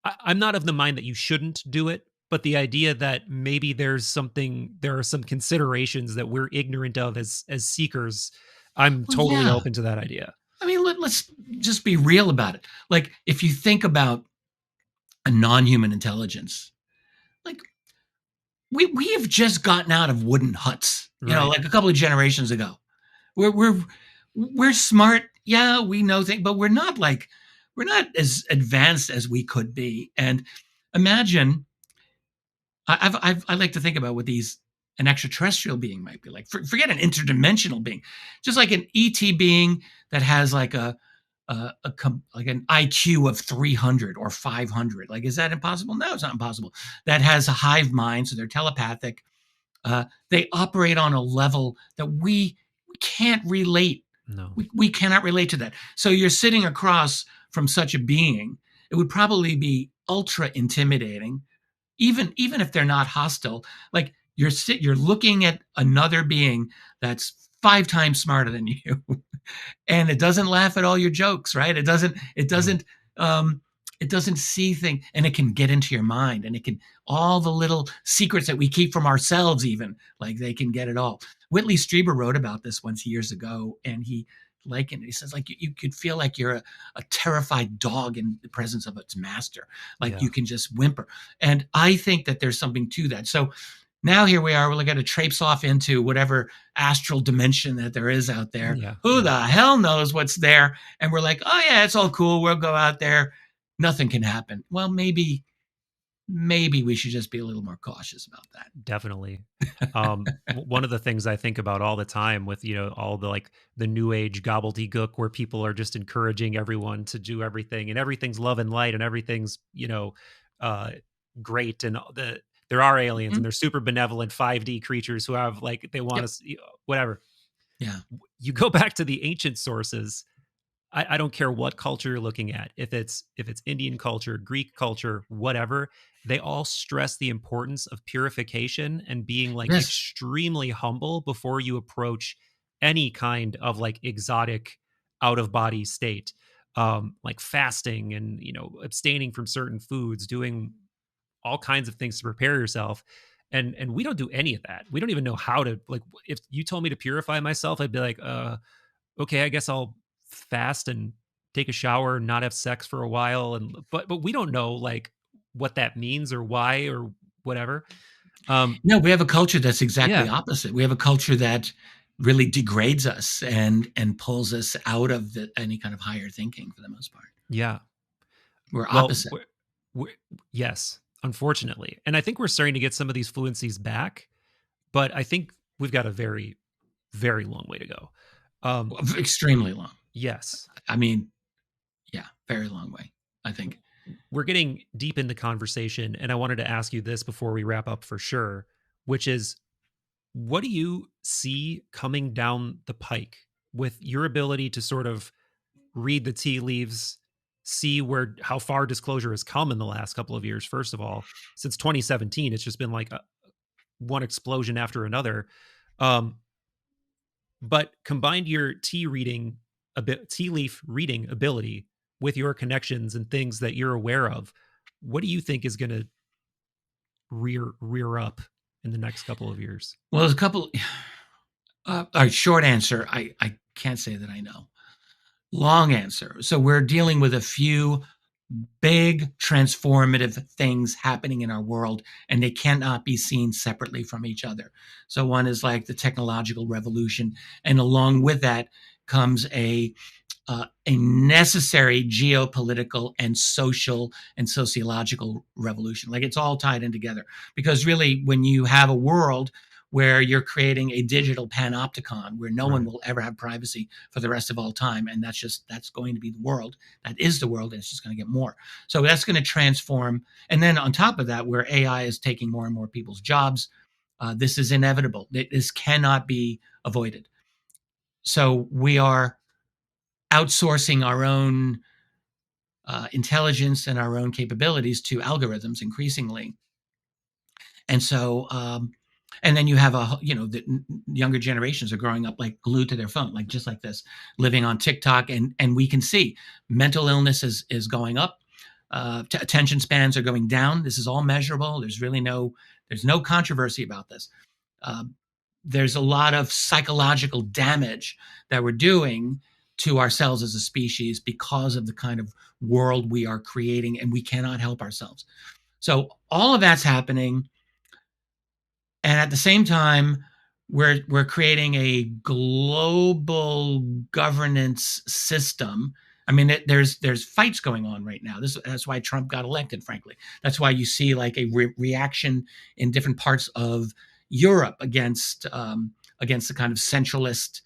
I'm not of the mind that you shouldn't do it, but the idea that maybe there are some considerations that we're ignorant of as seekers, I'm Well, totally yeah. open to that idea. I mean, let's just be real about it. Like, if you think about a non-human intelligence, like we have just gotten out of wooden huts, Right. like a couple of generations ago. We're smart, yeah, we know things, but we're not as advanced as we could be. And imagine, I like to think about what an extraterrestrial being might be like. Forget an interdimensional being, just like an ET being that has like like an IQ of 300 or 500. Like, is that impossible? No, it's not impossible. That has a hive mind, so they're telepathic. They operate on a level that we can't relate. No. We cannot relate to that. So you're sitting across from such a being, it would probably be ultra intimidating, even if they're not hostile. Like, you're looking at another being that's 5 times smarter than you, and it doesn't laugh at all your jokes, right? Um, it doesn't see things, and it can get into your mind, and it can, all the little secrets that we keep from ourselves, even, like, they can get it all. Whitley Strieber wrote about this once years ago, and he says, like, you could feel like you're a terrified dog in the presence of its master. Like, Yeah. you can just whimper. And I think that there's something to that. So now here we are, we're going to traipse off into whatever astral dimension that there is out there. Yeah. Who the hell knows what's there? And we're like, oh yeah, it's all cool. We'll go out there. Nothing can happen. Well, maybe we should just be a little more cautious about that. Definitely. One of the things I think about all the time with, all the like the new age gobbledygook where people are just encouraging everyone to do everything and everything's love and light and everything's, uh, great. And there are aliens Mm-hmm. and they're super benevolent 5D creatures who have like, they want Yep. us, whatever. Yeah. You go back to the ancient sources. I don't care what culture you're looking at. If it's Indian culture, Greek culture, whatever, they all stress the importance of purification and being like Yes. extremely humble before you approach any kind of like exotic out of body state. Like fasting and abstaining from certain foods, doing all kinds of things to prepare yourself. And we don't do any of that. We don't even know how to, like, if you told me to purify myself, I'd be like, okay, I guess I'll fast and take a shower, not have sex for a while, and but we don't know like what that means or why or whatever. No, we have a culture that's exactly Yeah. opposite. We have a culture that really degrades us and pulls us out of any kind of higher thinking for the most part. Yeah. We're Well, opposite. yes, unfortunately. And I think we're starting to get some of these fluencies back, but I think we've got a very, very long way to go. Extremely long. Yes. I mean, yeah, very long way, I think. We're getting deep in the conversation, and I wanted to ask you this before we wrap up for sure, which is what do you see coming down the pike with your ability to sort of read the tea leaves, see where how far disclosure has come in the last couple of years? First of all, since 2017, it's just been like one explosion after another. But combine your tea leaf reading ability with your connections and things that you're aware of. What do you think is going to rear up in the next couple of years? Well, there's a couple. All right, short answer. I can't say that I know. Long answer. So we're dealing with a few big transformative things happening in our world, and they cannot be seen separately from each other. So one is like the technological revolution, and along with that comes a necessary geopolitical and social and sociological revolution. Like it's all tied in together. Because really, when you have a world where you're creating a digital panopticon where no one will ever have privacy for the rest of all time, and that's going to be the world. That is the world, and it's just going to get more. So that's going to transform. And then on top of that, where AI is taking more and more people's jobs, this is inevitable. This cannot be avoided. So we are outsourcing our own intelligence and our own capabilities to algorithms increasingly. And so, and then you have the younger generations are growing up like glued to their phone, like just like this, living on TikTok, and we can see mental illness is going up, attention spans are going down. This is all measurable. There's no controversy about this. There's a lot of psychological damage that we're doing to ourselves as a species because of the kind of world we are creating, and we cannot help ourselves. So all of that's happening. And at the same time, we're creating a global governance system. I mean, there's fights going on right now. That's why Trump got elected, frankly. That's why you see like a reaction in different parts of Europe against the kind of centralist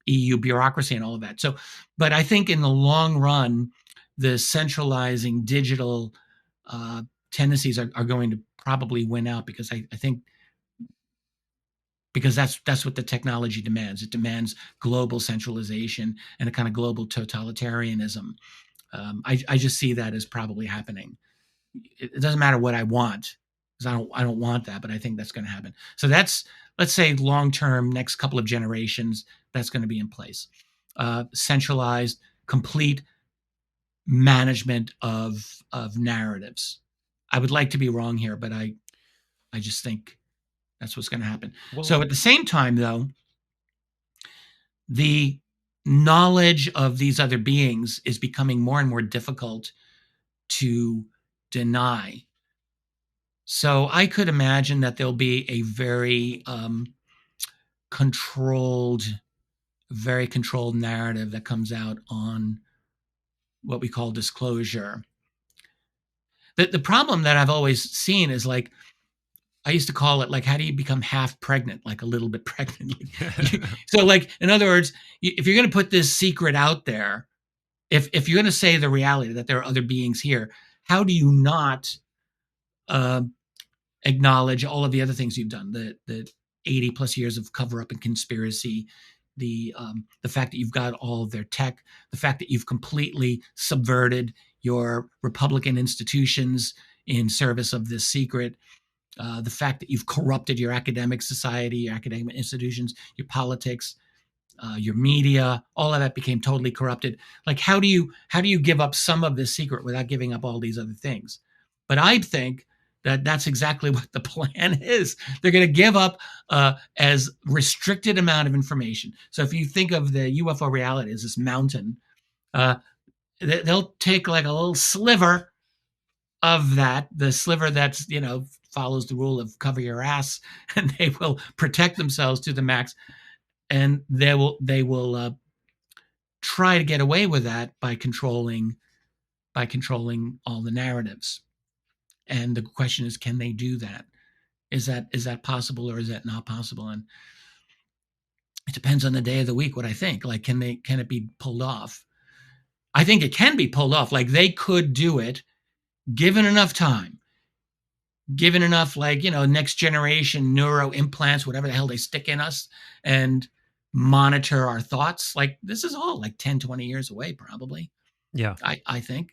EU bureaucracy and all of that. So, but I think in the long run, the centralizing digital tendencies are going to probably win out, because I think because that's what the technology demands. It demands global centralization and a kind of global totalitarianism. I just see that as probably happening. It doesn't matter what I want, because I don't want that, but I think that's going to happen. So that's, let's say, long term, next couple of generations, that's going to be in place. Centralized, complete management of narratives. I would like to be wrong here, but I just think that's what's going to happen. Well, so at the same time, though, the knowledge of these other beings is becoming more and more difficult to deny. So I could imagine that there'll be a very controlled narrative that comes out on what we call disclosure. The problem that I've always seen is, like, I used to call it, like, how do you become half pregnant, like a little bit pregnant? So, like, in other words, if you're going to put this secret out there, if you're going to say the reality that there are other beings here, how do you not acknowledge all of the other things you've done, the 80 plus years of cover up and conspiracy, the fact that you've got all of their tech, the fact that you've completely subverted your Republican institutions in service of this secret, the fact that you've corrupted your academic society, your academic institutions, your politics, your media, all of that became totally corrupted. Like, how do you give up some of this secret without giving up all these other things? But I think that that's exactly what the plan is. They're going to give up as restricted amount of information. So if you think of the UFO reality as this mountain, uh, they'll take like a little sliver of that, the sliver that's, follows the rule of cover your ass, and they will protect themselves to the max, and they will try to get away with that by controlling all the narratives. And the question is, can they do that? Is that possible, or is that not possible? And it depends on the day of the week what I think. Like, can it be pulled off? I think it can be pulled off. Like, they could do it given enough time, given enough, like, next generation neuro implants, whatever the hell they stick in us, and monitor our thoughts. Like, this is all like 10, 20 years away, probably. Yeah. I think,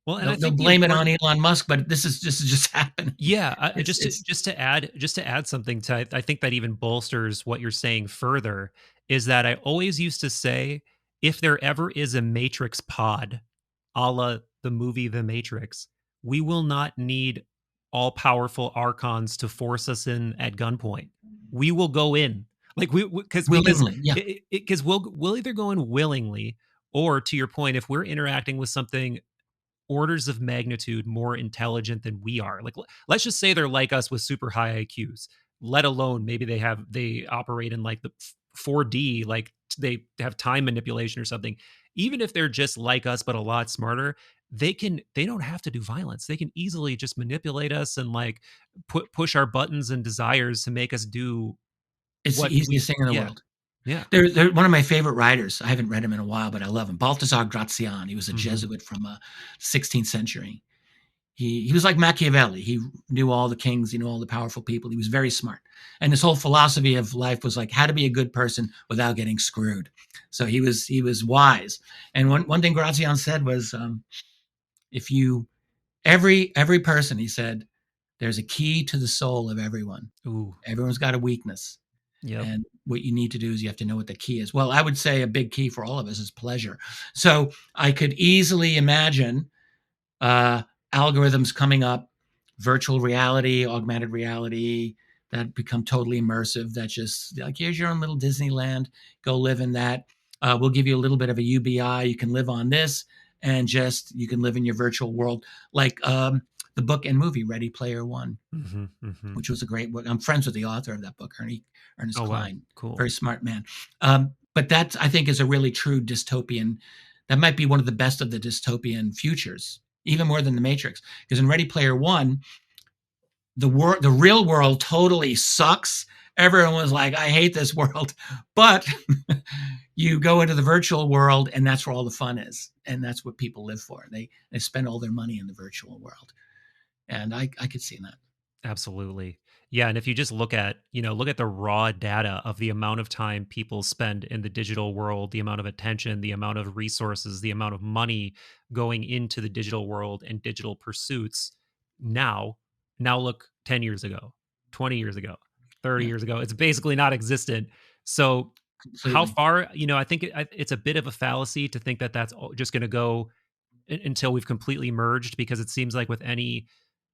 Well, and I they'll think the blame it on important Elon Musk, but this is just happening. Yeah, It's just to add something to, I think that even bolsters what you're saying further, is that I always used to say, if there ever is a Matrix pod, a la the movie The Matrix, we will not need all powerful archons to force us in at gunpoint. We will go in, like we because willingly, yeah. because we'll either go in willingly, or to your point, if we're interacting with something orders of magnitude more intelligent than we are. Like, let's just say they're like us with super high IQs, let alone maybe they operate in like the 4D, like they have time manipulation or something. Even if they're just like us but a lot smarter, they don't have to do violence. They can easily just manipulate us and like push our buttons and desires to make us do It's what the we easiest thing in the yeah. world. Yeah. They're one of my favorite writers. I haven't read him in a while, but I love him. Balthasar Grazian. He was a Mm-hmm. Jesuit from 16th century. He was like Machiavelli. He knew all the kings. He knew all the powerful people. He was very smart. And his whole philosophy of life was like how to be a good person without getting screwed. So he was wise. And one thing Grazian said was, if you every person, he said, there's a key to the soul of everyone. Ooh. Everyone's got a weakness. Yep. And what you need to do is you have to know what the key is. Well, I would say a big key for all of us is pleasure. So I could easily imagine uh, algorithms coming up, virtual reality, augmented reality, that become totally immersive. That just like, here's your own little Disneyland. Go live in that. We'll give you a little bit of a UBI. You can live on this, and just you can live in your virtual world, like the book and movie Ready Player One, Mm-hmm. Mm-hmm. which was a great book. I'm friends with the author of that book, Ernest Oh wow, Cline. cool. Very smart man. But that, I think, is a really true dystopian. That might be one of the best of the dystopian futures, even more than the Matrix. Because in Ready Player One, the real world totally sucks. Everyone was like, I hate this world. But you go into the virtual world, and that's where all the fun is. And that's what people live for. They spend all their money in the virtual world. And I could see that. Absolutely. Yeah, and if you just look at the raw data of the amount of time people spend in the digital world, the amount of attention, the amount of resources, the amount of money going into the digital world and digital pursuits now, now look 10 years ago, 20 years ago, 30 Yeah, years ago, it's basically not existent. So how completely. far, I think it's a bit of a fallacy to think that that's just going to go until we've completely merged, because it seems like with any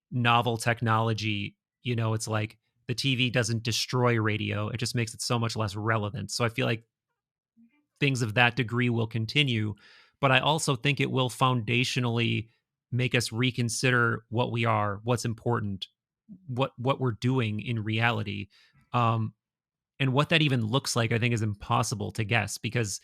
novel technology, it's like the TV doesn't destroy radio, it just makes it so much less relevant. So I feel like things of that degree will continue, but I also think it will foundationally make us reconsider what we are, what's important, what we're doing in reality. Um and what that even looks like, I think, is impossible to guess, because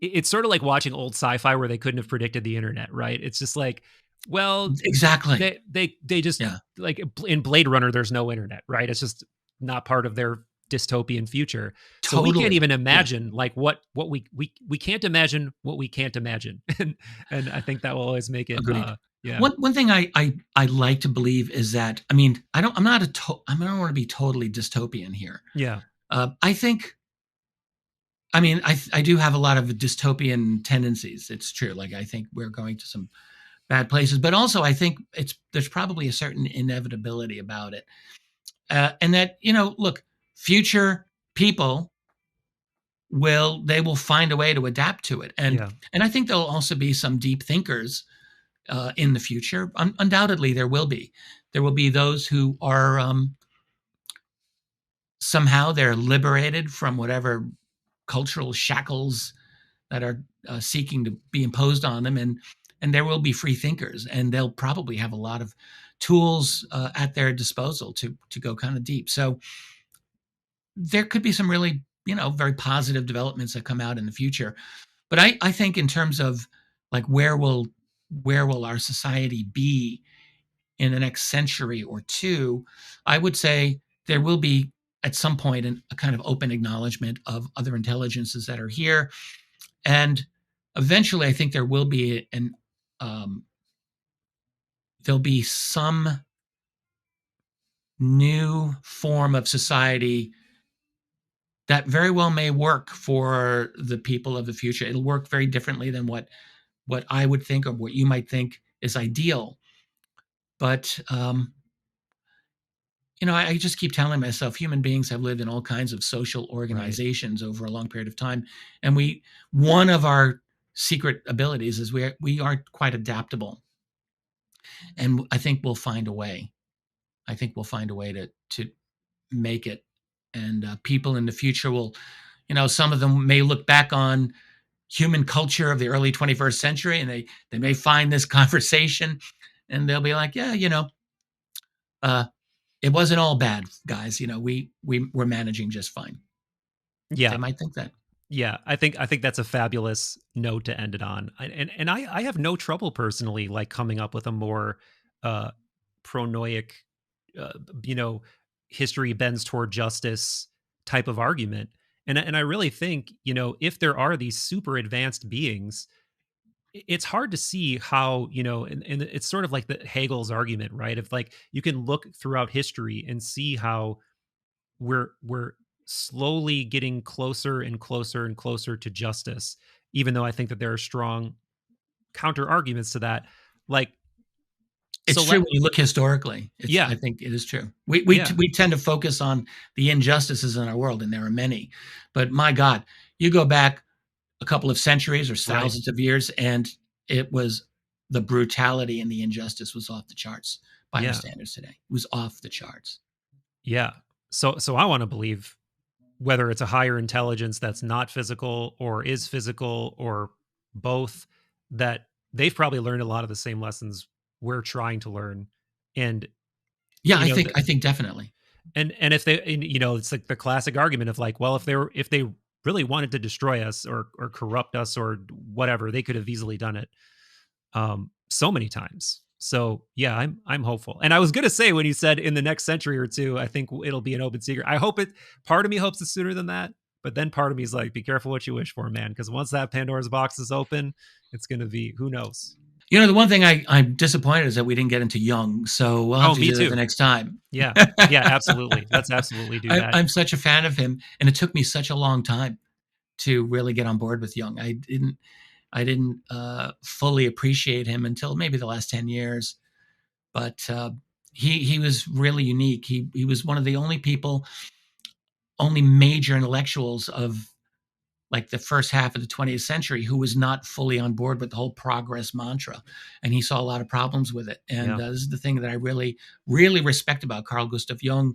it's sort of like watching old sci-fi where they couldn't have predicted the internet, right? It's just like, well, Exactly. they just, Yeah, like in Blade Runner, there's no internet, right? It's just not part of their dystopian future. So we can't totally. even Yeah, imagine like what we can't imagine what we can't imagine. And I think that will always make it agreed. yeah. One thing I like to believe is that, I mean, I'm not I don't want to be totally dystopian here. Yeah. I think, I mean, I do have a lot of dystopian tendencies. It's true. Like, I think we're going to some bad places, but also I think there's probably a certain inevitability about it, and that, look, future people will find a way to adapt to it, Yeah. and I think there'll also be some deep thinkers in the future. Undoubtedly, there will be those who are, somehow they're liberated from whatever cultural shackles that are seeking to be imposed on them, and there will be free thinkers, and they'll probably have a lot of tools at their disposal to go kind of deep. So there could be some really, very positive developments that come out in the future. But I think in terms of like where will our society be in the next century or two, I would say there will be at some point a kind of open acknowledgement of other intelligences that are here, and eventually I think there will be um, there'll be some new form of society that very well may work for the people of the future. It'll work very differently than what I would think or what you might think is ideal. But I just keep telling myself human beings have lived in all kinds of social organizations over a long period of time, and one of our secret abilities is we are quite adaptable, and I think we'll find a way. I think we'll find a way to make it, and people in the future will, some of them may look back on human culture of the early 21st century, and they may find this conversation, and they'll be like, yeah, uh, it wasn't all bad, guys. We're managing just fine. They Yeah. might think that. Yeah, I think that's a fabulous note to end it on. I have no trouble personally like coming up with a more uh pronoic uh, you know history bends toward justice type of argument. And I really think, if there are these super advanced beings, it's hard to see how, and it's sort of like the Hegel's argument, right? If like you can look throughout history and see how we're slowly getting closer and closer and closer to justice, even though I think that there are strong counter arguments to that. Like, It's so true let when you look historically. yeah, I think it is true. We we yeah, we tend to focus on the injustices in our world, and there are many. But my God, you go back a couple of centuries or right, thousands of years, and it was the brutality and the injustice was off the charts by our yeah, standards today. It was off the charts. yeah. So I want to believe, whether it's a higher intelligence that's not physical or is physical or both, that they've probably learned a lot of the same lessons we're trying to learn. And Yeah, you I know think the, I think definitely. and if they, and, it's like the classic argument of like, well, if they really wanted to destroy us or corrupt us or whatever, they could have easily done it so many times. So yeah, I'm hopeful. And I was gonna say, when you said in the next century or two, I think it'll be an open secret. I hope it. Part of me hopes it's sooner than that, but then part of me is like, be careful what you wish for, man, because once that Pandora's box is open, it's gonna be, who knows. The one thing I'm disappointed is that we didn't get into Jung, so we'll have Oh, to me do that the too. next time. Yeah, yeah, absolutely. Let's absolutely do that. I'm such a fan of him, and it took me such a long time to really get on board with Jung. I didn't fully appreciate him until maybe the last 10 years, but he was really unique. He was one of the only major intellectuals of like the first half of the 20th century who was not fully on board with the whole progress mantra, and he saw a lot of problems with it. And Yeah, this is the thing that I really really respect about Carl Gustav Jung.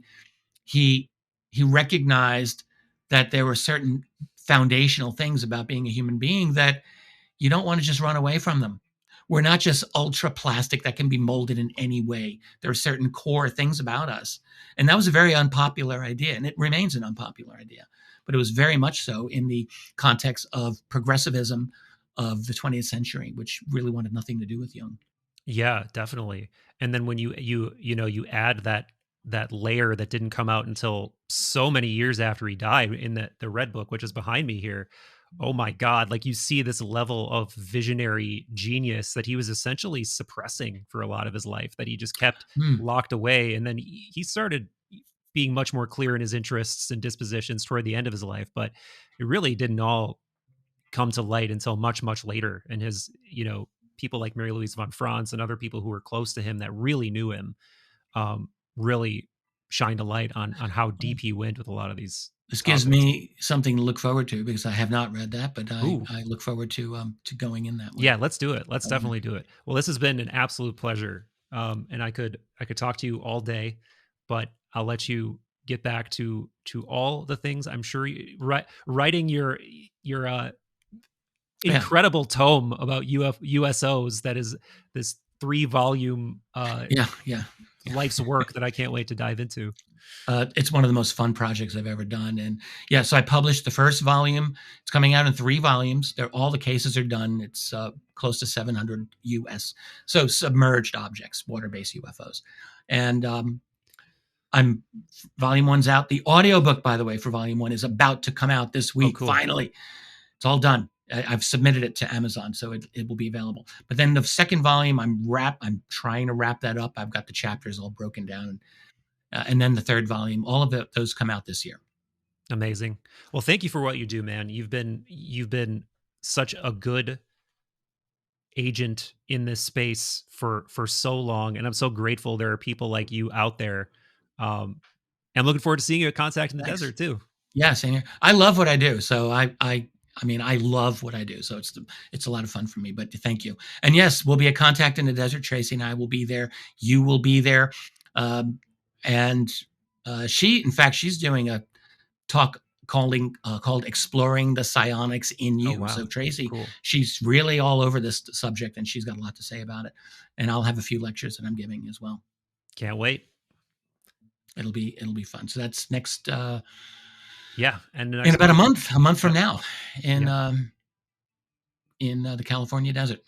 He he recognized that there were certain foundational things about being a human being that you don't want to just run away from them. We're not just ultra plastic that can be molded in any way. There are certain core things about us. And that was a very unpopular idea, and it remains an unpopular idea. But it was very much so in the context of progressivism of the 20th century, which really wanted nothing to do with Jung. yeah, definitely. And then when you add that layer that didn't come out until so many years after he died in the Red Book, which is behind me here. Oh my God, like you see this level of visionary genius that he was essentially suppressing for a lot of his life, that he just kept Hmm. locked away. And then he started being much more clear in his interests and dispositions toward the end of his life. But it really didn't all come to light until much, much later. And his, people like Mary Louise von Franz and other people who were close to him that really knew him, really shined a light on how deep he went with a lot of these This gives topics. me something to look forward to because I have not read that, but I, Ooh, I look forward to going in that way. yeah, let's do it. Let's Going in. definitely do it. Well, this has been an absolute pleasure. And I could talk to you all day, but I'll let you get back to all the things. I'm sure writing your Yeah. incredible tome about USOs that is this 3-volume Yeah. life's work that I can't wait to dive into. It's one of the most fun projects I've ever done. And yeah, so I published the first volume. It's coming out in 3 volumes. All the cases are done. It's close to 700 US. So submerged objects, water-based UFOs. And I'm volume 1's out. The audiobook, by the way, for volume 1 is about to come out this week. Cool. Finally, it's all done. I've submitted it to Amazon, so it will be available. But then the second volume, I'm trying to wrap that up. I've got the chapters all broken down, and then the third volume. All of those come out this year. Amazing. Well, thank you for what you do, man. You've been such a good agent in this space for so long, and I'm so grateful there are people like you out there. I'm looking forward to seeing you at Contact in the Thanks. Desert too. Yeah, same here. I love what I do, so I mean, I love what I do, so it's a lot of fun for me. But thank you. And yes, we'll be at Contact in the Desert. Tracy and I will be there. You will be there, and she's doing a talk called Exploring the Psionics in You. Oh, wow. So Tracy, cool. She's really all over this subject, and she's got a lot to say about it. And I'll have a few lectures that I'm giving as well. Can't wait. It'll be fun. So that's next. Yeah, and in about a month from now, in the California desert.